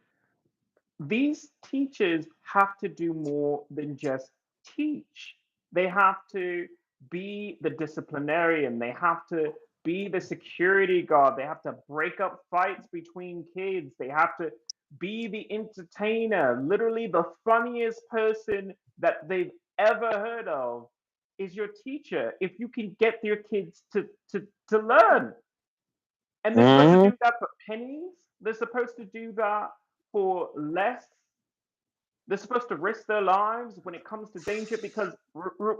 These teachers have to do more than just teach. They have to be the disciplinarian. They have to be the security guard. They have to break up fights between kids. They have to be the entertainer. Literally, the funniest person that they've ever heard of is your teacher. If you can get your kids to learn, and they're supposed to do that for pennies. They're supposed to do that for less. They're supposed to risk their lives when it comes to danger because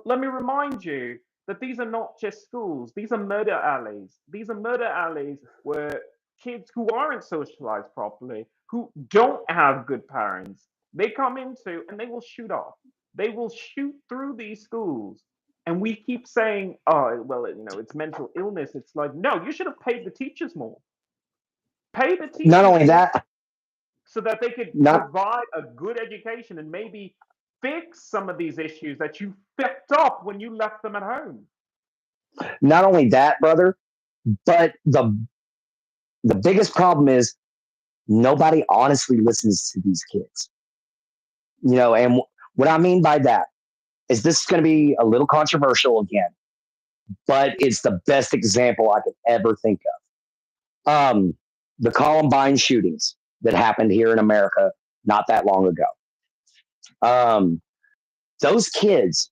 let me remind you that these are not just schools. These are murder alleys. These are murder alleys where kids who aren't socialized properly, who don't have good parents, they come into and they will shoot off. They will shoot through these schools. And we keep saying, oh, well, it's mental illness. It's like, no, you should have paid the teachers more. Pay the teachers Not only more that, so that they could provide a good education and maybe fix some of these issues that you picked up when you left them at home. Not only that, brother, but the biggest problem is nobody honestly listens to these kids. And what I mean by that is this is going to be a little controversial again. but it's the best example I could ever think of. The Columbine shootings that happened here in America not that long ago. Those kids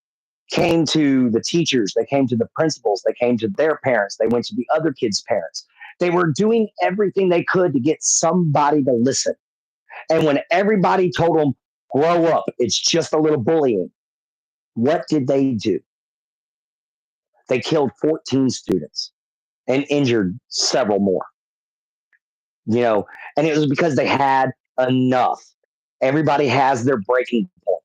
came to the teachers, they came to the principals, they came to their parents, they went to the other kids' parents. They were doing everything they could to get somebody to listen. And when everybody told them, grow up, it's just a little bullying, what did they do? They killed 14 students and injured several more. You know, and it was because they had enough. Everybody has their breaking point.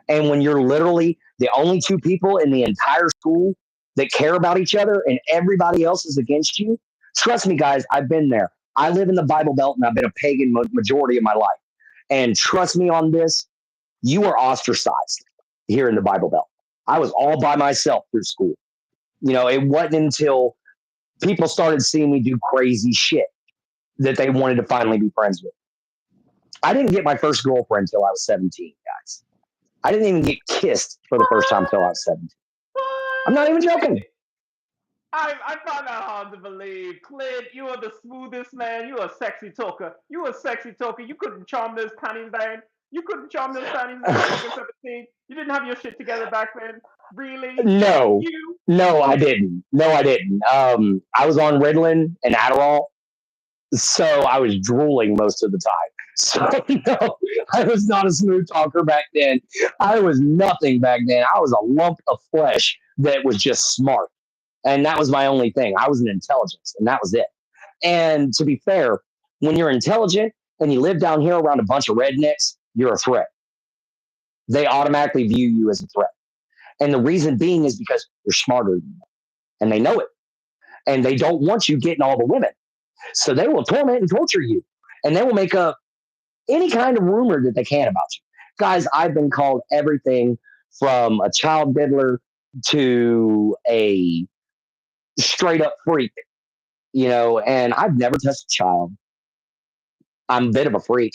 And when you're literally the only two people in the entire school that care about each other and everybody else is against you, trust me, guys, I've been there. I live in the Bible Belt and I've been a pagan majority of my life. And trust me on this, you are ostracized here in the Bible Belt. I was all by myself through school. You know, it wasn't until people started seeing me do crazy shit that they wanted to finally be friends with. I didn't get my first girlfriend until I was 17, guys. I didn't even get kissed for the first time until I was 17. I'm not even joking. I find that hard to believe. Clint, you are the smoothest man. You are a sexy talker. You are a sexy talker. You couldn't charm those panties down. You couldn't charm those panties down when you were 17. You didn't have your shit together back then. Really? No. You? No, I didn't. No, I didn't. I was on Ritalin and Adderall, so I was drooling most of the time. So no, I was not a smooth talker back then. I was nothing back then. I was a lump of flesh that was just smart. And that was my only thing. I was an intelligence, and that was it. And to be fair, when you're intelligent and you live down here around a bunch of rednecks, you're a threat. They automatically view you as a threat. And the reason being is because you're smarter than them, and they know it. And they don't want you getting all the women. So they will torment and torture you. And they will make up any kind of rumor that they can about you. Guys, I've been called everything from a child diddler to a straight up freak, you know, and I've never touched a child. I'm a bit of a freak.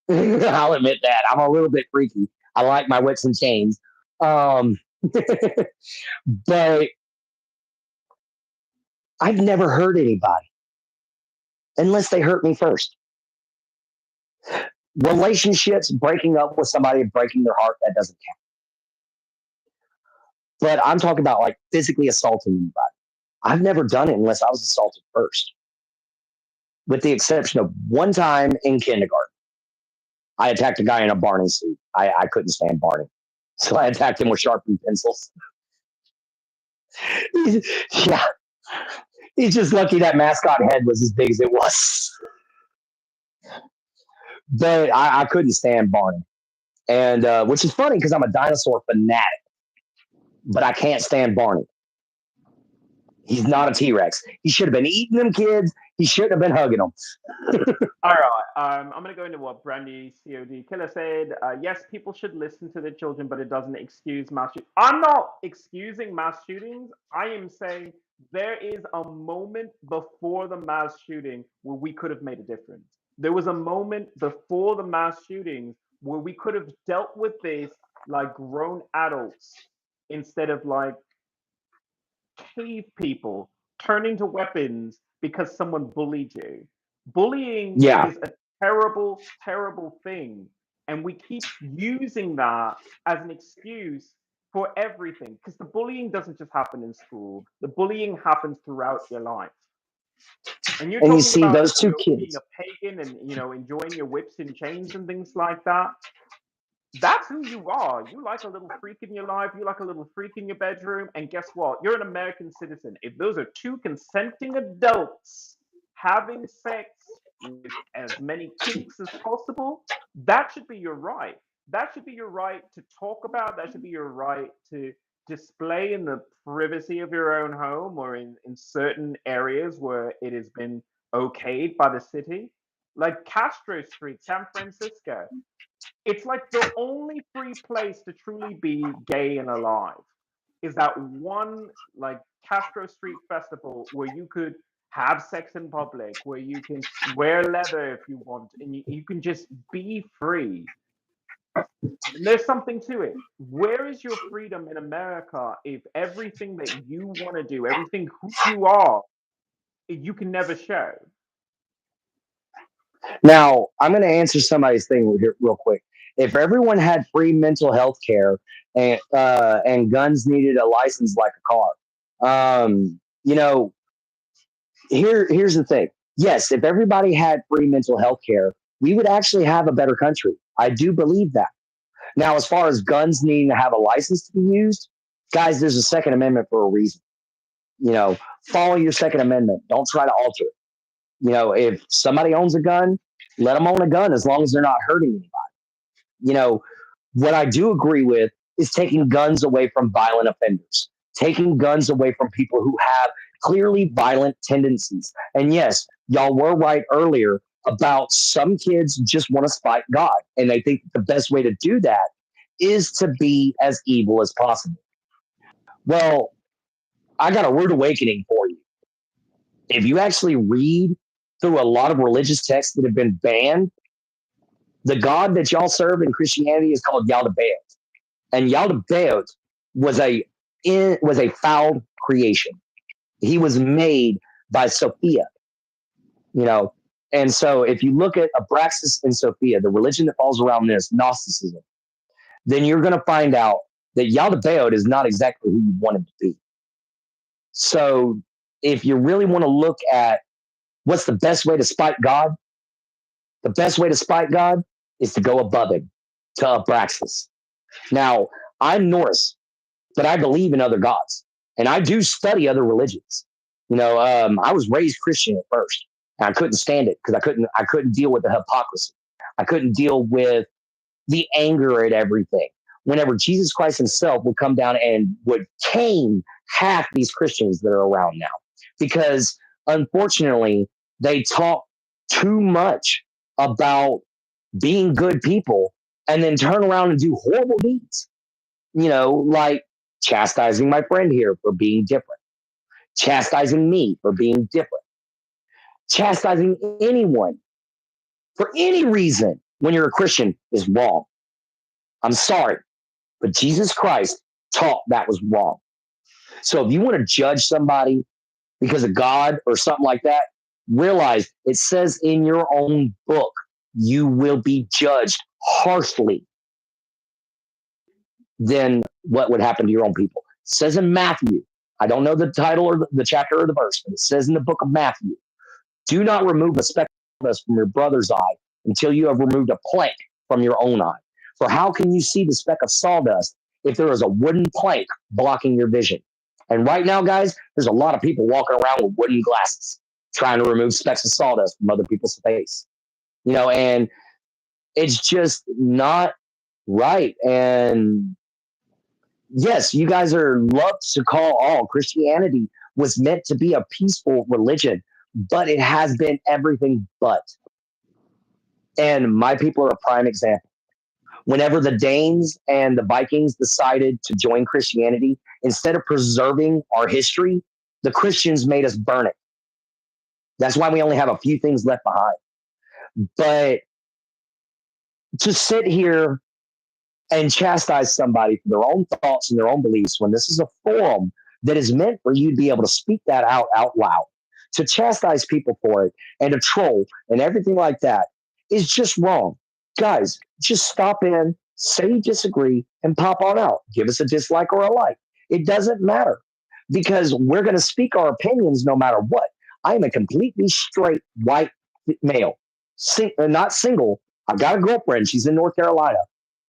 I'll admit that. I'm a little bit freaky. I like my whips and chains. But I've never hurt anybody unless they hurt me first. Relationships, breaking up with somebody, breaking their heart, that doesn't count. But I'm talking about like physically assaulting anybody. I've never done it unless I was assaulted first. With the exception of one time in kindergarten. I attacked a guy in a Barney suit. I couldn't stand Barney. So I attacked him with sharpened pencils. Yeah. He's just lucky that mascot head was as big as it was. But I couldn't stand Barney. And which is funny because I'm a dinosaur fanatic. But I can't stand Barney. He's not a T-Rex. He should have been eating them kids. He shouldn't have been hugging them. All right. I'm going to go into what Brandy COD Killer said. Yes, people should listen to their children, but it doesn't excuse mass shootings. I'm not excusing mass shootings. I am saying there is a moment before the mass shooting where we could have made a difference. There was a moment before the mass shootings where we could have dealt with this like grown adults instead of like cave people turning to weapons because someone bullied you. Bullying is a terrible, terrible thing. And we keep using that as an excuse for everything. Because the bullying doesn't just happen in school, the bullying happens throughout your life. And you're and talking you see about those two being kids. a pagan and enjoying your whips and chains and things like that. That's who you are. You like a little freak in your life. You like a little freak in your bedroom. And guess what? You're an American citizen. If those are two consenting adults having sex with as many kinks as possible, that should be your right. That should be your right to talk about. That should be your right to display in the privacy of your own home or in certain areas where it has been okayed by the city. Like Castro Street, San Francisco, it's like the only free place to truly be gay and alive is that one like Castro Street festival where you could have sex in public, where you can wear leather if you want, and you can just be free. And there's something to it. Where is your freedom in America if everything that you want to do, everything who you are, you can never show? Now, I'm going to answer somebody's thing here real quick. If everyone had free mental health care and guns needed a license like a car, you know, here's the thing. Yes, if everybody had free mental health care, we would actually have a better country. I do believe that. Now, as far as guns needing to have a license to be used, guys, there's a Second Amendment for a reason. You know, follow your Second Amendment. Don't try to alter it. You know, if somebody owns a gun, let them own a gun as long as they're not hurting anybody. You know, what I do agree with is taking guns away from violent offenders, taking guns away from people who have clearly violent tendencies. And yes, y'all were right earlier about some kids just want to spite God. And they think the best way to do that is to be as evil as possible. Well, I got a rude awakening for you. If you actually read through a lot of religious texts that have been banned, the God that y'all serve in Christianity is called Yaldabaoth. And Yaldabaoth was a foul creation. He was made by Sophia, you know. And so if you look at Abraxas and Sophia, the religion that falls around this, Gnosticism, then you're going to find out that Yaldabaoth is not exactly who you want him to be. So if you really want to look at what's the best way to spite God, the best way to spite God is to go above him, to Abraxas. Now, I'm Norse, but I believe in other gods, and I do study other religions. You know, I was raised Christian at first, and I couldn't stand it because I couldn't deal with the hypocrisy. I couldn't deal with the anger at everything. Whenever Jesus Christ himself would come down and would cane half these Christians that are around now, because unfortunately they talk too much about being good people and then turn around and do horrible deeds. You know, like chastising my friend here for being different, chastising me for being different, chastising anyone for any reason when you're a Christian is wrong. I'm sorry, but Jesus Christ taught that was wrong. So if you want to judge somebody because of God or something like that, realize it says in your own book, you will be judged harshly than what would happen to your own people. It says in Matthew, I don't know the title or the chapter or the verse, but it says in the book of Matthew, do not remove a speck of dust from your brother's eye until you have removed a plank from your own eye. For how can you see the speck of sawdust if there is a wooden plank blocking your vision? And right now, guys, there's a lot of people walking around with wooden glasses trying to remove specks of sawdust from other people's face. You know, and it's just not right. And yes, you guys are loved to call all. Christianity was meant to be a peaceful religion, but it has been everything but. And my people are a prime example. Whenever the Danes and the Vikings decided to join Christianity, instead of preserving our history, the Christians made us burn it. That's why we only have a few things left behind. But to sit here and chastise somebody for their own thoughts and their own beliefs when this is a forum that is meant for you to be able to speak that out loud, to chastise people for it and to troll and everything like that is just wrong. Guys, just stop in, say you disagree, and pop on out. Give us a dislike or a like. It doesn't matter because we're going to speak our opinions no matter what. I am a completely straight white male, not single. I've got a girlfriend. She's in North Carolina.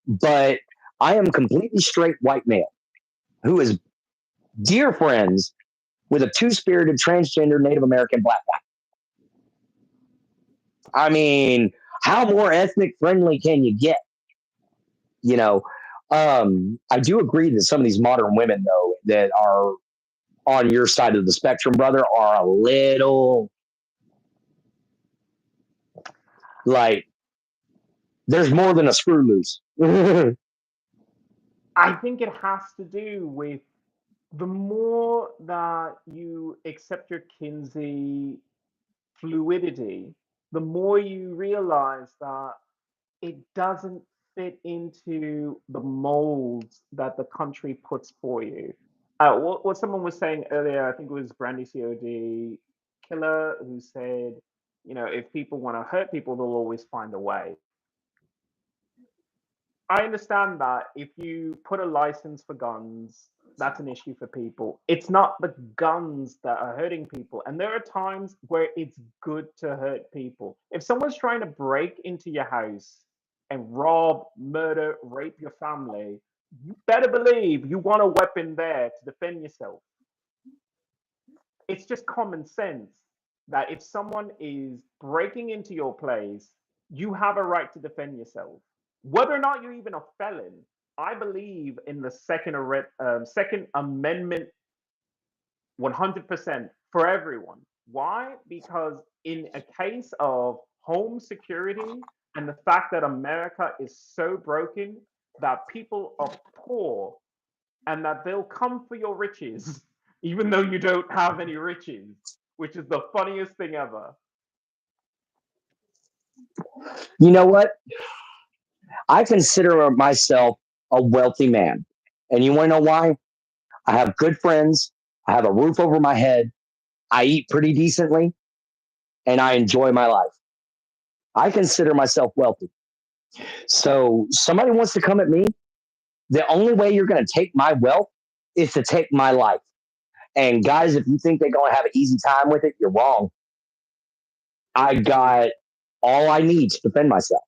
But I am completely straight white male who is dear friends with a two-spirited transgender Native American black guy. I mean, how more ethnic friendly can you get? You know, I do agree that some of these modern women, though, that are on your side of the spectrum, brother, are a little like there's more than a screw loose. I think it has to do with the more that you accept your Kinsey fluidity, the more you realize that it doesn't fit into the molds that the country puts for you. What someone was saying earlier, I think it was Brandy COD Killer, who said, if people want to hurt people, they'll always find a way. I understand that if you put a license for guns, that's an issue for people. It's not the guns that are hurting people. And there are times where it's good to hurt people. If someone's trying to break into your house and rob, murder, rape your family, you better believe you want a weapon there to defend yourself. It's just common sense that if someone is breaking into your place, you have a right to defend yourself. Whether or not you're even a felon, I believe in the Second Amendment 100% for everyone. Why? Because in a case of home security and the fact that America is so broken that people are poor and that they'll come for your riches, even though you don't have any riches, which is the funniest thing ever. You know what? I consider myself a wealthy man. And you want to know why? I have good friends. I have a roof over my head. I eat pretty decently and I enjoy my life. I consider myself wealthy. So somebody wants to come at me. The only way you're going to take my wealth is to take my life. And guys, if you think they're going to have an easy time with it, you're wrong. I got all I need to defend myself.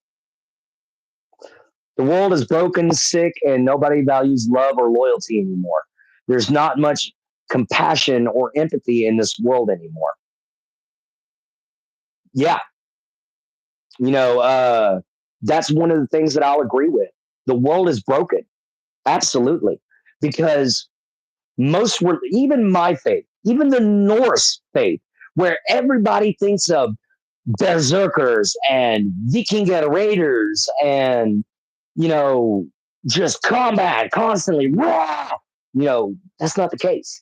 The world is broken, sick, and nobody values love or loyalty anymore. There's not much compassion or empathy in this world anymore. Yeah, that's one of the things that I'll agree with. The world is broken. Absolutely. Because even my faith, even the Norse faith, where everybody thinks of berserkers and Vikinger raiders and, just combat constantly, raw, that's not the case.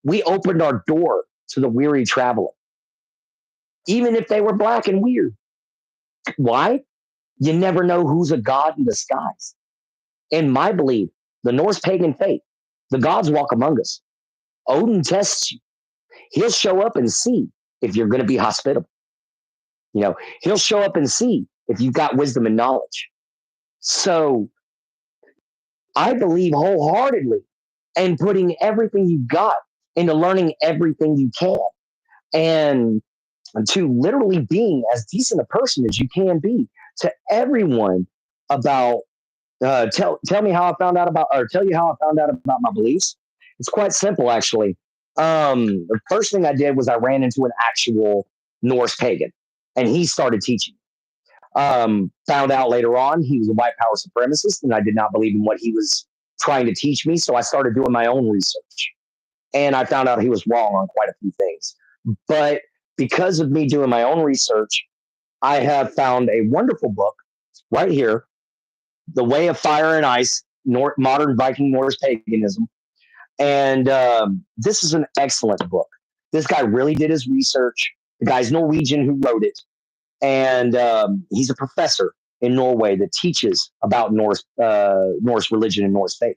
We opened our door to the weary traveler, even if they were black and weird. Why? You never know who's a god in disguise. In my belief, the Norse pagan faith, the gods walk among us. Odin tests you. He'll show up and see if you're going to be hospitable. He'll show up and see if you've got wisdom and knowledge. So I believe wholeheartedly in putting everything you got into learning everything you can and to literally being as decent a person as you can be to everyone about tell me how I found out about, or tell you how I found out about my beliefs. It's quite simple, actually. The first thing I did was I ran into an actual Norse pagan, and he started teaching. Found out later on he was a white power supremacist, and I did not believe in what he was trying to teach me. So I started doing my own research, and I found out he was wrong on quite a few things. But because of me doing my own research, I have found a wonderful book right here, The Way of Fire and Ice, Modern Viking Norse Paganism. And this is an excellent book. This guy really did his research. The guy's Norwegian who wrote it. And he's a professor in Norway that teaches about Norse religion and Norse faith.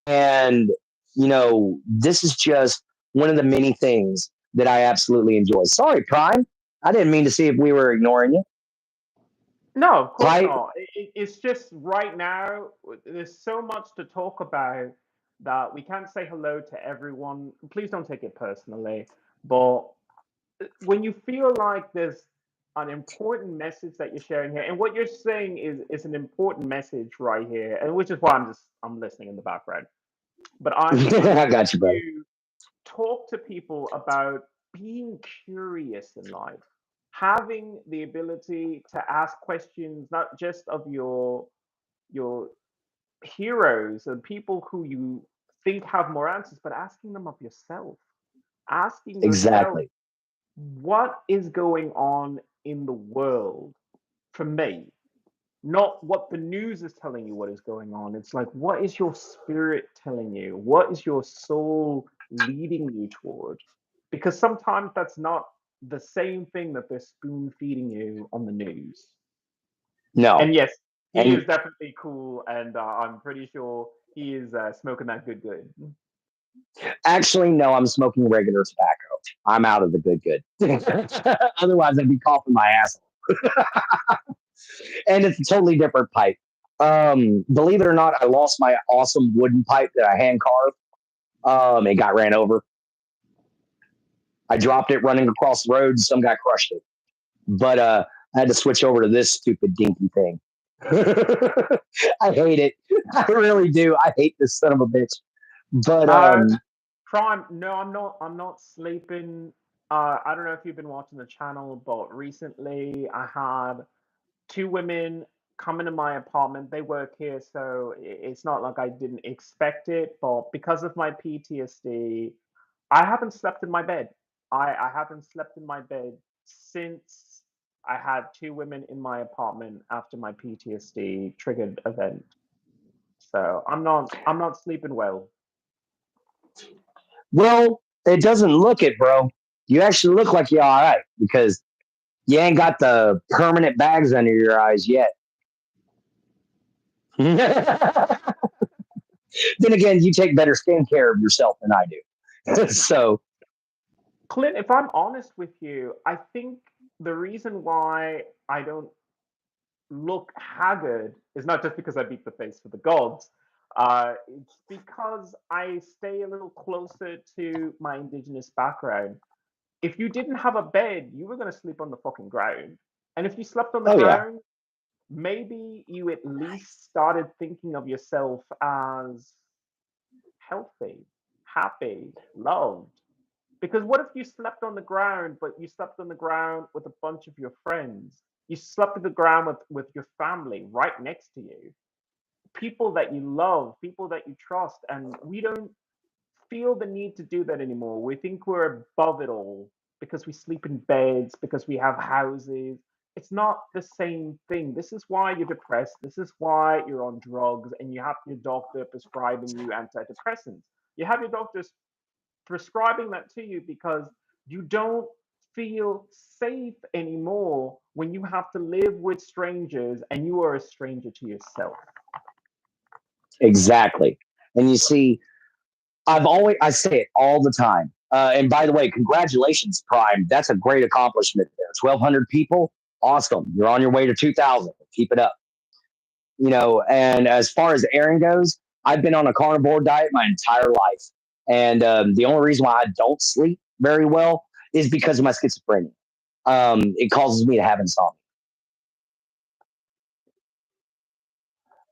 And, this is just one of the many things that I absolutely enjoy. Sorry, Prime. I didn't mean to see if we were ignoring you. No, of course not. It's just right now, there's so much to talk about that we can't say hello to everyone. Please don't take it personally. But when you feel like there's an important message that you're sharing here, and what you're saying is an important message right here, and which is why I'm listening in the background. But I got you, bro. Talk to people about being curious in life, having the ability to ask questions, not just of your heroes and people who you think have more answers, but asking them of yourself. Asking yourself, what is going on in the world for me? Not what the news is telling you what is going on. It's like, what is your spirit telling you? What is your soul leading you toward? Because sometimes that's not the same thing that they're spoon feeding you on the news. No. And yes, He And is definitely cool, and I'm pretty sure he is smoking that good. actually, no, I'm smoking regular tobacco. I'm out of the good. Otherwise, I'd be coughing my ass off. And it's a totally different pipe. Believe it or not, I lost my awesome wooden pipe that I hand carved. It got ran over. I dropped it running across the road, and some guy crushed it. But I had to switch over to this stupid dinky thing. I hate it. I really do. I hate this son of a bitch. But Uh, Prime, no, I'm not. I'm not sleeping. I don't know if you've been watching the channel, but recently I had two women come into my apartment. They work here, so it's not like I didn't expect it. But because of my PTSD, I haven't slept in my bed. I haven't slept in my bed since I had two women in my apartment after my PTSD triggered event. So I'm not sleeping well. well, it doesn't look it, bro. You actually look like you're all right because you ain't got the permanent bags under your eyes yet. Then again, you take better skin care of yourself than I do. So, Clint, if I'm honest with you, I think the reason why I don't look haggard is not just because I beat the face for the gods. It's because I stay a little closer to my indigenous background. If you didn't have a bed, you were going to sleep on the fucking ground. And if you slept on the oh yeah, ground, maybe you at least started thinking of yourself as healthy, happy, loved. Because what if you slept on the ground, but you slept on the ground with a bunch of your friends? You slept on the ground with your family right next to you, people that you love, people that you trust, and we don't feel the need to do that anymore. We think we're above it all because we sleep in beds, because we have houses. It's not the same thing. This is why you're depressed. This is why you're on drugs and you have your doctor prescribing you antidepressants. You have your doctors prescribing that to you because you don't feel safe anymore when you have to live with strangers and you are a stranger to yourself. exactly. And you see, I say it all the time. And by the way, congratulations, Prime. That's a great accomplishment there. 1,200 people, awesome. You're on your way to 2,000. Keep it up. And as far as Aaron goes, I've been on a carnivore diet my entire life, and the only reason why I don't sleep very well is because of my schizophrenia. It causes me to have insomnia.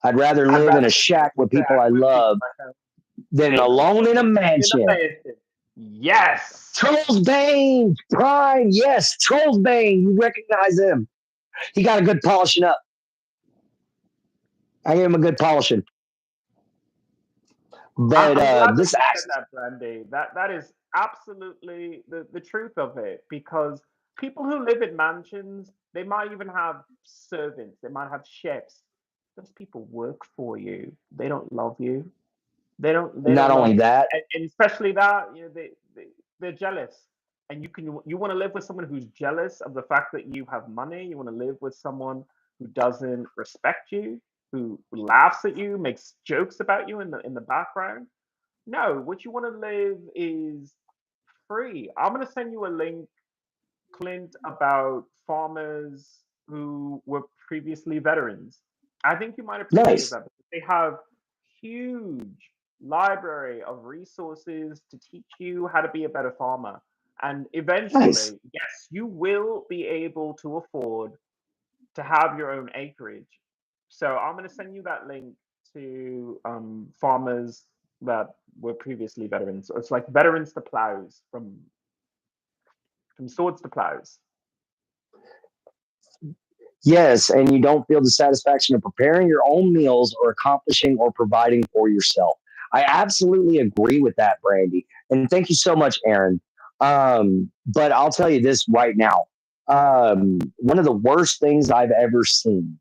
I'd rather I'd live in rather a shack with people I love than alone in a in the mansion. mansion. Yes. Charles Bane, Prime, yes, Charles Bane. You recognize him? He got a good polishing up. I gave him a good polishing. But I'm glad that this you said acts that, Brandy. That is absolutely the truth of it because people who live in mansions, they might even have servants, they might have chefs. Those people work for you. They don't love you. They not don't love only you. that, And especially that, they're jealous. And you want to live with someone who's jealous of the fact that you have money. You want to live with someone who doesn't respect you, who laughs at you, makes jokes about you in the background. No, what you want to live is free. I'm going to send you a link, Clint, about farmers who were previously veterans. I think you might appreciate nice, that because they have huge library of resources to teach you how to be a better farmer. And nice. eventually, yes, you will be able to afford to have your own acreage. So I'm going to send you that link to farmers that were previously veterans. It's like veterans to plows, from swords to plows. Yes, and you don't feel the satisfaction of preparing your own meals or accomplishing or providing for yourself. I absolutely agree with that, Brandy. And thank you so much, Aaron. But I'll tell you this right now. One of the worst things I've ever seen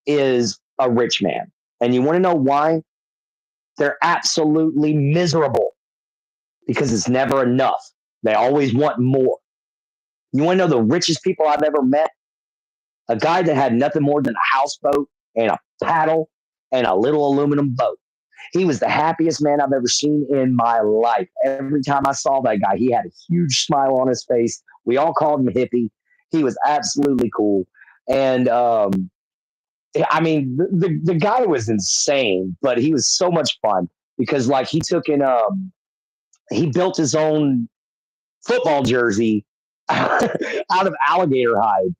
is a rich man. And you want to know why? They're absolutely miserable because it's never enough. They always want more. You want to know the richest people I've ever met? A guy that had nothing more than a houseboat and a paddle and a little aluminum boat. He was the happiest man I've ever seen in my life. Every time I saw that guy, he had a huge smile on his face. We all called him Hippie. He was absolutely cool. And I mean, the guy was insane, but he was so much fun because, like, he took in he built his own football jersey out of alligator hide,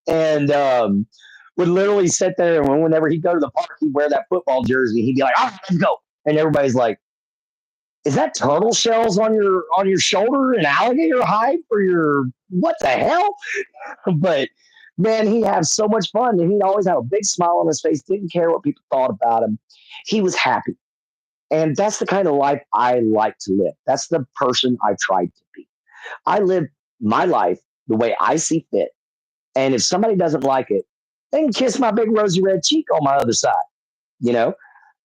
and would literally sit there, and whenever he'd go to the park, he'd wear that football jersey. He'd be like, "All right, let's go," and everybody's like, "Is that turtle shells on your shoulder and alligator hide for your what the hell?" But man, he had so much fun, and he'd always have a big smile on his face. Didn't care what people thought about him. He was happy, and that's the kind of life I like to live. That's the person I tried to be. I live my life the way I see fit, and if somebody doesn't like it, they can kiss my big rosy red cheek on my other side, you know.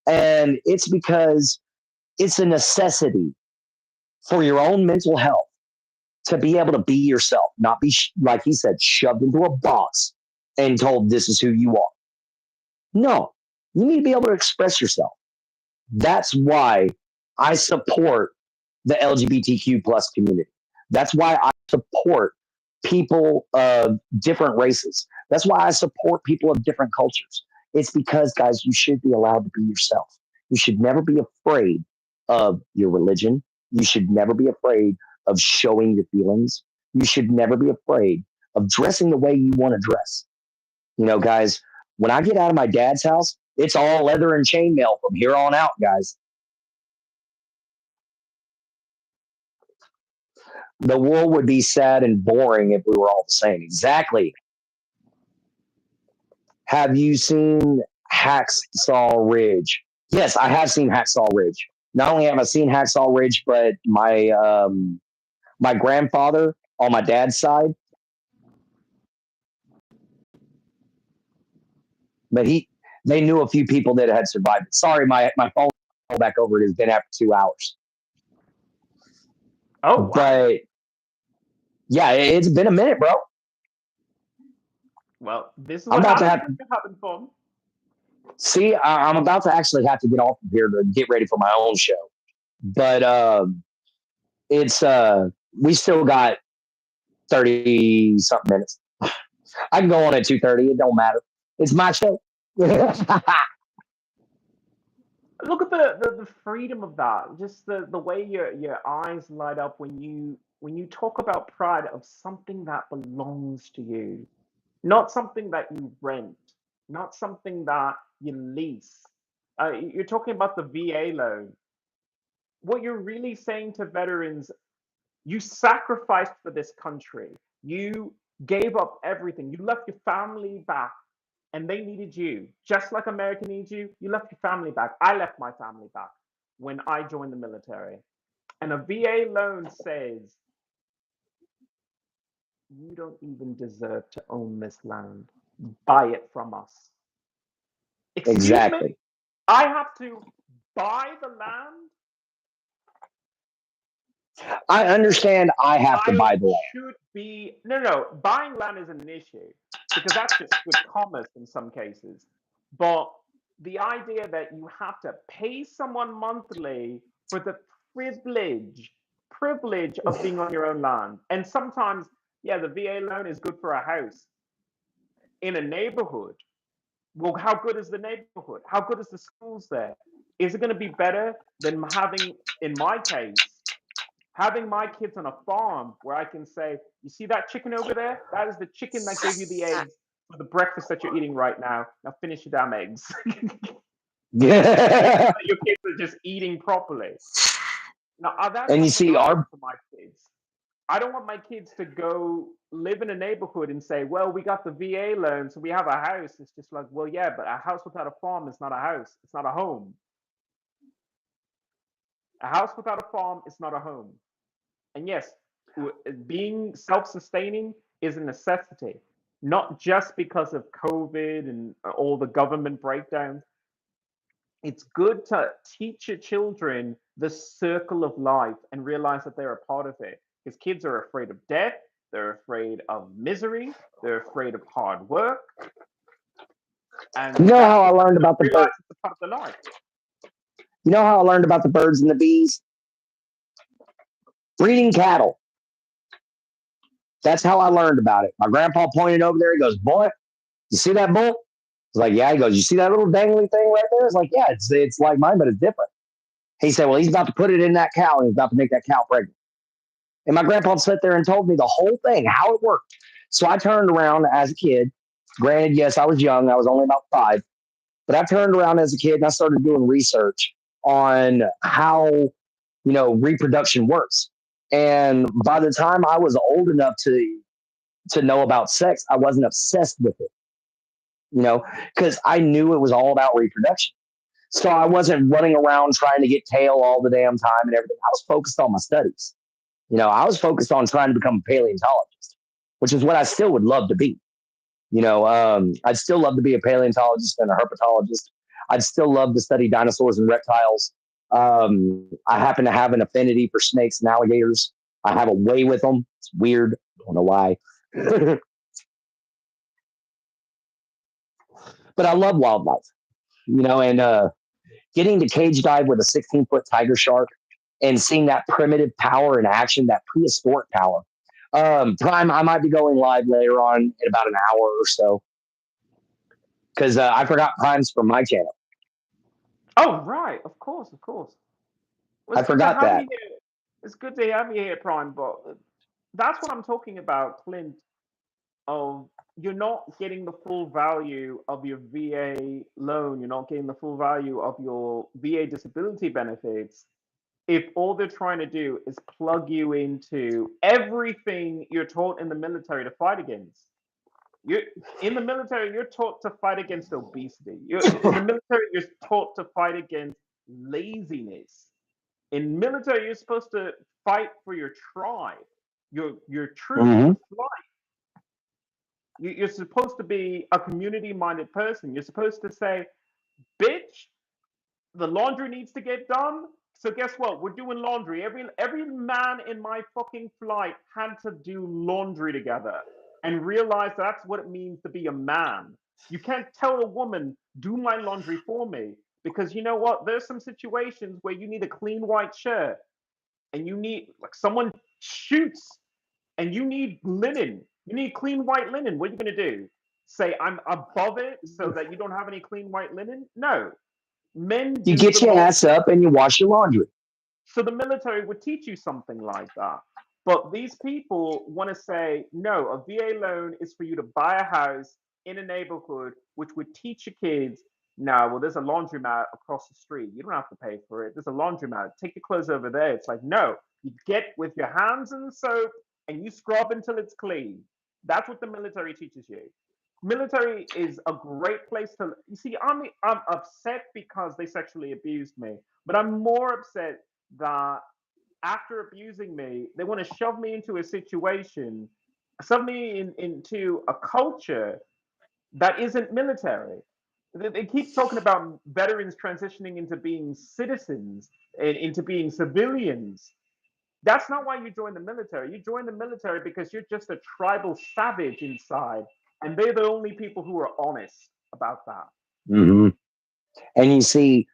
And it's because it's a necessity for your own mental health to be able to be yourself, not be, like he said, shoved into a box and told this is who you are. No, you need to be able to express yourself. That's why I support the LGBTQ plus community. That's why I support people of different races. That's why I support people of different cultures. It's because, guys, you should be allowed to be yourself. You should never be afraid of your religion. You should never be afraid of showing your feelings. You should never be afraid of dressing the way you want to dress. You know, guys, when I get out of my dad's house, it's all leather and chainmail from here on out, guys. The world would be sad and boring if we were all the same. Exactly. Have you seen Hacksaw Ridge? Yes, I have seen Hacksaw Ridge. Not only have I seen Hacksaw Ridge, but my grandfather on my dad's side, but they knew a few people that had survived it. Sorry, my phone back over. It has been after 2 hours. Oh, wow. But yeah, it's been a minute, bro. Well, this is I'm what about to happens have when you have fun. see. I'm about to actually have to get off of here to get ready for my own show. But it's we still got 30 something minutes. I can go on at 2:30. It don't matter. It's my show. Look at the freedom of that. Just the way your eyes light up when you talk about pride of something that belongs to you, not something that you rent, not something that you lease. You're talking about the VA loan. What you're really saying to veterans, you sacrificed for this country. You gave up everything. You left your family back and they needed you. Just like America needs you, you left your family back. I left my family back when I joined the military. And a VA loan says, you don't even deserve to own this land. Buy it from us. Excuse me? Exactly. I have to buy the land? I understand I have to buy the land. Should be no. Buying land isn't an issue because that's just good commerce in some cases. But the idea that you have to pay someone monthly for the privilege of being on your own land, and sometimes, yeah, the VA loan is good for a house in a neighborhood. Well, how good is the neighborhood? How good is the schools there? Is it going to be better than having, in my case, having my kids on a farm where I can say, you see that chicken over there? That is the chicken that gave you the eggs for the breakfast that you're eating right now. Now finish your damn eggs. Yeah. Your kids are just eating properly. Now, that's And you something see, I want for my kids. I don't want my kids to go live in a neighborhood and say, well, we got the VA loan, so we have a house. It's just like, well, yeah, but a house without a farm is not a house. It's not a home. A house without a farm is not a home. And yes, being self-sustaining is a necessity, not just because of COVID and all the government breakdowns. It's good to teach your children the circle of life and realize that they're a part of it. Because kids are afraid of death, They're afraid of misery. They're afraid of hard work. And You know that's how I what learned they don't about the realize bird? it's a part of their life. You know how I learned about the birds and the bees? Breeding cattle. That's how I learned about it. My grandpa pointed over there. He goes, "Boy, you see that bull?" I was like, "Yeah." He goes, "You see that little dangly thing right there?" It's like, "Yeah, it's like mine, but it's different." He said, "Well, he's about to put it in that cow, and he's about to make that cow pregnant." And my grandpa sat there and told me the whole thing, how it worked. So I turned around as a kid. Granted, yes, I was young. I was only about 5. But I turned around as a kid and I started doing research on how, reproduction works. And by the time I was old enough to know about sex, I wasn't obsessed with it, because I knew it was all about reproduction. So I wasn't running around trying to get tail all the damn time and everything. I was focused on my studies. I was focused on trying to become a paleontologist, which is what I still would love to be. I'd still love to be a paleontologist and a herpetologist. I'd still love to study dinosaurs and reptiles. I happen to have an affinity for snakes and alligators. I have a way with them. It's weird. I don't know why. But I love wildlife, and getting to cage dive with a 16-foot tiger shark and seeing that primitive power in action, that prehistoric power. Prime, I might be going live later on in about an hour or so because I forgot Prime's from my channel. Oh, right. Of course, of course. Well, I it's good to forgot have that. you here. It's good to have you here, Prime. But that's what I'm talking about, Clint. Of you're not getting the full value of your VA loan. You're not getting the full value of your VA disability benefits if all they're trying to do is plug you into everything you're taught in the military to fight against. You in the military, you're taught to fight against obesity. In the military, you're taught to fight against laziness. In military, you're supposed to fight for your tribe, your troop, Mm-hmm. your flight. You're supposed to be a community-minded person. You're supposed to say, "Bitch, the laundry needs to get done. So guess what? We're doing laundry. Every man in my fucking flight had to do laundry together and realize that's what it means to be a man. You can't tell a woman, do my laundry for me. Because you know what? There's some situations where you need a clean white shirt and you need like someone shoots and you need linen. You need clean white linen. What are you gonna do? Say I'm above it so that you don't have any clean white linen? No. Men You do get the your laundry. ass up and you wash your laundry. So the military would teach you something like that. But these people want to say, no, a VA loan is for you to buy a house in a neighborhood, which would teach your kids, no, well, there's a laundromat across the street. You don't have to pay for it. There's a laundromat. Take your clothes over there. It's like, no, you get with your hands in soap and you scrub until it's clean. That's what the military teaches you. Military is a great place to. You see, I'm upset because they sexually abused me, but I'm more upset that after abusing me, they want to shove me into a situation, shove me into a culture that isn't military. They keep talking about veterans transitioning into being citizens and into being civilians. That's not why you join the military. You join the military because you're just a tribal savage inside, and they're the only people who are honest about that. Mm-hmm. And you see,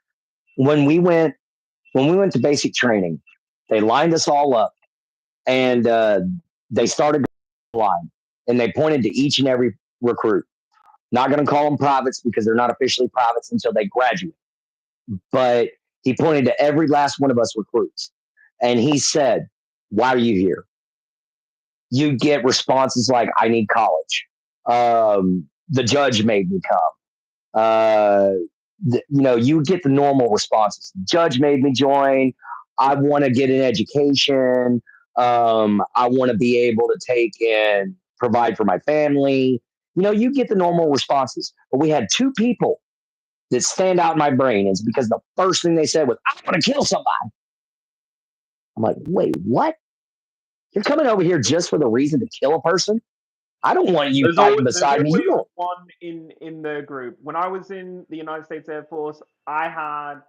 when we went to basic training, they lined us all up and they started the line and they pointed to each and every recruit. Not going to call them privates because they're not officially privates until they graduate. But he pointed to every last one of us recruits and he said, "Why are you here?" You get responses like, "I need college. The judge made me come." Uh, you get the normal responses. Judge made me join. I want to get an education. I want to be able to take and provide for my family. You get the normal responses. But we had 2 people that stand out in my brain. It's because the first thing they said was, "I want to kill somebody." I'm like, wait, what? You're coming over here just for the reason to kill a person? I don't want you fighting There's beside me. You always don't. one in the group. When I was in the United States Air Force, I had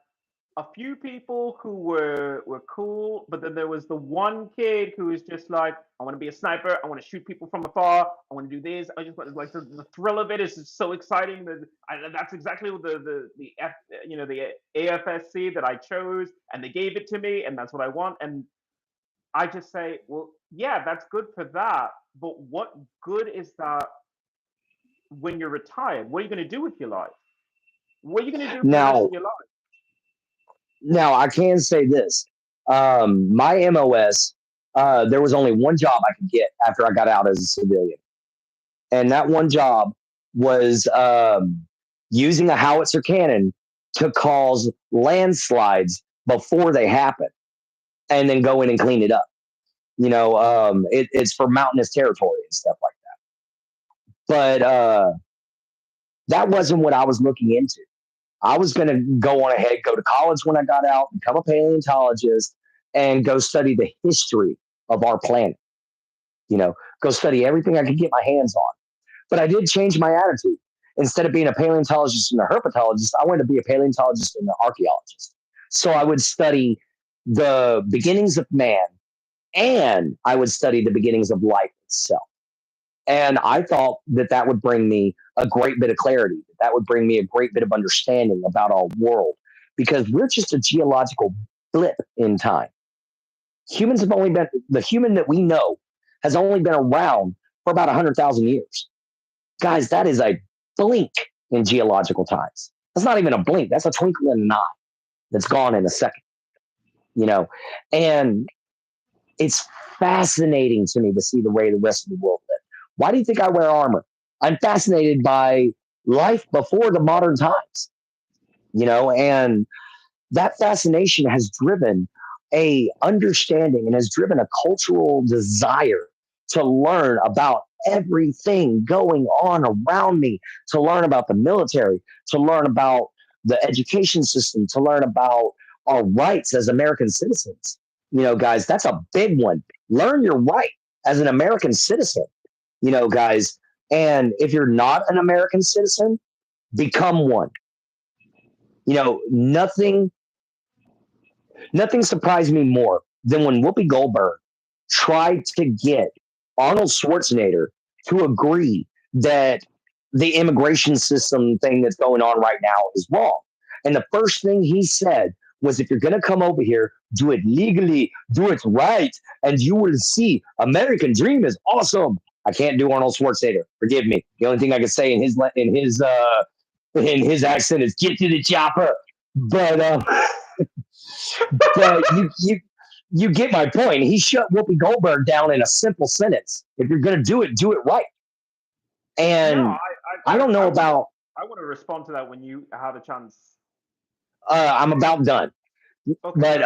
a few people who were cool, but then there was the one kid who was just like, I want to be a sniper. I want to shoot people from afar. I want to do this. I just want like the thrill of it is just so exciting. That's exactly what the AFSC that I chose, and they gave it to me, and that's what I want. And I just say, well, yeah, that's good for that, but what good is that when you're retired? What are you going to do with your life? What are you going to do for the rest Now, of your life? now I can say this. My MOS, there was only one job I could get after I got out as a civilian. And that one job was using a howitzer cannon to cause landslides before they happen and then go in and clean it up. It's for mountainous territory and stuff like that. But that wasn't what I was looking into. I was going to go on ahead, go to college when I got out, become a paleontologist, and go study the history of our planet. Go study everything I could get my hands on. But I did change my attitude. Instead of being a paleontologist and a herpetologist, I wanted to be a paleontologist and an archaeologist. So I would study the beginnings of man, and I would study the beginnings of life itself. And I thought that would bring me a great bit of clarity. That would bring me a great bit of understanding about our world, because we're just a geological blip in time. The human that we know has only been around for about 100,000 years. Guys, that is a blink in geological times. That's not even a blink. That's a twinkle in an eye that's gone in a second, and it's fascinating to me to see the way the rest of the world lives. Why do you think I wear armor? I'm fascinated by life before the modern times, and that fascination has driven a understanding and has driven a cultural desire to learn about everything going on around me, to learn about the military, to learn about the education system, to learn about our rights as American citizens. Guys, that's a big one. Learn your right as an American citizen, guys. And if you're not an American citizen, become one. Nothing surprised me more than when Whoopi Goldberg tried to get Arnold Schwarzenegger to agree that the immigration system thing that's going on right now is wrong. And the first thing he said was, if you're going to come over here, do it legally, do it right, and you will see American dream is awesome. I can't do Arnold Schwarzenegger. Forgive me. The only thing I can say in his accent is "get to the chopper." But but you get my point. He shut Whoopi Goldberg down in a simple sentence. If you're going to do it right. And No, I don't know about. I want to respond to that when you have a chance. I'm about done. Okay.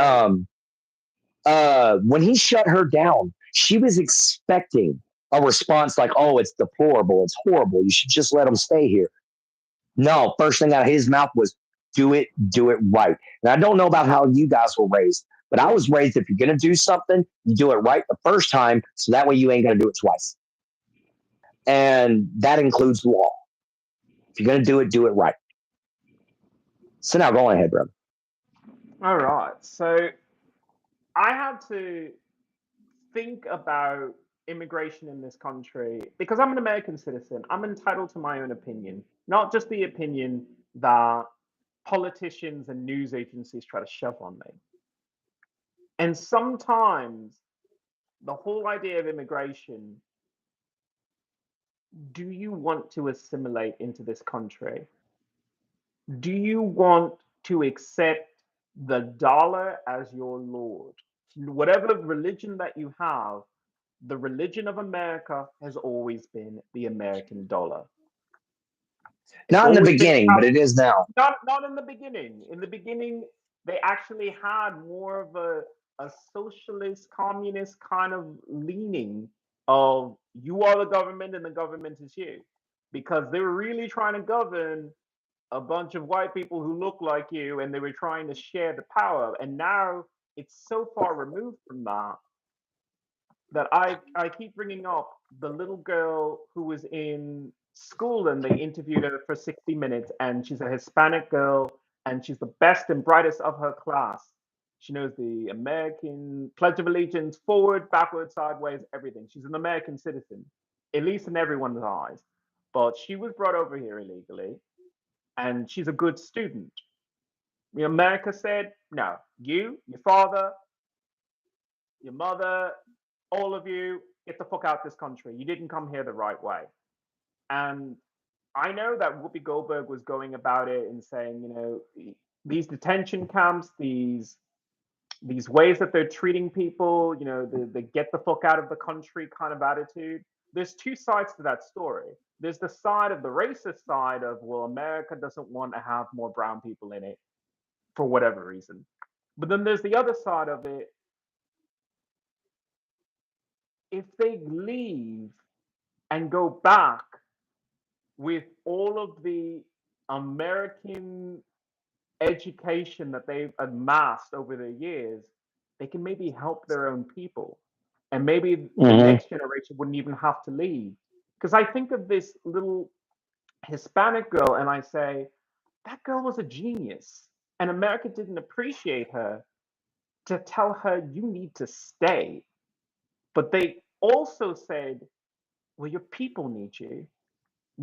But when he shut her down, she was expecting a response like, "Oh, it's deplorable. It's horrible. You should just let him stay here." No, first thing out of his mouth was, do it right. And I don't know about how you guys were raised, but I was raised, if you're going to do something, you do it right the first time, so that way you ain't going to do it twice. And that includes law. If you're going to do it right. So now go on ahead, brother. All right. So I had to think about immigration in this country because I'm an American citizen. I'm entitled to my own opinion, not just the opinion that politicians and news agencies try to shove on me. And sometimes the whole idea of immigration, do you want to assimilate into this country? Do you want to accept the dollar as your lord? Whatever religion that you have, the religion of America has always been the American dollar. Not in the beginning, but it is now. Not in the beginning. In the beginning, they actually had more of a socialist, communist kind of leaning of you are the government and the government is you. Because they were really trying to govern a bunch of white people who look like you, and they were trying to share the power. And now it's so far removed from that I keep bringing up the little girl who was in school and they interviewed her for 60 minutes, and she's a Hispanic girl, and she's the best and brightest of her class. She knows the American Pledge of Allegiance, forward, backward, sideways, everything. She's an American citizen, at least in everyone's eyes. But she was brought over here illegally, and she's a good student. America said, no, you, your father, your mother, all of you, get the fuck out this country. You didn't come here the right way. And I know that Whoopi Goldberg was going about it and saying, these detention camps, these ways that they're treating people, the get the fuck out of the country kind of attitude. There's two sides to that story. There's the side of the racist side of, well, America doesn't want to have more brown people in it for whatever reason. But then there's the other side of it. If they leave and go back with all of the American education that they've amassed over the years, they can maybe help their own people. And maybe the next generation wouldn't even have to leave. Because I think of this little Hispanic girl and I say, that girl was a genius. And America didn't appreciate her to tell her, you need to stay. But they also said, well, your people need you.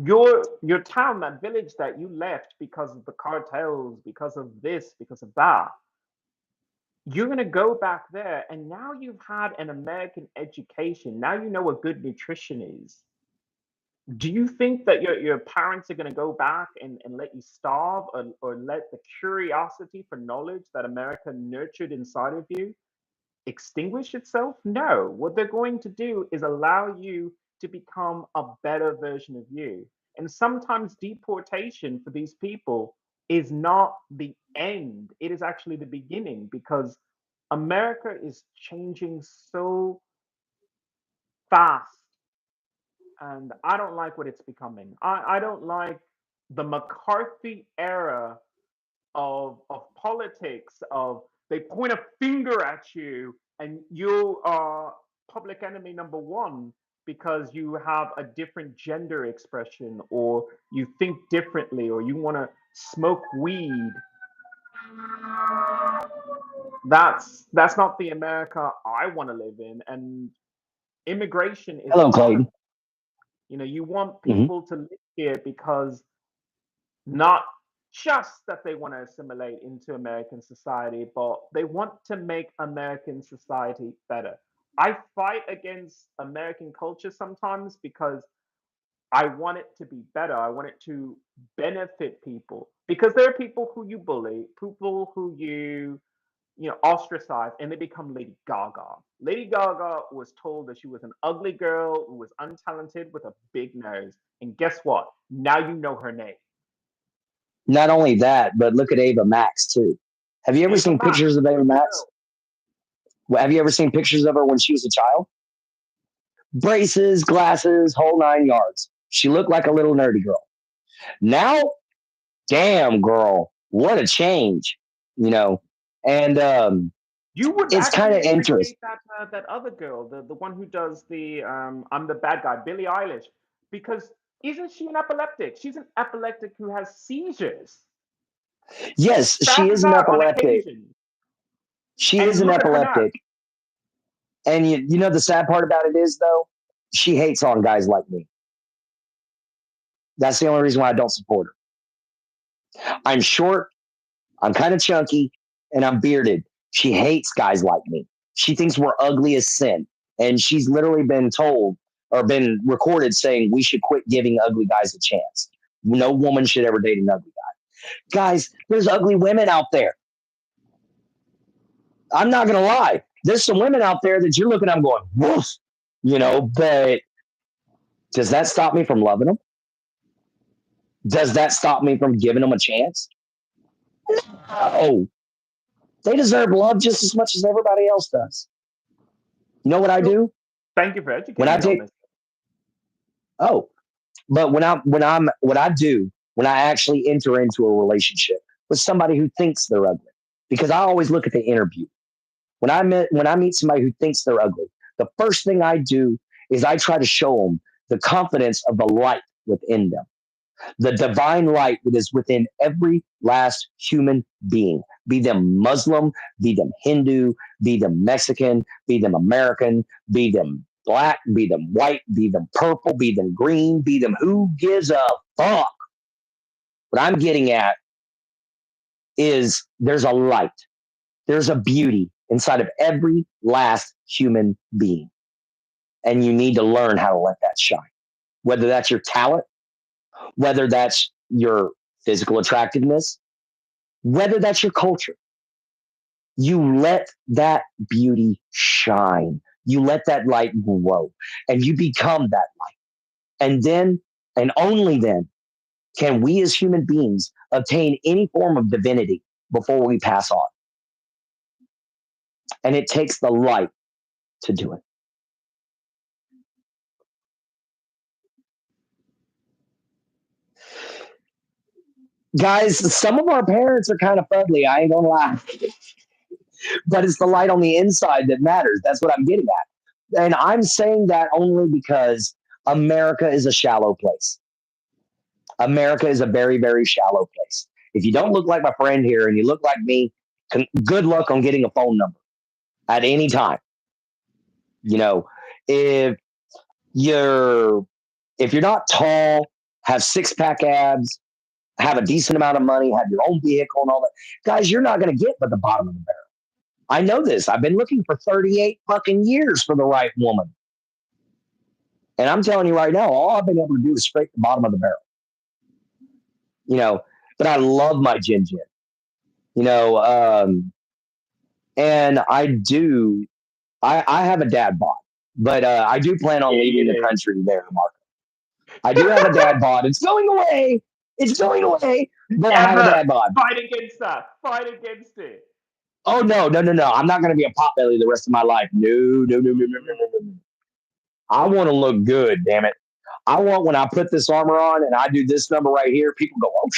Your town, that village that you left because of the cartels, because of this, because of that, you're going to go back there. And now you've had an American education. Now you know what good nutrition is. Do you think that your parents are going to go back and let you starve or let the curiosity for knowledge that America nurtured inside of you extinguish itself? No. What they're going to do is allow you to become a better version of you. And sometimes deportation for these people is not the end. It is actually the beginning, because America is changing so fast. And I don't like what it's becoming. I don't like the McCarthy era of politics, of they point a finger at you and you are public enemy number one because you have a different gender expression, or you think differently, or you want to smoke weed. That's not the America I want to live in. And immigration is Hello, part of Clayton. it. You want people to live here because not just that they want to assimilate into American society, but they want to make American society better. I fight against American culture sometimes because I want it to be better. I want it to benefit people, because there are people who you bully, people who you ostracize, and they become Lady Gaga. Lady Gaga was told that she was an ugly girl who was untalented with a big nose. And guess what? Now you know her name. Not only that, but look at Ava Max too. Have you ever seen pictures of Ava Max? Have you ever seen pictures of her when she was a child? Braces, glasses, whole 9 yards. She looked like a little nerdy girl. Now, damn girl, what a change, And you would it's kind of interesting. that other girl, the one who does the I'm the bad guy, Billie Eilish, because isn't she an epileptic? She's an epileptic who has seizures. Yes, she is an epileptic. She is an epileptic. And you know the sad part about it is, though, she hates on guys like me. That's the only reason why I don't support her. I'm short, I'm kind of chunky, and I'm bearded. She hates guys like me. She thinks we're ugly as sin. And she's literally been told or been recorded saying we should quit giving ugly guys a chance. No woman should ever date an ugly guy. Guys, there's ugly women out there. I'm not going to lie. There's some women out there that you're looking at, I'm going, woof, but does that stop me from loving them? Does that stop me from giving them a chance? No. They deserve love just as much as everybody else does. You know what I do? Thank you for educating me on this. Oh, but what I do when I actually enter into a relationship with somebody who thinks they're ugly, because I always look at the interview. When I meet somebody who thinks they're ugly, the first thing I do is I try to show them the confidence of the light within them. The divine light that is within every last human being, be them Muslim, be them Hindu, be them Mexican, be them American, be them black, be them white, be them purple, be them green, be them who gives a fuck. What I'm getting at is there's a light, there's a beauty inside of every last human being. And you need to learn how to let that shine. Whether that's your talent, whether that's your physical attractiveness, whether that's your culture, you let that beauty shine. You let that light grow and you become that light. And then, and only then, can we as human beings obtain any form of divinity before we pass on. And it takes the light to do it. Guys, some of our parents are kind of fugly. I ain't gonna lie. But it's the light on the inside that matters. That's what I'm getting at. And I'm saying that only because America is a shallow place. America is a very, very shallow place. If you don't look like my friend here and you look like me, good luck on getting a phone number at any time. You know, if you're not tall, have six-pack abs, have a decent amount of money, have your own vehicle and all that, guys, you're not going to get but the bottom of the barrel. I know this. I've been looking for 38 fucking years for the right woman. And I'm telling you right now, all I've been able to do is scrape the bottom of the barrel. You know, but I love my Jin Jin. You know, and I have a dad bod, but I do plan on leaving the country there, Mark. I do have a dad bod. It's going away. It's going away. But I have a dad bod. Fight against that. Fight against it. Oh, no. I'm not going to be a potbelly the rest of my life. No. I want to look good, damn it. I want when I put this armor on and I do this number right here, people go, oh,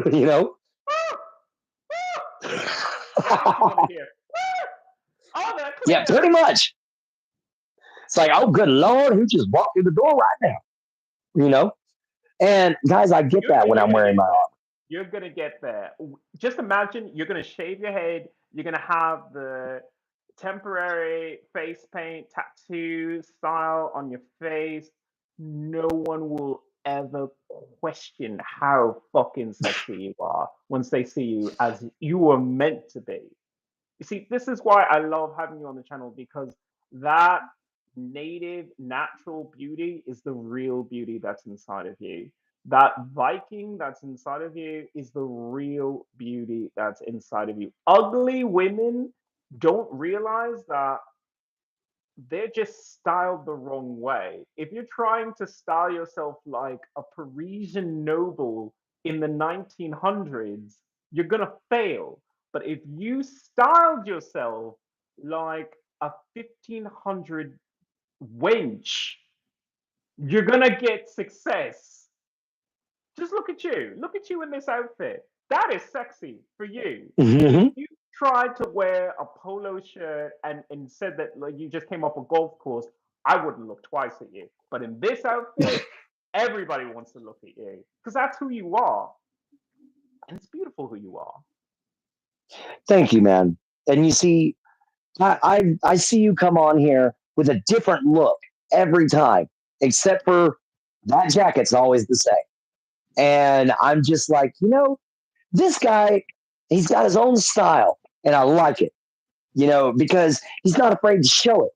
shit. You know? Yeah, pretty much. It's like, oh, good Lord, who just walked through the door right now? You know? And guys, I get that when I'm wearing my armor. You're going to get there. Just imagine you're going to shave your head. You're going to have the temporary face paint, tattoo style on your face. No one will ever question how fucking sexy you are once they see you as you were meant to be. You see, this is why I love having you on the channel, because that native, natural beauty is the real beauty that's inside of you. That Viking that's inside of you is the real beauty that's inside of you. Ugly women don't realize that they're just styled the wrong way. If you're trying to style yourself like a Parisian noble in the 1900s, you're going to fail. But if you styled yourself like a 1500 wench, you're going to get success. Just look at you. Look at you in this outfit. That is sexy for you. Mm-hmm. If you tried to wear a polo shirt and said that like you just came off a golf course, I wouldn't look twice at you. But in this outfit, everybody wants to look at you because that's who you are. And it's beautiful who you are. Thank you, man. And you see, I see you come on here with a different look every time, except for that jacket's always the same. And I'm just like, you know, this guy, he's got his own style and I like it, you know, because he's not afraid to show it.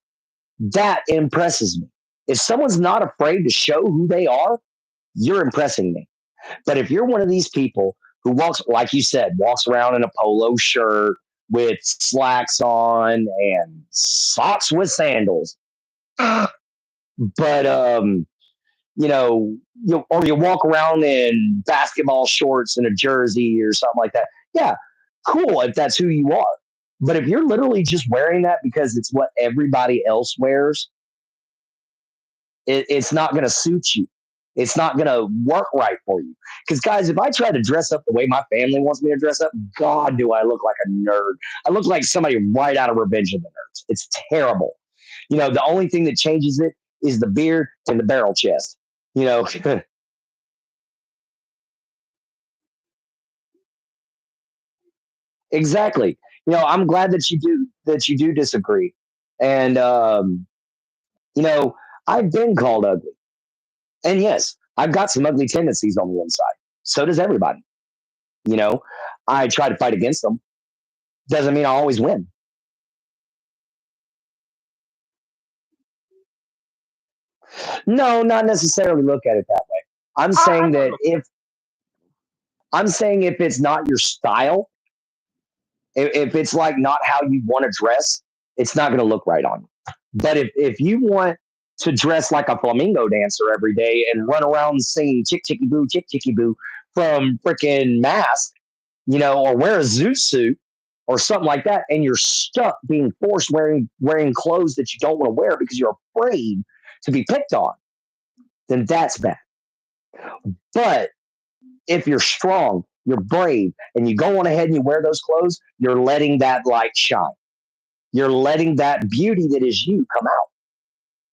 That impresses me. If someone's not afraid to show who they are, you're impressing me. But if you're one of these people who walks, like you said, walks around in a polo shirt with slacks on and socks with sandals, but, you know, or you walk around in basketball shorts and a jersey or something like that. Yeah, cool if that's who you are. But if you're literally just wearing that because it's what everybody else wears, it's not going to suit you. It's not going to work right for you. Because, guys, if I try to dress up the way my family wants me to dress up, God, do I look like a nerd. I look like somebody right out of Revenge of the Nerds. It's terrible. You know, the only thing that changes it is the beard and the barrel chest. You know, Exactly. I'm glad that you do disagree. And you know, I've been called ugly. And yes, I've got some ugly tendencies on the inside. So does everybody. You know, I try to fight against them. Doesn't mean I always win. No, not necessarily look at it that way. I'm I saying don't that look. if it's not your style, if it's like not how you want to dress, it's not going to look right on you. But if you want to dress like a flamingo dancer every day and run around singing chicky boo from freaking Mask, or wear a zoot suit or something like that, and you're stuck being forced wearing clothes that you don't want to wear because you're afraid to be picked on, then that's bad. But if you're strong, you're brave, and you go on ahead and you wear those clothes, you're letting that light shine. You're letting that beauty that is you come out.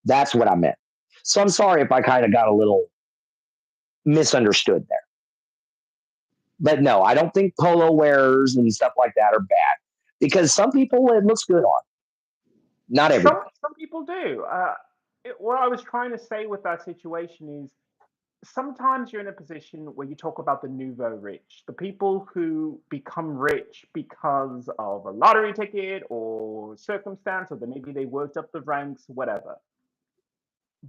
That's what I meant. So I'm sorry if I kind of got a little misunderstood there. But no, I don't think polo wearers and stuff like that are bad because some people it looks good on. Not everybody. Some people do. What I was trying to say with that situation is sometimes you're in a position where you talk about the nouveau rich, the people who become rich because of a lottery ticket or circumstance, or that maybe they worked up the ranks, whatever.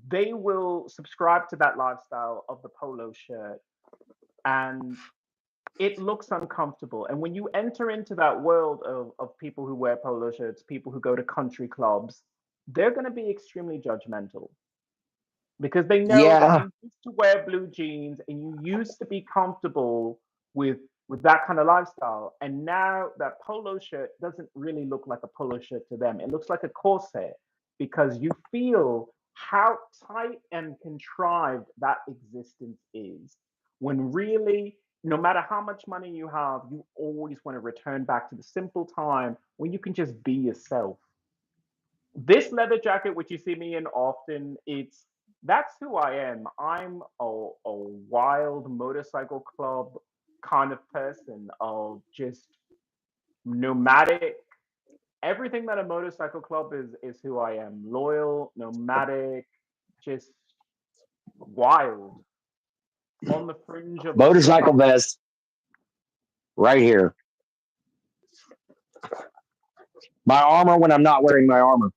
They will subscribe to that lifestyle of the polo shirt, and it looks uncomfortable. And when you enter into that world of people who wear polo shirts, people who go to country clubs, they're going to be extremely judgmental because they know that Yeah, you used to wear blue jeans and you used to be comfortable with that kind of lifestyle, and now that polo shirt doesn't really look like a polo shirt to them. It looks like a corset because you feel how tight and contrived that existence is, when really, no matter how much money you have, you always want to return back to the simple time when you can just be yourself. This leather jacket, which you see me in often, that's who I am. I'm a wild motorcycle club kind of person, of just nomadic. Everything that a motorcycle club is who I am. Loyal, nomadic, just wild, on the fringe of motorcycle society. vest right here. My armor when I'm not wearing my armor.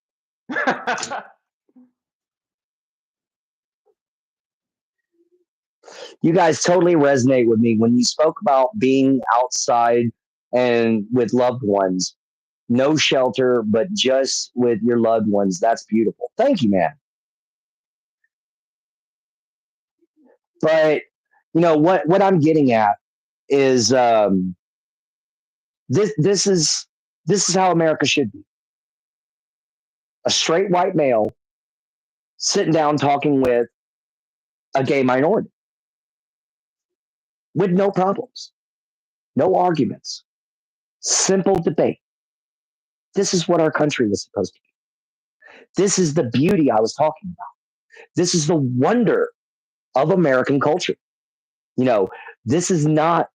You guys totally resonate with me when you spoke about being outside and with loved ones. No shelter, but just with your loved ones. That's beautiful. Thank you, man. But what I'm getting at is this is how America should be. A straight white male sitting down talking with a gay minority with no problems, no arguments, simple debate. This is what our country was supposed to be. This is the beauty I was talking about. This is the wonder of American culture. You know, this is not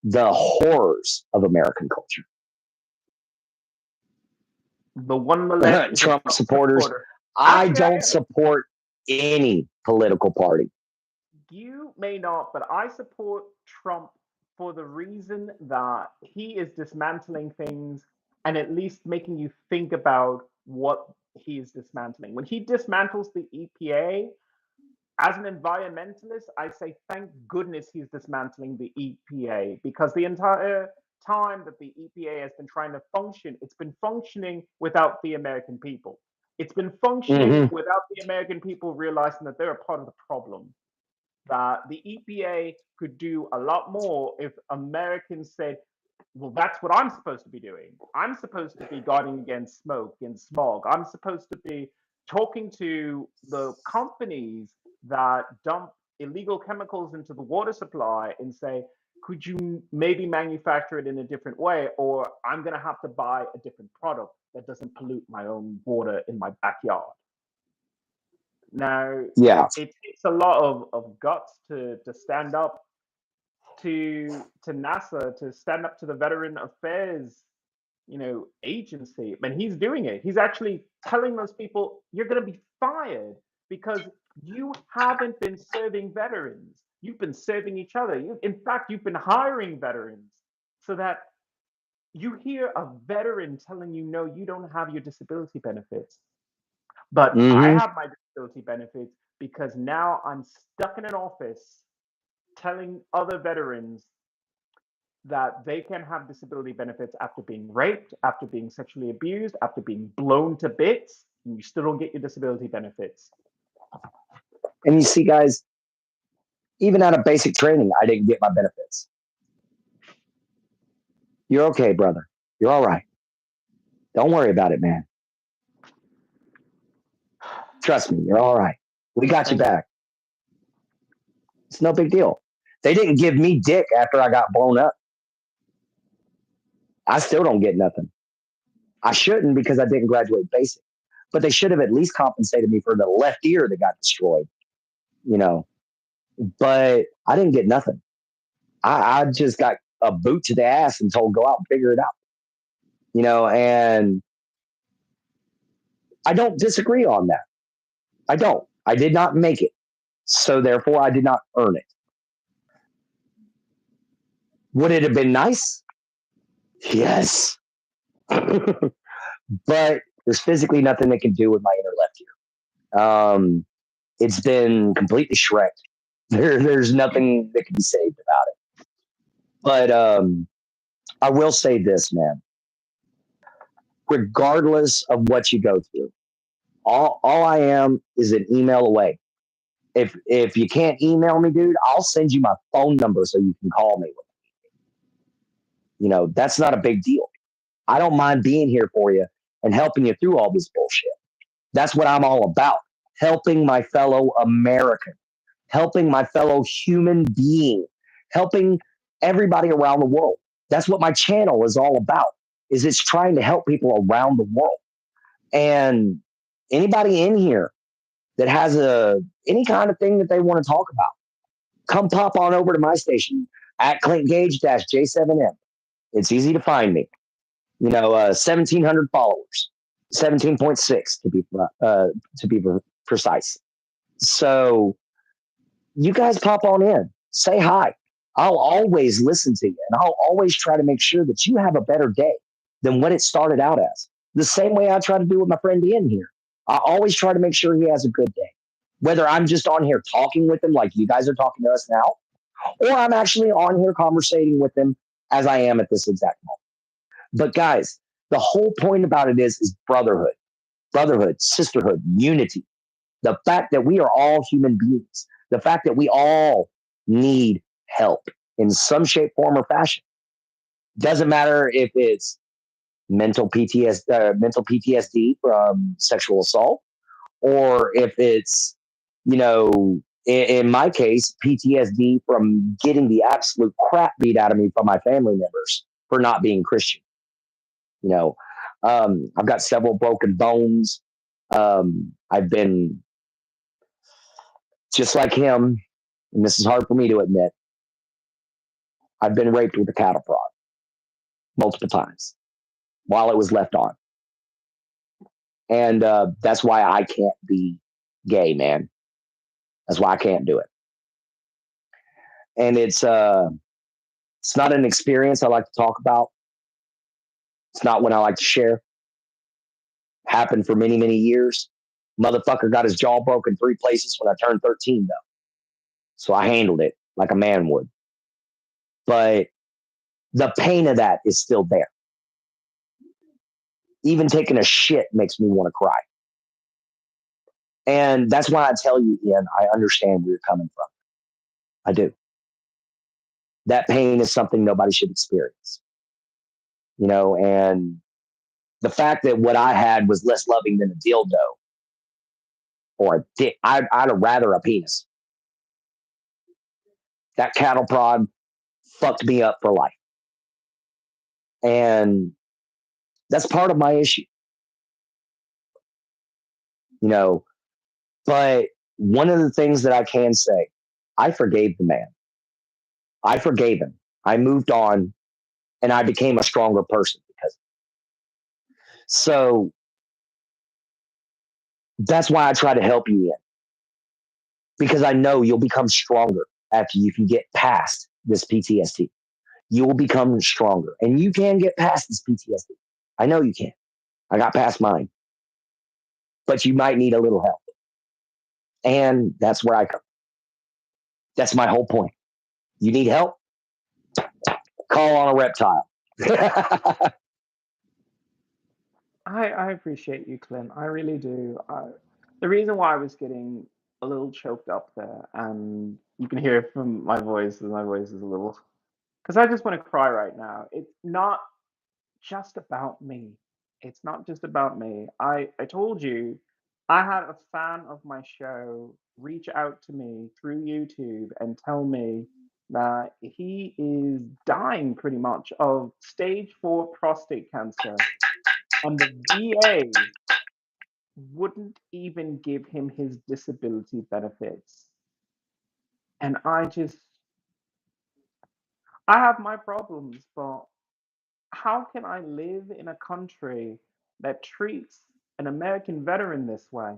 the horrors of American culture. The one on the left is a Trump Trump supporters, supporter. I Actually, I don't am. support any political party. You may not, but I support Trump for the reason that he is dismantling things and at least making you think about what he is dismantling. When he dismantles the EPA, as an environmentalist, I say thank goodness he's dismantling the EPA, because the entire time that the EPA has been trying to function, it's been functioning without the American people. It's been functioning Hmm. without the American people realizing that they're a part of the problem, that the EPA could do a lot more if Americans said, well, that's what I'm supposed to be doing. I'm supposed to be guarding against smoke and smog. I'm supposed to be talking to the companies that dump illegal chemicals into the water supply and say, could you maybe manufacture it in a different way? Or I'm going to have to buy a different product that doesn't pollute my own water in my backyard. Now, Yeah. it takes a lot of guts to stand up to NASA to stand up to the Veteran Affairs, agency, and he's doing it. He's actually telling those people, you're going to be fired because you haven't been serving veterans. You've been serving each other. In fact, you've been hiring veterans, so that you hear a veteran telling you, no, you don't have your disability benefits, but I have my disability benefits because now I'm stuck in an office telling other veterans that they can have disability benefits after being raped, after being sexually abused, after being blown to bits, and you still don't get your disability benefits. And you see, guys, even out of basic training, I didn't get my benefits. You're okay, brother. You're all right. Don't worry about it, man. Trust me, you're all right. We got you back. It's no big deal. They didn't give me dick after I got blown up. I still don't get nothing. I shouldn't because I didn't graduate basic. But they should have at least compensated me for the left ear that got destroyed, But I didn't get nothing. I just got a boot to the ass and told, go out and figure it out. And I don't disagree on that. I don't. I did not make it. So therefore, I did not earn it. Would it have been nice? Yes. But there's physically nothing they can do with my inner left ear. It's been completely shredded. There's nothing that can be saved about it. But I will say this, man. Regardless of what you go through, all I am is an email away. If you can't email me, dude, I'll send you my phone number so you can call me. That's not a big deal. I don't mind being here for you and helping you through all this bullshit. That's what I'm all about. Helping my fellow American, helping my fellow human being, helping everybody around the world. That's what my channel is all about, is it's trying to help people around the world. And anybody in here that has any kind of thing that they want to talk about, come pop on over to my station at Clint Gage-J7M. It's easy to find me. 1,700 followers, 17.6 to be precise. So you guys pop on in, say hi. I'll always listen to you, and I'll always try to make sure that you have a better day than what it started out as. The same way I try to do with my friend Ian here. I always try to make sure he has a good day. Whether I'm just on here talking with him like you guys are talking to us now, or I'm actually on here conversating with him as I am at this exact moment. But guys, the whole point about it is brotherhood, sisterhood, unity. The fact that we are all human beings, the fact that we all need help in some shape, form, or fashion. Doesn't matter if it's mental PTSD from sexual assault, or if it's, in my case, PTSD from getting the absolute crap beat out of me from my family members for not being Christian. I've got several broken bones. I've been just like him, and this is hard for me to admit. I've been raped with a cattle prod multiple times while it was left on. And that's why I can't be gay, man. That's why I can't do it. And it's not an experience I like to talk about. It's not one I like to share. Happened for many, many years. Motherfucker got his jaw broken 3 places when I turned 13, though. So I handled it like a man would. But the pain of that is still there. Even taking a shit makes me want to cry. And that's why I tell you, Ian, I understand where you're coming from. I do. That pain is something nobody should experience. And the fact that what I had was less loving than a dildo or a dick, I'd have rather a penis. That cattle prod fucked me up for life. And that's part of my issue. But one of the things that I can say, I forgave the man. I forgave him. I moved on, and I became a stronger person because. So that's why I try to help you in, because I know you'll become stronger after you can get past this PTSD. You will become stronger, and you can get past this PTSD. I know you can. I got past mine, but you might need a little help. And that's where I come. That's my whole point. You need help? Call on a reptile. I appreciate you, Clint. I really do. The reason why I was getting a little choked up there, and you can hear it from my voice, and my voice is a little, because I just want to cry right now. It's not just about me. It's not just about me. I told you, I had a fan of my show reach out to me through YouTube and tell me that he is dying pretty much of stage 4 prostate cancer. And the VA wouldn't even give him his disability benefits. And I have my problems, but how can I live in a country that treats an American veteran this way?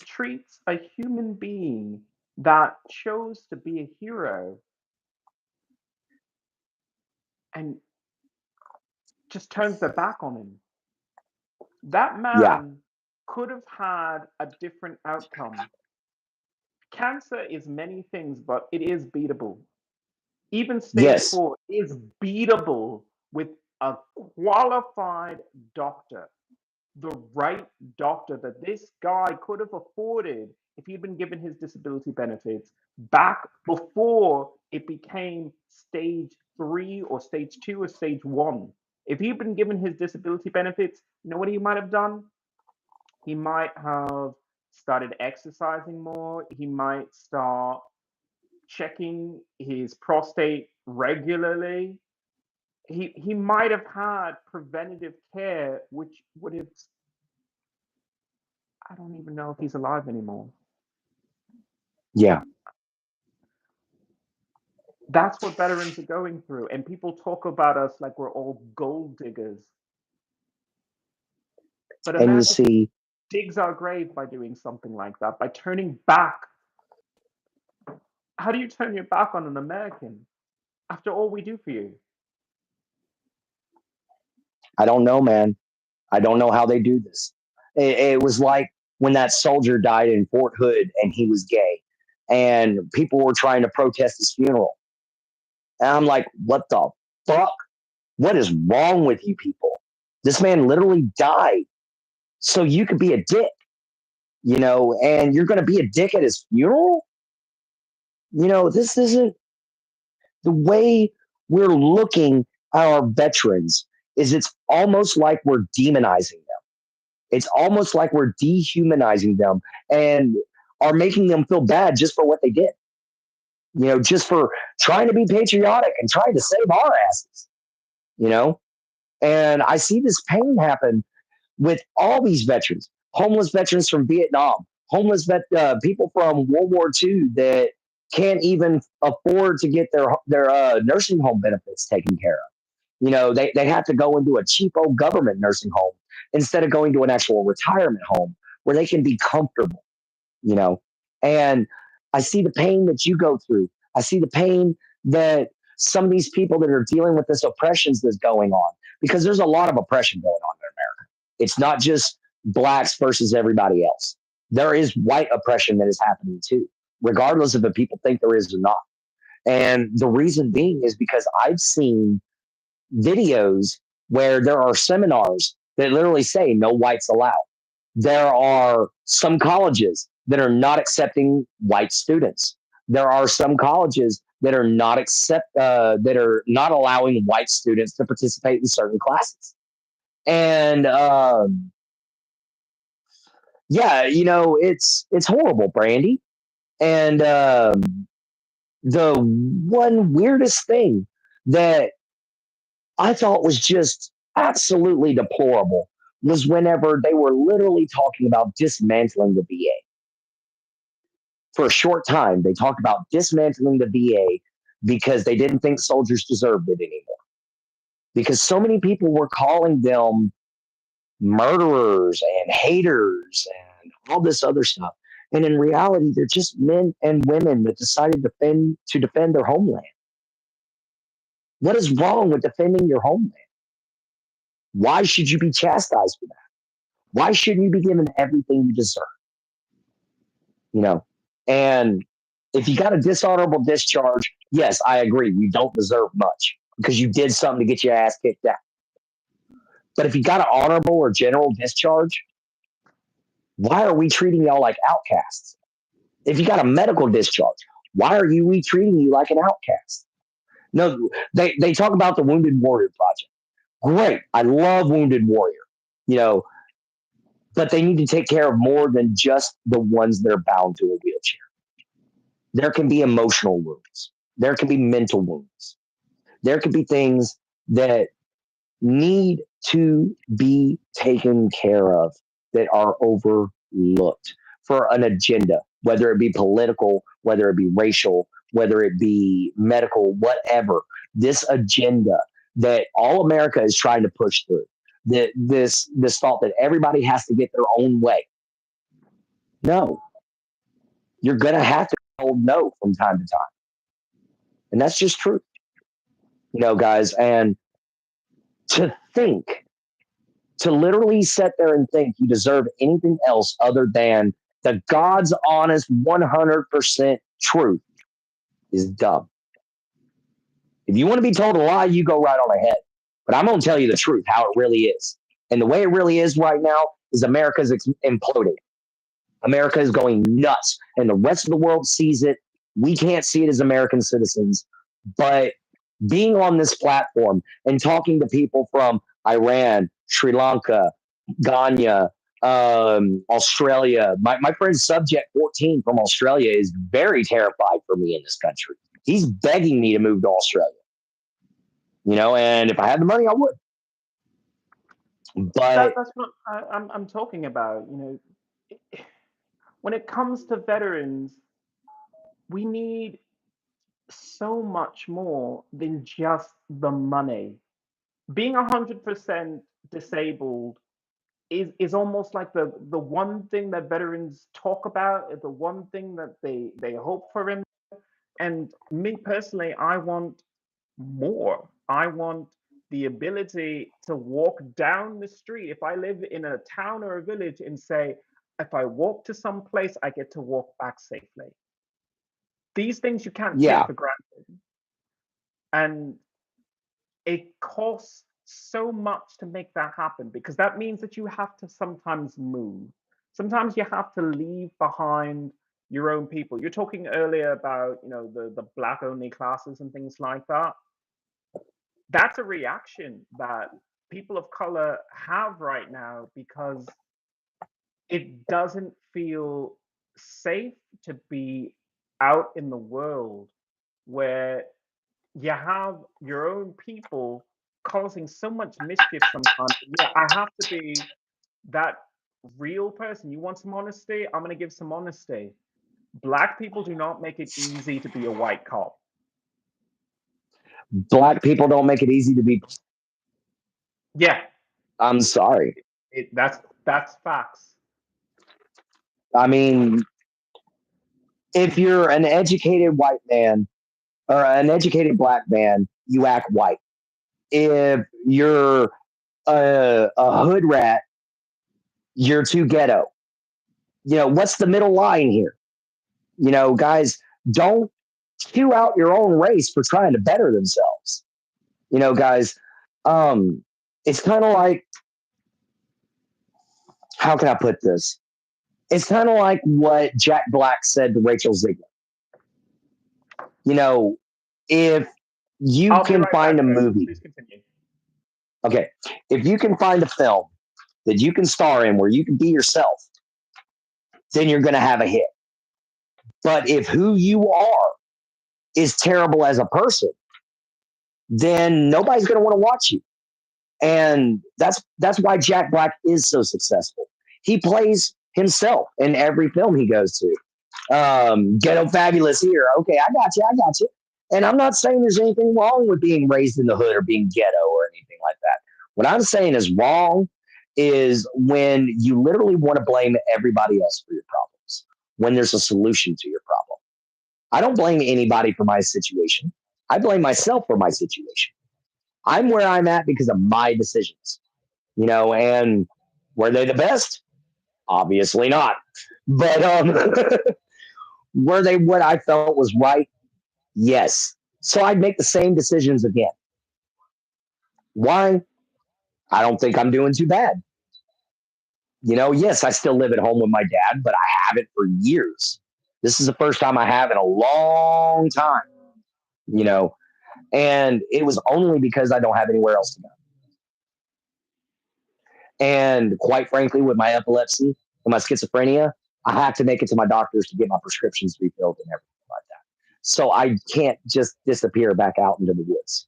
Treats a human being that chose to be a hero and just turns their back on him. That Yeah. man could have had a different outcome. Cancer is many things, but it is beatable. Even stage Yes. 4 is beatable with a qualified doctor, the right doctor that this guy could have afforded if he'd been given his disability benefits back before it became stage 3 or stage 2 or stage 1. If he'd been given his disability benefits, you know what he might have done? He might have started exercising more. He might start checking his prostate regularly. He might have had preventative care, which would have, I don't even know if he's alive anymore. Yeah. That's what veterans are going through. And people talk about us like we're all gold diggers. But And you America see, digs our grave by doing something like that, by turning back. How do you turn your back on an American after all we do for you? I don't know, man. I don't know how they do this. It was like when that soldier died in Fort Hood and he was gay, and people were trying to protest his funeral. And I'm like, what the fuck? What is wrong with you people? This man literally died so you could be a dick, and you're going to be a dick at his funeral? This isn't the way we're looking at our veterans. It's almost like we're demonizing them. It's almost like we're dehumanizing them and are making them feel bad just for what they did. Just for trying to be patriotic and trying to save our asses. You know, and I see this pain happen with all these veterans, homeless veterans from Vietnam, people from World War II that can't even afford to get their nursing home benefits taken care of. They have to go into a cheap old government nursing home instead of going to an actual retirement home where they can be comfortable, you know. And I see the pain that you go through. I see the pain that some of these people that are dealing with this oppression that's going on, because there's a lot of oppression going on in America. It's not just blacks versus everybody else. There is white oppression that is happening too, regardless of if people think there is or not. And the reason being is because I've seen videos where there are seminars that literally say no whites allowed. There are some colleges that are not accepting white students. There are some colleges that are not allowing white students to participate in certain classes. And yeah, it's horrible, Brandy. And the one weirdest thing that I thought was just absolutely deplorable was whenever they were literally talking about dismantling the VA. For a short time, they talked about dismantling the VA because they didn't think soldiers deserved it anymore. Because so many people were calling them murderers and haters and all this other stuff. And in reality, they're just men and women that decided to defend their homeland. What is wrong with defending your homeland? Why should you be chastised for that? Why shouldn't you be given everything you deserve? You know, and if you got a dishonorable discharge, yes, I agree. You don't deserve much because you did something to get your ass kicked out. But if you got an honorable or general discharge, why are we treating y'all like outcasts? If you got a medical discharge, why are we treating you like an outcast? No, they talk about the Wounded Warrior Project. Great. I love Wounded Warrior, you know, but they need to take care of more than just the ones that are bound to a wheelchair. There can be emotional wounds. There can be mental wounds. There could be things that need to be taken care of that are overlooked for an agenda, whether it be political, whether it be racial, whether it be medical, whatever. This agenda that all America is trying to push through, this thought that everybody has to get their own way. No, you're going to have to hold no from time to time. And that's just true, you know, guys. And to literally sit there and think you deserve anything else other than the God's honest 100% truth is dumb. If you want to be told a lie, you go right on ahead. But I'm going to tell you the truth, how it really is. And the way it really is right now is America's imploding. America is going nuts, and the rest of the world sees it. We can't see it as American citizens, but being on this platform and talking to people from Iran, Sri Lanka, Ghana, Australia. My friend Subject 14 from Australia is very terrified for me in this country. He's begging me to move to Australia. You know, and if I had the money, I would. But that's what I'm talking about. You know, when it comes to veterans, we need so much more than just the money. Being 100% disabled is almost like the one thing that veterans talk about, the one thing that they hope for in. And me personally, I want more. I want the ability to walk down the street. If I live in a town or a village, and say, if I walk to some place, I get to walk back safely. These things you can't take for granted. And it costs so much to make that happen, because that means that you have to sometimes move. Sometimes you have to leave behind your own people. You're talking earlier about, you know, the Black only classes and things like that. That's a reaction that people of color have right now, because it doesn't feel safe to be out in the world where you have your own people causing so much mischief sometimes. Yeah, I have to be that real person. You want some honesty? I'm going to give some honesty. Black people do not make it easy to be a white cop. Black people don't make it easy to be. Yeah. I'm sorry. That's facts. I mean, if you're an educated white man or an educated black man, you act white. If you're a hood rat, you're too ghetto. You know, what's the middle line here? You know, guys, don't chew out your own race for trying to better themselves. You know, guys, it's kind of like, how can I put this? It's kind of like what Jack Black said to Rachel Ziegler. You know, if you can find a movie. Please continue. Okay. If you can find a film that you can star in where you can be yourself, then you're going to have a hit. But if who you are is terrible as a person, then nobody's going to want to watch you. And that's why Jack Black is so successful. He plays himself in every film he goes to. Ghetto Fabulous here. Okay, I got you. And I'm not saying there's anything wrong with being raised in the hood or being ghetto or anything like that. What I'm saying is wrong is when you literally want to blame everybody else for your problems when there's a solution to your problem. I don't blame anybody for my situation. I blame myself for my situation. I'm where I'm at because of my decisions, and were they the best? Obviously not. But were they what I felt was right? Yes. So I'd make the same decisions again. Why? I don't think I'm doing too bad. Yes, I still live at home with my dad, but I haven't for years. This is the first time I have in a long time, you know, and it was only because I don't have anywhere else to go. And quite frankly, with my epilepsy and my schizophrenia, I have to make it to my doctors to get my prescriptions refilled and everything like that. So I can't just disappear back out into the woods.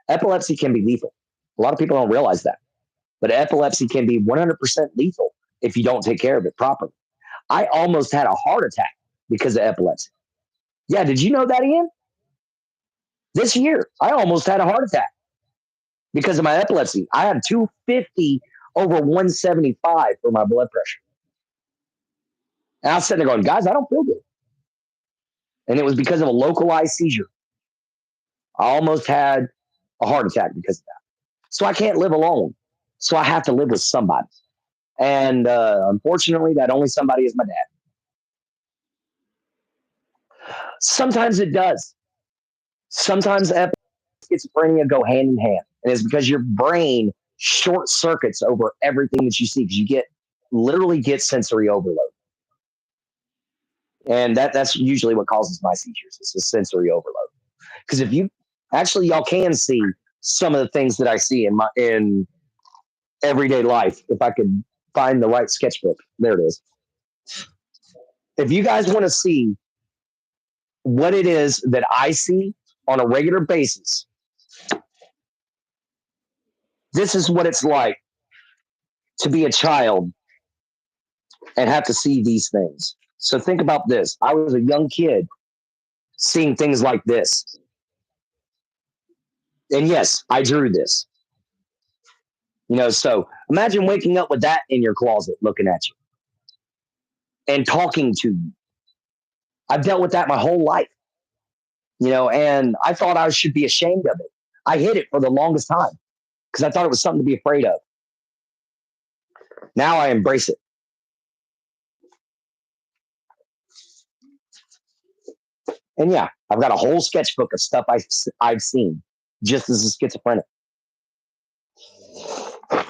Epilepsy can be lethal. A lot of people don't realize that. But epilepsy can be 100% lethal if you don't take care of it properly. I almost had a heart attack because of epilepsy. Yeah, did you know that, Ian? This year, I almost had a heart attack because of my epilepsy. I had 250 over 175 for my blood pressure. And I was sitting there going, guys, I don't feel good. And it was because of a localized seizure. I almost had a heart attack because of that. So I can't live alone. So I have to live with somebody. And unfortunately, that only somebody is my dad. Sometimes it does. Sometimes schizophrenia go hand in hand. And it's because your brain short circuits over everything that you see because you literally get sensory overload. And that's usually what causes my seizures. It's a sensory overload. Because if y'all can see some of the things that I see in everyday life. If I could find the right sketchbook, there it is. If you guys want to see what it is that I see on a regular basis, this is what it's like to be a child and have to see these things. So think about this. I was a young kid seeing things like this. And yes, I drew this. So imagine waking up with that in your closet looking at you and talking to you. I've dealt with that my whole life, and I thought I should be ashamed of it. I hid it for the longest time because I thought it was something to be afraid of. Now I embrace it. And yeah, I've got a whole sketchbook of stuff I've seen just as a schizophrenic.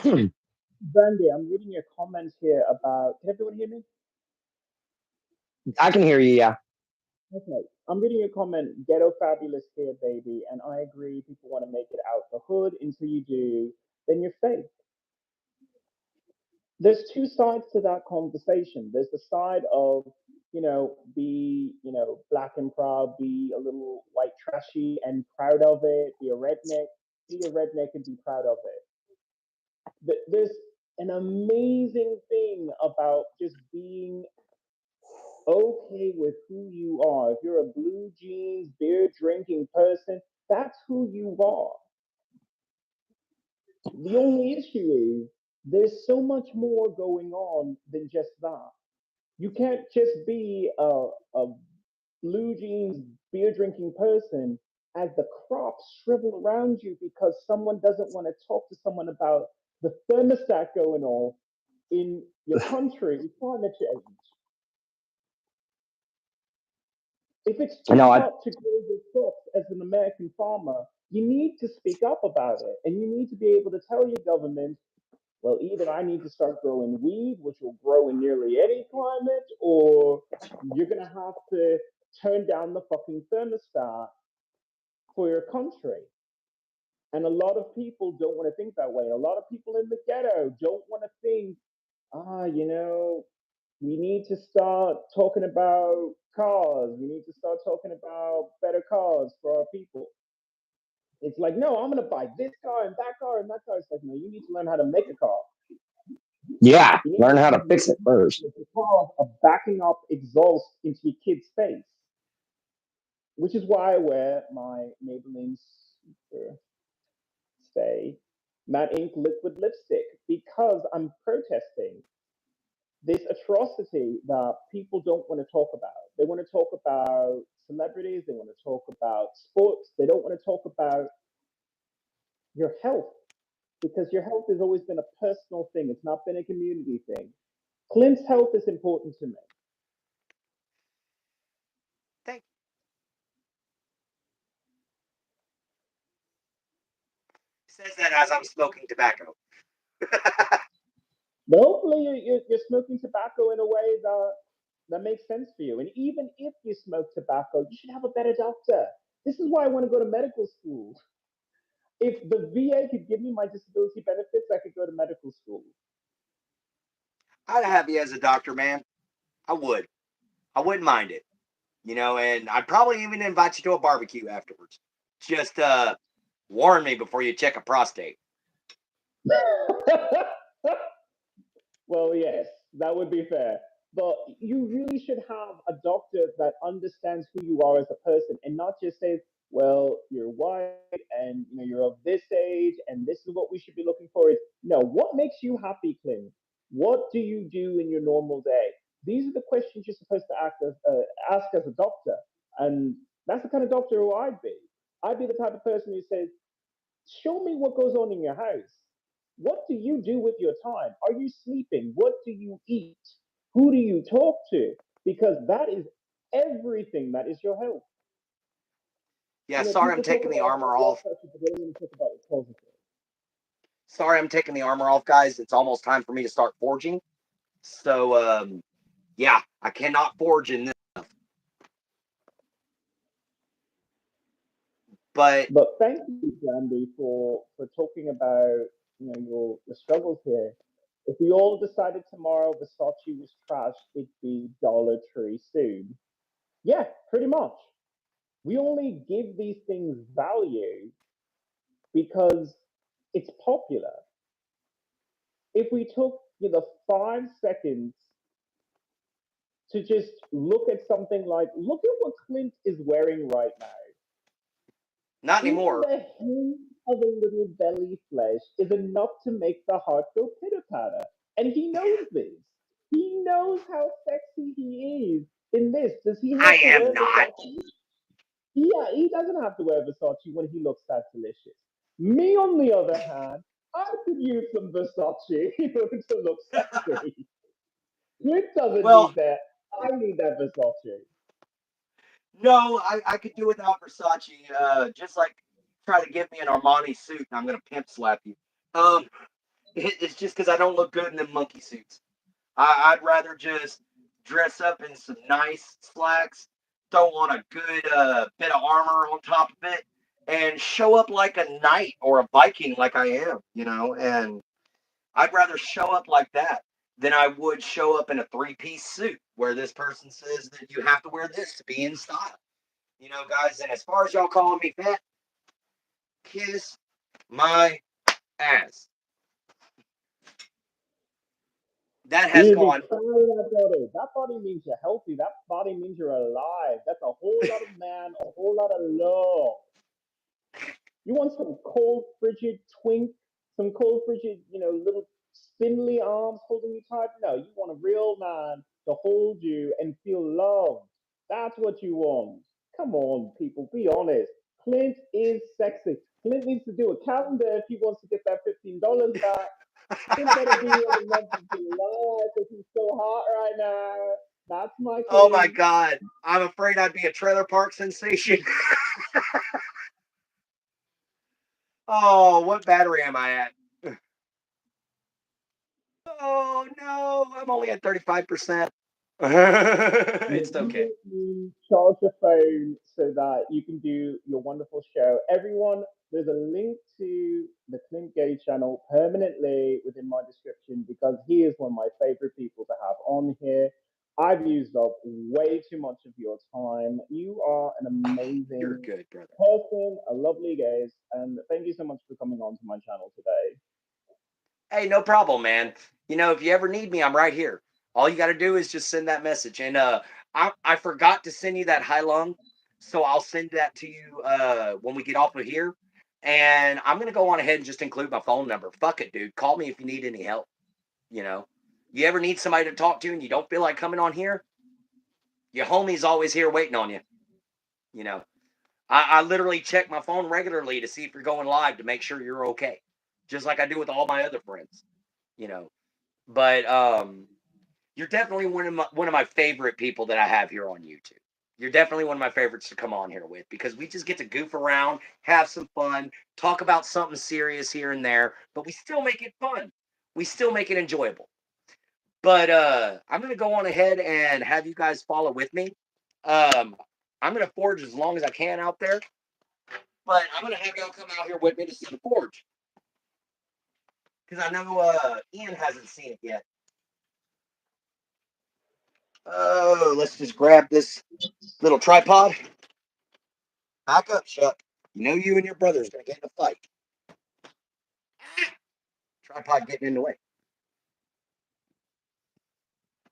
Brandy, I'm reading your comments here about. Can everyone hear me? I can hear you, yeah. Okay. I'm reading a comment, ghetto fabulous here, baby. And I agree, people want to make it out the hood. Until you do, then you're fake. There's two sides to that conversation. There's the side of, be, black and proud, be a little white trashy and proud of it, be a redneck and be proud of it. There's an amazing thing about just being okay with who you are. If you're a blue jeans, beer drinking person, that's who you are. The only issue is there's so much more going on than just that. You can't just be a blue jeans, beer drinking person as the crops shrivel around you because someone doesn't want to talk to someone about the thermostat going off in your country, climate change. If it's too hot to grow your crops as an American farmer, you need to speak up about it. And you need to be able to tell your government, well, either I need to start growing weed, which will grow in nearly any climate, or you're going to have to turn down the fucking thermostat for your country. And a lot of people don't want to think that way. A lot of people in the ghetto don't want to think, we need to start talking about cars. We need to start talking about better cars for our people. It's like, no, I'm going to buy this car and that car and that car. It's like, no, you need to learn how to make a car. Yeah, learn how to fix it first. The car of backing up exhaust into your kid's face. which is why I wear my Maybelline Super Stay Matte Ink Liquid Lipstick, because I'm protesting this atrocity that people don't want to talk about. They want to talk about celebrities, they want to talk about sports, they don't want to talk about your health, because your health has always been a personal thing, it's not been a community thing. Clint's health is important to me. Thank you. Says that as I'm smoking tobacco. But hopefully you're smoking tobacco in a way that makes sense for you. And even if you smoke tobacco, you should have a better doctor. This is why I want to go to medical school. If the VA could give me my disability benefits, I could go to medical school. I'd have you as a doctor, man. I would. I wouldn't mind it. And I'd probably even invite you to a barbecue afterwards. Just warn me before you check a prostate. Well, yes, that would be fair. But you really should have a doctor that understands who you are as a person and not just says, well, you're white and you're of this age and this is what we should be looking for. Is no, what makes you happy, Clint? What do you do in your normal day? These are the questions you're supposed to ask as a doctor. And that's the kind of doctor who I'd be. I'd be the type of person who says, show me what goes on in your house. What do you do with your time? Are you sleeping? What do you eat? Who do you talk to? Because that is everything that is your health. Yeah, sorry I'm taking the armor off. Sorry I'm taking the armor off, guys. It's almost time for me to start forging. So, yeah, I cannot forge in this stuff. But thank you, Jandy, for talking about your struggles here. If we all decided tomorrow Versace was trash, it'd be Dollar Tree soon. Yeah, pretty much. We only give these things value because it's popular. If we took 5 seconds to just look at something like, look at what Clint is wearing right now. not anymore. Even the hint of a little belly flesh is enough to make the heart go pitter patter. And he knows this. He knows how sexy he is in this. Does he have I to am wear not. Versace? Yeah, he doesn't have to wear Versace when he looks that delicious. Me, on the other hand, I could use some Versace to look sexy. Clint doesn't Well, need that. I need that Versace. no, I could do without Versace. Just like try to give me an Armani suit and I'm gonna pimp slap you. It's just because I don't look good in them monkey suits. I'd rather just dress up in some nice slacks, throw on a good bit of armor on top of it, and show up like a knight or a Viking like I am, and I'd rather show up like that than I would show up in a three-piece suit where this person says that you have to wear this to be in style. Guys, and as far as y'all calling me fat, kiss my ass. That has You be gone. proud of that body. That body means you're healthy. That body means you're alive. That's a whole lot of man, a whole lot of love. You want some cold, frigid twink, some cold, frigid, little spindly arms holding you tight? No, you want a real man to hold you and feel loved. That's what you want. Come on, people, be honest. Clint is sexy. Clint needs to do a calendar if he wants to get that $15 back. Clint better be in the month of July because he's so hot right now. That's my Clint. Oh my God. I'm afraid I'd be a trailer park sensation. Oh, what battery am I at? Oh no, I'm only at 35%. It's okay. You charge your phone so that you can do your wonderful show. Everyone, there's a link to the Clint Gay channel permanently within my description because he is one of my favorite people to have on here. I've used up way too much of your time. You are an amazing You're good, brother. person, a lovely guest, and thank you so much for coming on to my channel today. Hey, no problem, man. If you ever need me, I'm right here. All you got to do is just send that message. And I forgot to send you that High Lung. So I'll send that to you when we get off of here. And I'm gonna go on ahead and just include my phone number. Fuck it, dude. Call me if you need any help. You know, you ever need somebody to talk to and you don't feel like coming on here? Your homie's always here waiting on you. You know, I literally check my phone regularly to see if you're going live to make sure you're okay, just like I do with all my other friends. You know, but you're definitely one of my favorite people that I have here on YouTube. You're definitely one of my favorites to come on here with because we just get to goof around, have some fun, talk about something serious here and there, but we still make it fun. We still make it enjoyable. But I'm gonna go on ahead and have you guys follow with me. Um, I'm gonna forge as long as I can out there, but I'm gonna have y'all come out here with me to see the forge because I know Ian hasn't seen it yet. Oh, let's just grab this little tripod. Back up, Chuck. You know you and your brother's gonna get in a fight. Tripod getting in the way.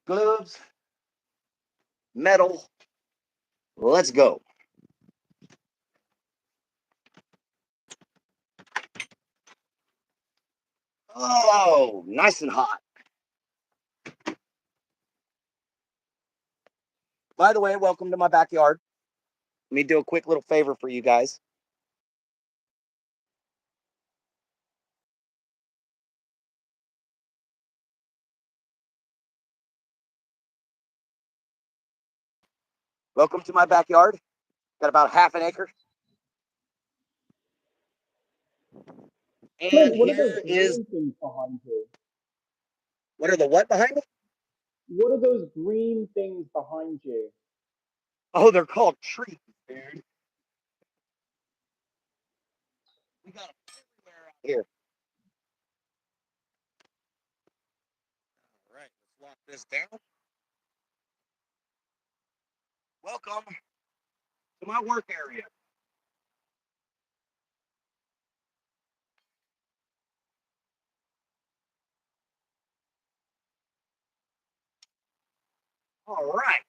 Gloves, metal. Let's go. Oh, nice and hot. By the way, welcome to my backyard. Let me do a quick little favor for you guys. Welcome to my backyard. Got about half an acre. Clint, And what are those here is, green things behind you? what are the what behind me? What are those green things behind you? Oh, they're called trees, dude. We got them everywhere out here. All right, let's lock this down. Welcome to my work area. All right.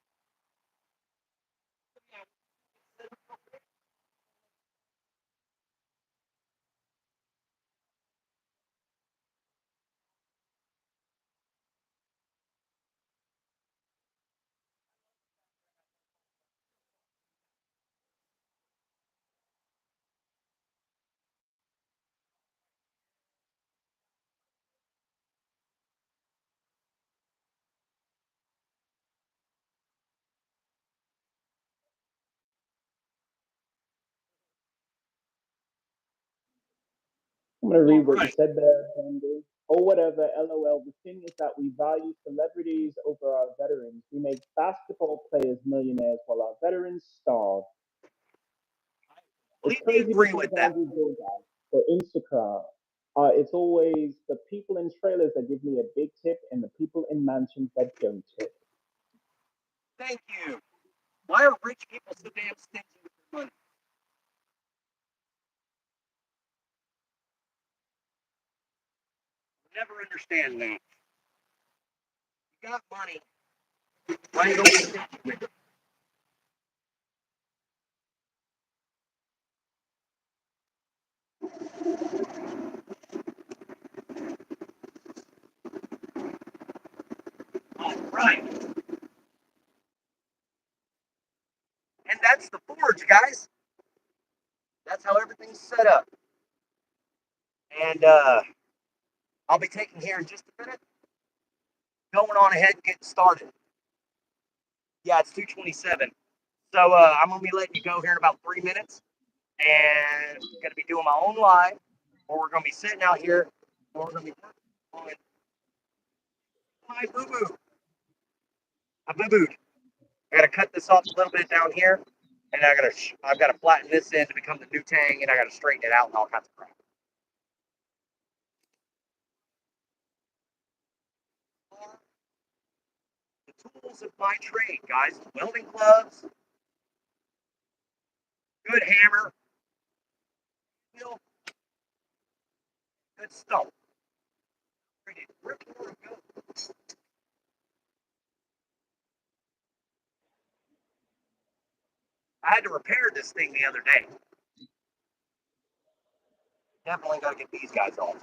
I'm going to All read what you right. said there, Andy. Or whatever, LOL. The thing is that we value celebrities over our veterans. We make basketball players millionaires while our veterans starve. It's Completely crazy agree because with that. Andrew does that for Instagram. It's always the people in trailers that give me a big tip and the people in mansions that don't tip. Thank you. Why are rich people so damn stingy with their money? Never understand that. You got money. Why you don't be stingy with it? All right. And that's the forge, guys. That's how everything's set up. And I'll be taking here in just a minute. Going on ahead and getting started. Yeah, it's 2:27. So I'm gonna be letting you go here in about 3 minutes. And I'm gonna be doing my own live, or we're gonna be sitting out here, or we're gonna be working on my boo-boo. I boo-booed. I gotta cut this off a little bit down here, and I've gotta flatten this in to become the new tang, and I gotta straighten it out and all kinds of crap. The tools of my trade, guys. Welding gloves, good hammer, good stuff. Ready to rip or go. I had to repair this thing the other day. Definitely got to get these guys off.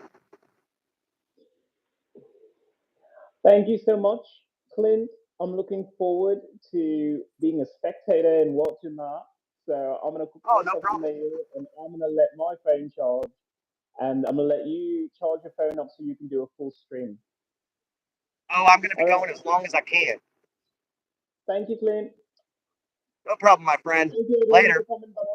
Thank you so much, Clint. I'm looking forward to being a spectator and watching that. So I'm gonna cook myself a meal, and I'm gonna let my phone charge, and I'm gonna let you charge your phone up so you can do a full stream. Oh, I'm gonna be going as long as I can. Thank you, Clint. No problem, my friend. Thank you Later. for coming back